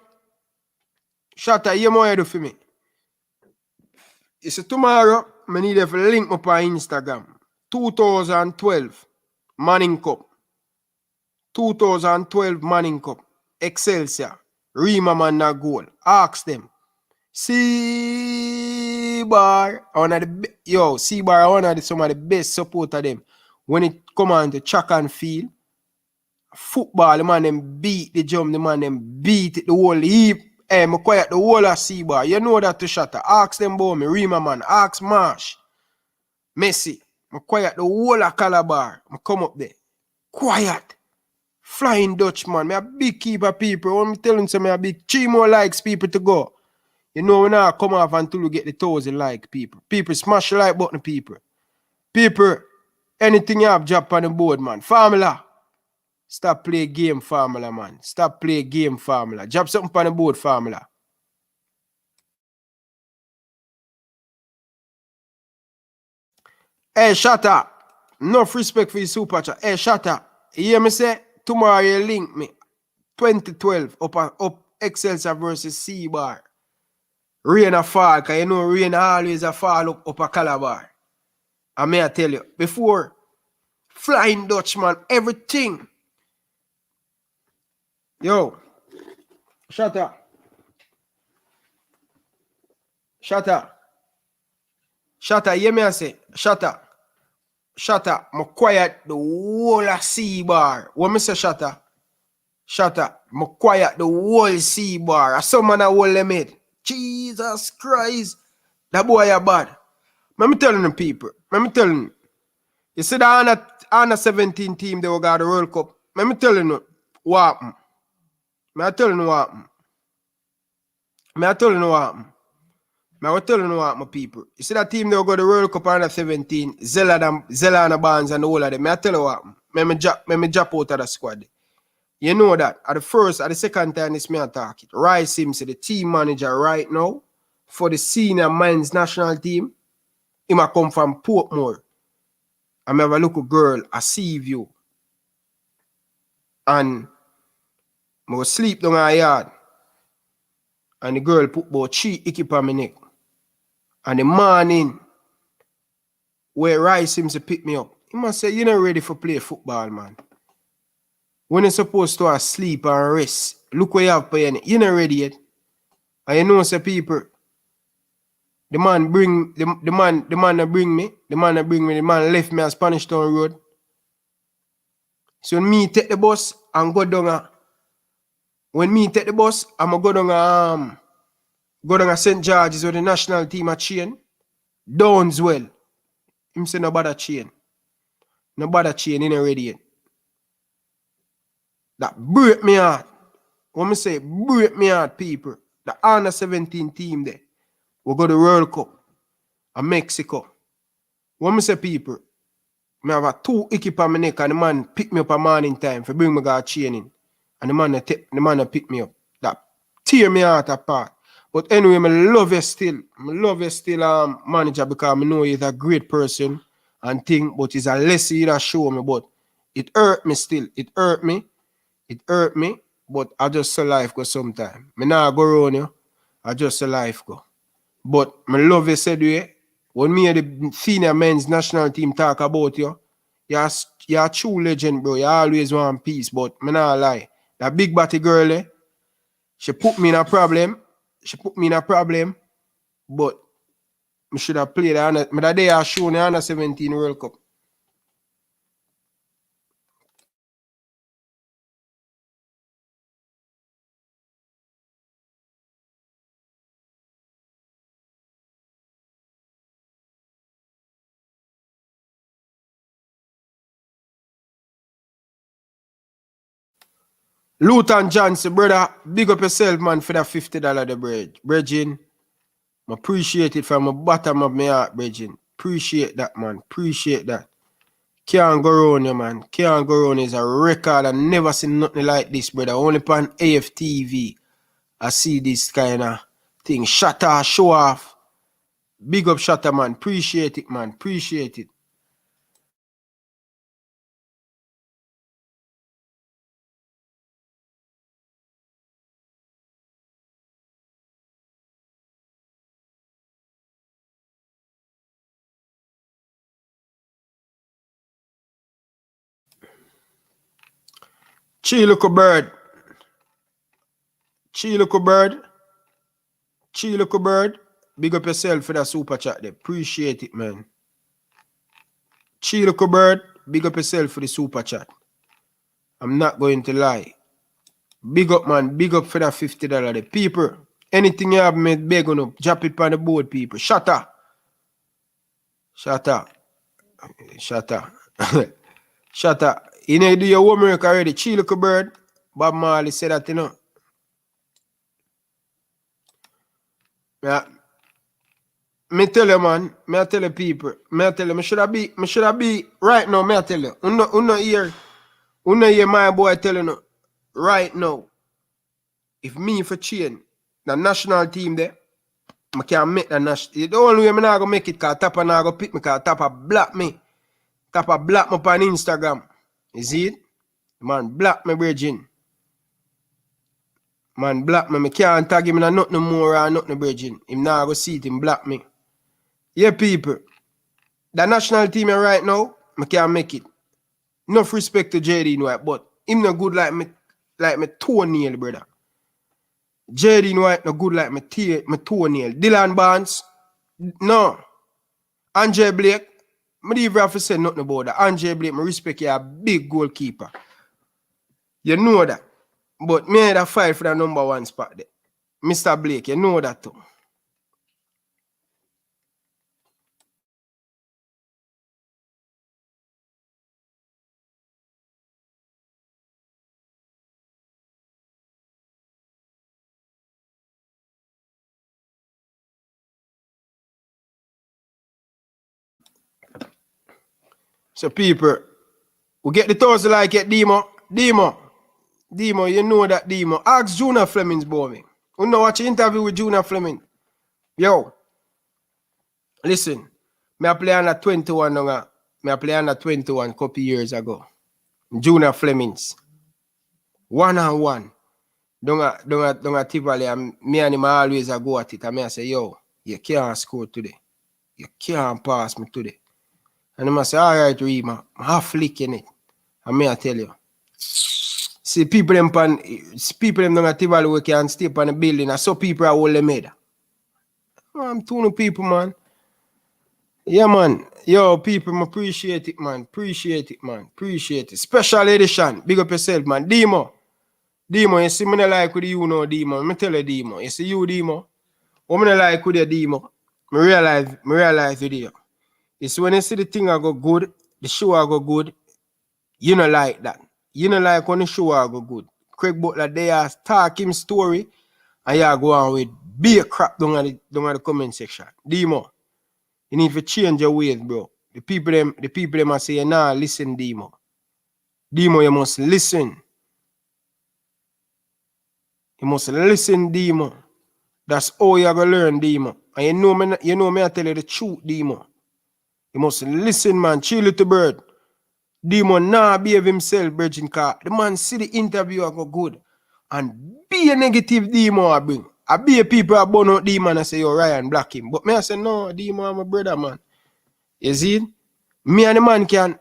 Shatta, you hear what you do for me? You see, tomorrow, I need to link me up on Instagram. 2012 Manning Cup. 2012 Manning Cup. Excelsior. Rima man na goal. Ask them. C-Bar, some of the best supporter them. When it come on to track and field, football, the man them beat the jump, the man them beat it, the whole heap. Hey, me quiet the whole of C-Bar. You know that to shatter. Ask them about me, Rima man. Ask Marsh. Messi. Me quiet the whole of Calabar. Me come up there. Quiet. Flying Dutchman. Me a big keeper people. When me telling some me a big 3 more likes people to go. You know, we now come off until we get the 1,000 like people. People smash the like button, people. People, anything you have, drop on the board, man. Formula. Stop play game, formula, man. Stop play game, formula. Drop something on the board, formula. Hey, Shatta. Enough respect for your super chat. Hey, Shatta. You hear me say? Tomorrow you link me. 2012 up Excelsior versus C-Bar. Rain a fall, because you know rain always a fall up a Calabar. I may I tell you, before Flying Dutchman, everything. Yo, shut up. Shut up. Shut up, hear me I say, shut up. Shut up, I'm quiet the whole of C-Bar. What me say shut up? Shut up, I'm quiet the whole C-Bar. A some man a whole limit. Jesus Christ. That boy a bad. Let me telling the people. Let me telling you. You see the under 17 team they got the World Cup. Let me telling you what happened. I telling you what happened. I telling you what happened. I telling you what happened, people. You see that team they got the World Cup under 17. Zella and Barnes and all of them. I tell you what happened. Let me drop out of the squad. You know that at the second time it's me attack it. Rice Sims, the team manager right now for the senior men's national team. He might come from Portmore. I have a little girl, a sea view. And I was sleep down her yard. And the girl put about 3 icky on my neck. And the morning where Rice Sims pick me up, he must say, you're not ready for play football, man. When you're supposed to sleep and rest, look where you have playing. You're not ready yet. And you know, say people, the man left me on Spanish Town Road. So when me take the bus and go down I'm go down St. George's with the national team at chain. Downswell. Him say no bother chain. No bother chain, you're not ready yet. That break me heart. What me say, break me heart, people. The under 17 team there. We go to the World Cup. And Mexico. What me say, people? I have a 2 icky on my neck and the man pick me up a morning time for bring me go training. And the man pick me up. That tear me heart apart. But anyway, I love you still. I love you still, manager, because I know he's a great person and thing, but it's a lesson you show me. But it hurt me still. It hurt me. It hurt me, but I just saw life go sometime. I not go around you. I just saw life go. But I love you said way. When me and the senior men's national team talk about you, you're a true legend, bro. You always want peace, but I not lie. That big body girl, she put me in a problem. But I should have played the day I shown the under 17 World Cup. Luton Johnson, brother, big up yourself, man, for that $50 the bread. Bridging, I appreciate it from the bottom of my heart, Bridging. Appreciate that, man. Appreciate that. Can't go around you, man. Can't go around is a record. I never seen nothing like this, brother. Only on AFTV, I see this kind of thing. Shut off, show off. Big up Shatter, man. Appreciate it, man. Appreciate it. Chiluko bird. Chiluko bird. Chiluko bird. Big up yourself for that super chat there. Appreciate it, man. Chiluko bird. Big up yourself for the super chat. I'm not going to lie. Big up, man. Big up for that $50 there. People, anything you have made big on up, drop it on the board, people. Shatter. Shatter. Shatter. Shatter. You need to do your homework already. Chiluko bird. Bob Marley said that, you know. Yeah. Me tell you, man. Me tell you, people. Me tell you, me should have be right now. Me tell you. Uno hear my boy telling you right now. If me for change the national team there, I can't make the national. The only way I'm not gonna make it, cause Tapper not gonna pick me, cause Tapper block me. Tapper block me on Instagram. You see it? Man, block me, Bridging. Man, block me. I can't tag him in nothing more or nothing, Bridging. Him not go see it, him block me. Yeah, people. The national team right now, I can't make it. Enough respect to JD White, but him not good like me toenail, brother. JD White not good like my toenail. Dylan Barnes, no. Andre Blake, I don't even have to say nothing about that. Andre Blake, I respect you, a big goalkeeper. You know that. But me had a fight for the number 1 spot there. Mr. Blake, you know that too. So people, we get the thousand like it, Demo, you know that Demo. Ask Junior Fleming's about me. You know watch the interview with Junior Fleming. Yo, listen, me play under 21 now. Me play under 21 couple years ago. Junior Fleming's. 1-on-1. Don't Tivoli, and me and him always go at it. And me I say, yo, you can't score today. You can't pass me today. And I say, all right, Rima, I'm half licking it. And me I tell you. See, people them don't have Tivoli we can stay on the building. And so people are all made. I'm two people, man. Yeah, man. Yo, people, I appreciate it, man. Appreciate it, man. Appreciate it. Special edition. Big up yourself, man. Demo, you see me like with you know, Demo. Let me tell you, Demo. You see you, Demo. What me like with you, Demo? I realize with you. It's when you see the thing I go good, the show I go good, you know like that. You know like when the show I go good. Craig Butler, they are talk him story, and you go on with beer crap down at the comment section. Demo, you need to change your ways, bro. The people them are saying, nah, listen, Demo. Demo, you must listen. You must listen, Demo. That's all you gonna learn, Demo. And you know me I tell you the truth, Demo. You must listen, man. Chill little bird. Demo nah behave himself, Virgin car. The man see the interview I go good. And be a negative Demo I bring. I be a people I burn out Demo and I say, yo, Ryan, block him. But me I say, no, Demo, I'm a brother, man. You see? Me and the man can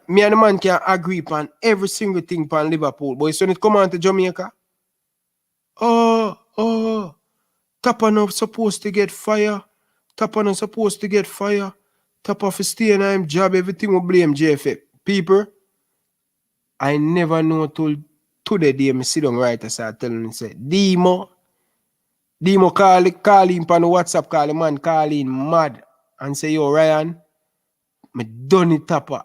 agree upon every single thing upon Liverpool. But when it come on to Jamaica, Tapper not supposed to get fire. Tapper not supposed to get fire. Tapper for stay in him job, everything will blame JFF. People, I never know till today day me sit down right and start telling him, say, Demo call him on the WhatsApp, call the man, call him mad and say, yo, Ryan, me done it, Tapper.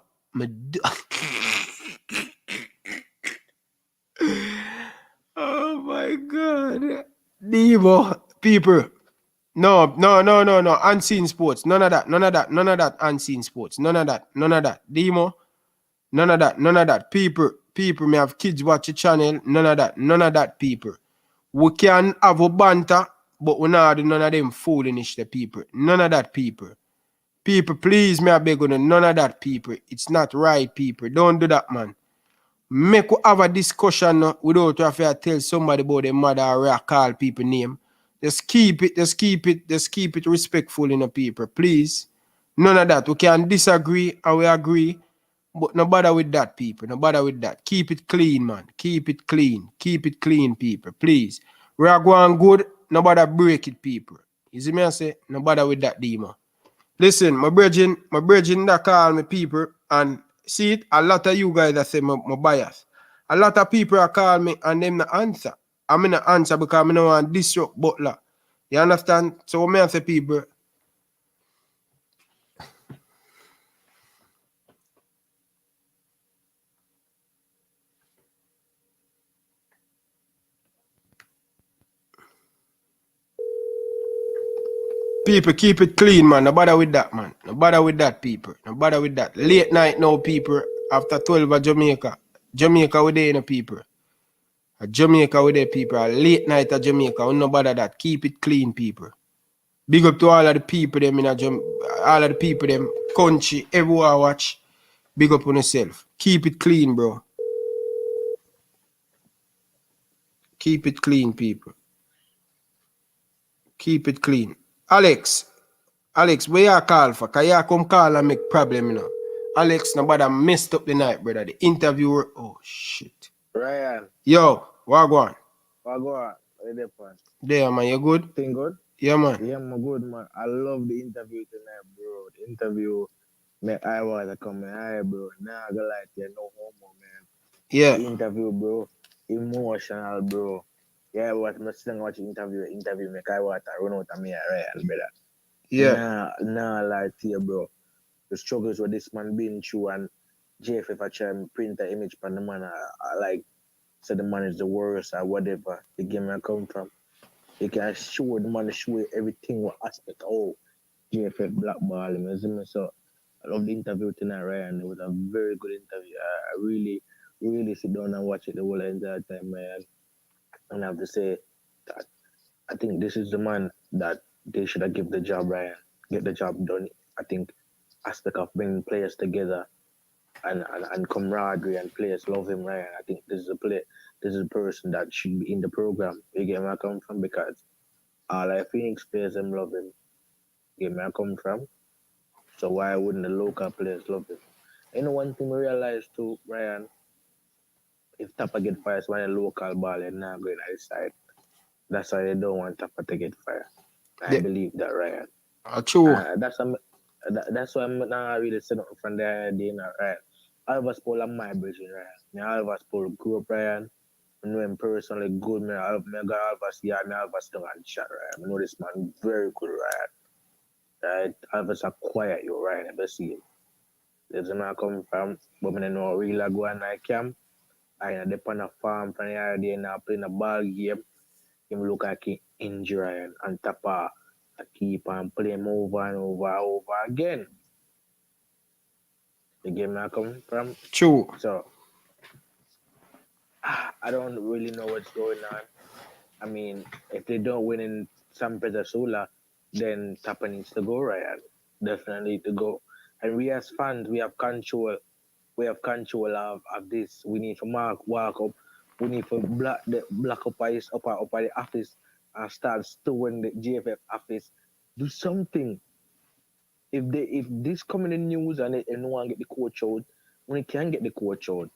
Oh my God. Demo, people. No. Unseen sports. None of that. Unseen sports. None of that. Demo. None of that. People, may have kids watch the channel. None of that, people. We can have a banter, but we not do none of them foolishness, the people. None of that, people. People, please, me I beg you, none of that, people. It's not right, people. Don't do that, man. Make we have a discussion without have to tell somebody about their mother or call people name. Just keep it respectful in the people, please. None of that. We can disagree and we agree, but no bother with that, people. No bother with that. Keep it clean, man. Keep it clean. Keep it clean, people. Please. We are going good. No bother break it, people. You see me I say? No bother with that, demon. Listen, my brethren that call me people, and see it, a lot of you guys that say my bias. A lot of people are call me and them not answer. I'm not answer because I don't want to disrupt Butler. You understand? So what I say, people, keep it clean, man. No bother with that, man. No bother with that, people. No bother with that. Late night now, people, after 12 of Jamaica. Jamaica with the people. Jamaica with the people. Late night at Jamaica. We no bother that. Keep it clean, people. Big up to all of the people them in all of the people them country, everywhere watch. Big up on yourself. Keep it clean, bro. Keep it clean, people. Keep it clean. Alex, where you call for? Can you come call and make problem, you know? Alex, nobody messed up the night, brother. The interviewer, oh shit. Ryan, Yo, what go on? what go on? Where they from? There, man, you good? Thing good? Yeah, man. Yeah, I'm good, man. I love the interview tonight, bro. The interview make I want to come in. Hi, bro. Nah, I go like you, no homo, man. Yeah. The interview, bro. Emotional, bro. Yeah, what I'm sitting watch interview make I want to run out of me, Ryan, brother. Yeah. Nah, like you, bro. The struggles what this man been through and JFF I try and print the image from the man. I like said the man is the worst or whatever. The game I come from. You can show the man show everything what aspect. Oh, JFF blackball him. You see me? So I love the interview tonight, Ryan. It was a very good interview. I really sit down and watch it the whole entire time, man. And I have to say that I think this is the man that they should have given the job, Ryan. Get the job done. I think aspect of bringing players together and camaraderie and players love him, Ryan. I think this is a person that should be in the program. You get where I come from? Because all our Phoenix players them love him. You get where I come from? So why wouldn't the local players love him? You know one thing we realized too, Ryan, if Tappa get fired, when a local ball and not going outside. That's why they don't want Tappa to get fired. I believe that, Ryan. True. That's why I'm not really sitting up from the idea, right? All of us Paul and my brethren, right? All of us Paul grew up, Ryan. I know him personally good, man. All of us, yeah, all of us don't have chat, right? I know this man very good, right? All of us are quiet, you right? Never see him. There's a man come from, but I know really go and I camp. I depend on a farm from the idea now playing a ball game. Him look like he injured and Tappa. I keep on playing over and over again. The game I come from. True. So I don't really know what's going on. I mean, if they don't win in San Pedro Sula, then Tappa needs to go, Ryan. Definitely to go. And we as fans, we have control. We have control of this. We need to walk up. We need to block up the office and start storing the JFF office. Do something. If this come in the news and no one get the coach out, when it can get the coach out,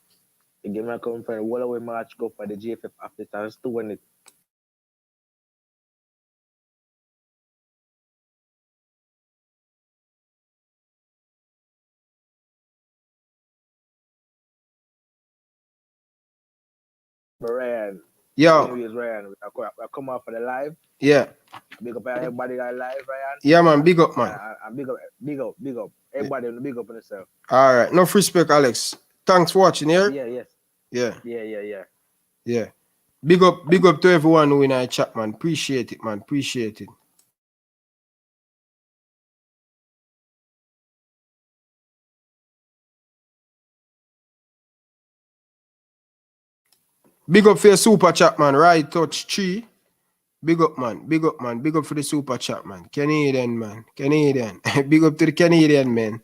the game I come from all the way march go for the JFF office and storing it. Ryan. Yo. Anyways, Ryan, I come out for the live. Yeah. Big up everybody that live, Ryan. Yeah, man. Big up, man. Big up. Everybody big up on yourself. All right. Enough respect, Alex. Thanks for watching here. Yeah. Yeah. Big up to everyone who in our chat, man. Appreciate it, man. Appreciate it. Big up for your super chat, man. Right touch 3. Big up, man. Big up, man. Big up for the super chat, man. Canadian, man. Canadian. Big up to the Canadian, man.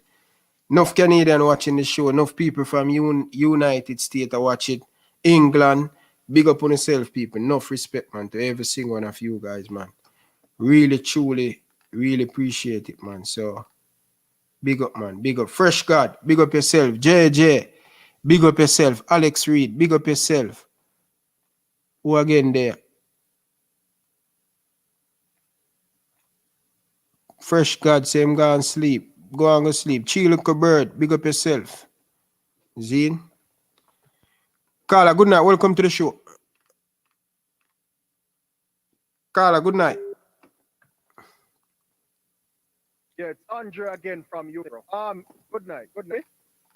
Enough Canadian watching the show. Enough people from United States are watching. England. Big up on yourself, people. Enough respect, man, to every single one of you guys, man. Really, truly, really appreciate it, man. So, big up, man. Big up. Fresh God. Big up yourself. JJ. Big up yourself. Alex Reed. Big up yourself. Who again there? Fresh God, same go and sleep. Go and go sleep. Chill like a bird. Big up yourself. Zine. Carla, good night. Welcome to the show. Carla, good night. Yeah, it's Andre again from Europe. Good night. Good night.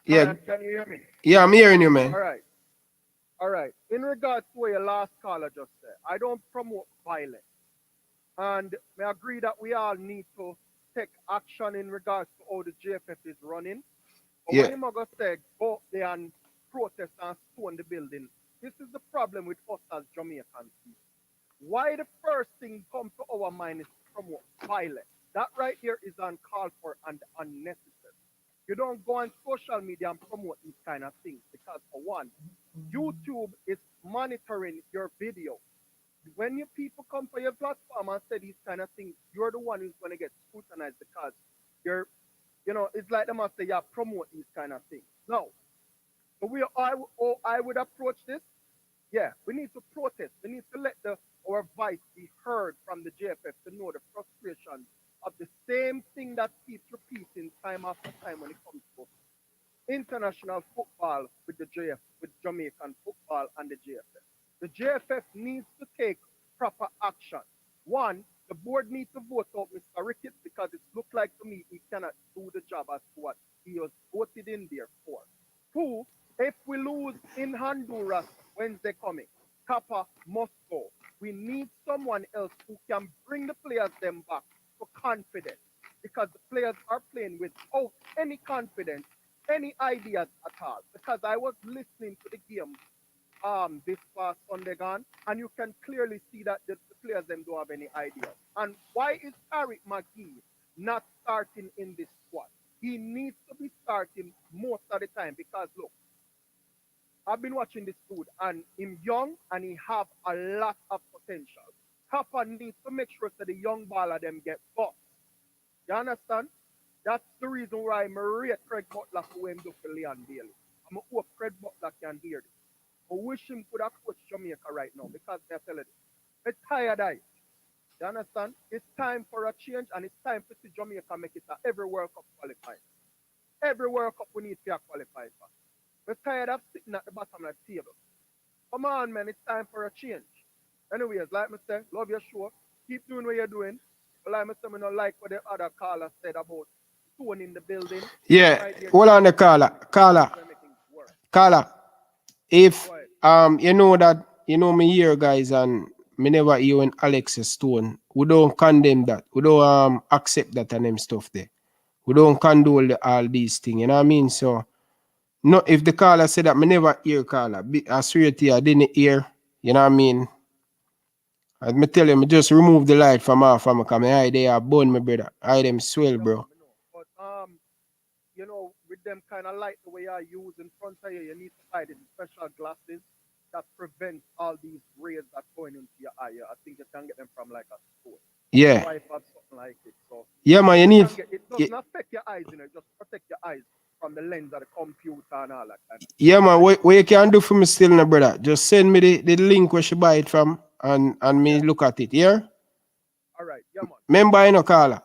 Yeah. Ryan, can you hear me? Yeah, I'm hearing you, man. All right. All right. In regards to what your last caller just said, I don't promote violence. And I agree that we all need to take action in regards to how the JFF is running. But Yeah. when him go say, go up there and protest and stone the building, this is the problem with us as Jamaicans. Why the first thing comes to our mind is to promote violence? That right here is uncalled for and unnecessary. You don't go on social media and promote these kind of things because, for one, YouTube is monitoring your video. When your people come for your platform and say these kind of things, you're the one who's going to get scrutinized because you're, it's like they must say, yeah, promote these kind of things. No. So I would approach this. Yeah, we need to protest. We need to let our voice be heard from the JFF to know the frustration of the same thing that keeps repeating time after time when it comes to international football with the JFF, with Jamaican football and the JFF. The JFF needs to take proper action. One, the board needs to vote out Mr. Ricketts because it looks like to me he cannot do the job as to what he was voted in there for. Two, if we lose in Honduras Wednesday coming, Kappa must go. We need someone else who can bring the players them back to confidence because the players are playing without any confidence, any ideas at all. Because I was listening to the game this past Sunday gone, and you can clearly see that the players them don't have any ideas. And why is Tariq McGee not starting in this squad? He needs to be starting most of the time because look, I've been watching this dude and he's young and he have a lot of potential. Kappa needs to make sure that the young baller them get bought. You understand? That's the reason why I rate Craig Butler for him do for Leon Bailey. I'm hope Craig Butler can hear this. I wish him could have coached Jamaica right now because they're telling it. It's tired eye. You understand? It's time for a change and it's time to see Jamaica make it every World Cup qualifying. Every World Cup we need to qualify for. We're tired of sitting at the bottom of the table. Come on, man, it's time for a change. Anyways, like I said, love your show. Keep doing what you're doing. But like I said, I don't like what the other caller said about stone in the building. Yeah, Right there, hold on the caller. If you know that me here, guys, and me never hear when Alex is stone, we don't condemn that. We don't accept that and them stuff there. We don't condole all these things, you know what I mean? So no, if the caller said that, me never hear caller. I swear to you, I didn't hear, you know what I mean? As me tell you, me just remove the light from off from me, because my eye they are burn, my brother. Eye them swell, bro. But with them kind of light the way I use in front of you, you need to buy the special glasses that prevent all these rays that going into your eye. I think you can get them from like a store. Yeah. Wipe up something like it. So yeah, man, you need. It doesn't affect your eyes, it just protect your eyes from the lens of the computer and all that kind of. Yeah, man, what you can do for me still, no, brother? Just send me the link where she buy it from and me look at it, yeah? All right, yeah, man. Remember, I no caller.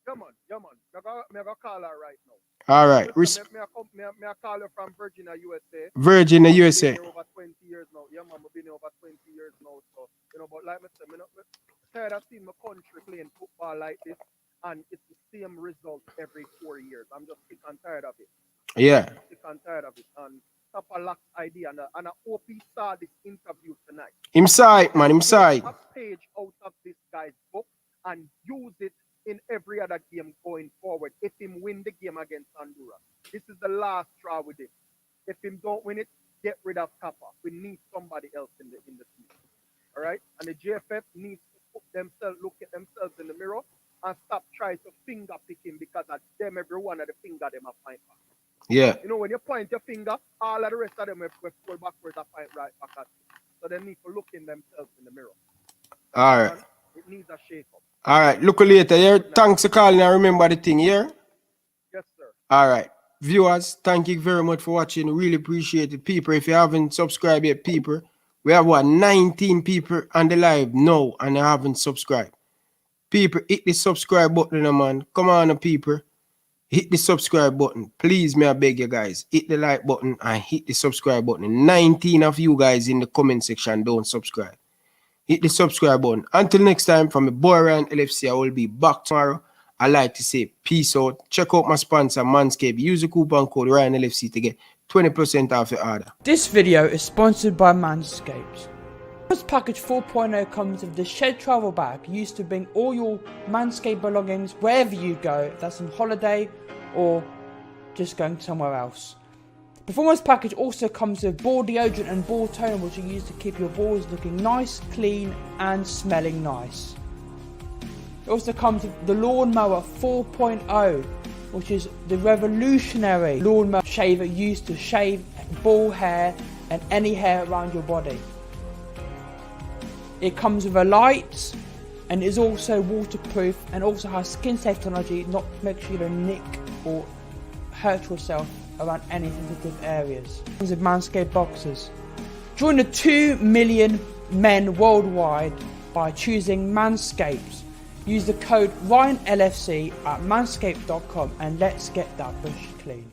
Yeah, man. I'm going to call her right now. All right. Me I call you from Virginia, USA. Virginia, USA. I've been here over 20 years now. Yeah, man, I've been here over 20 years now. So, but like I said, I'm tired of seeing my country playing football like this, and it's the same result every 4 years. I'm just sick and tired of it. Yeah. Sick and tired of it. And Papa lacks idea, and I hope he saw this interview tonight. Him side, man, him side. A page out of this guy's book and use it in every other game going forward. If him win the game against Honduras, this is the last straw with him. If him don't win it, get rid of Kappa. We need somebody else in the team. All right, and the JFF needs to themselves, look at themselves in the mirror and stop trying to finger picking because of them, every one of the finger them a point back. Yeah. You know, when you point your finger, all of the rest of them will pull backwards and point right back at you. So they need to look in themselves in the mirror. All right. It needs a shake up. All right. Look later here. Thanks for calling and remember the thing here. Yes, sir. All right. Viewers, thank you very much for watching. Really appreciate it. People, if you haven't subscribed yet, people, we have 19 people on the live now and they haven't subscribed. People, hit the subscribe button, man. Come on, people. Hit the subscribe button. Please, may I beg you guys. Hit the like button and hit the subscribe button. 19 of you guys in the comment section don't subscribe. Hit the subscribe button. Until next time, from the boy Ryan LFC, I will be back tomorrow. I like to say peace out. Check out my sponsor, Manscaped. Use the coupon code Ryan LFC to get 20% off your order. This video is sponsored by Manscaped. This package 4.0 comes with the shed travel bag used to bring all your Manscaped belongings wherever you go, if that's on holiday or just going somewhere else. The Performance package also comes with ball deodorant and ball toner, which are used to keep your balls looking nice, clean and smelling nice. It also comes with the Lawnmower 4.0, which is the revolutionary lawnmower shaver used to shave ball hair and any hair around your body. It comes with a light and is also waterproof and also has skin safe technology, not to make sure you don't nick or hurt yourself around any sensitive areas. It comes with Manscaped boxers. Join the 2 million men worldwide by choosing Manscaped. Use the code Ryan LFC at manscaped.com and let's get that bush clean.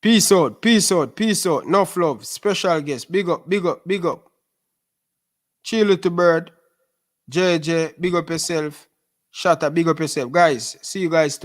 Peace out, peace out, peace out. Enough love. Special guest. Big up, big up, big up. Chill little bird. JJ, big up yourself. Shatta, big up yourself. Guys, see you guys tomorrow.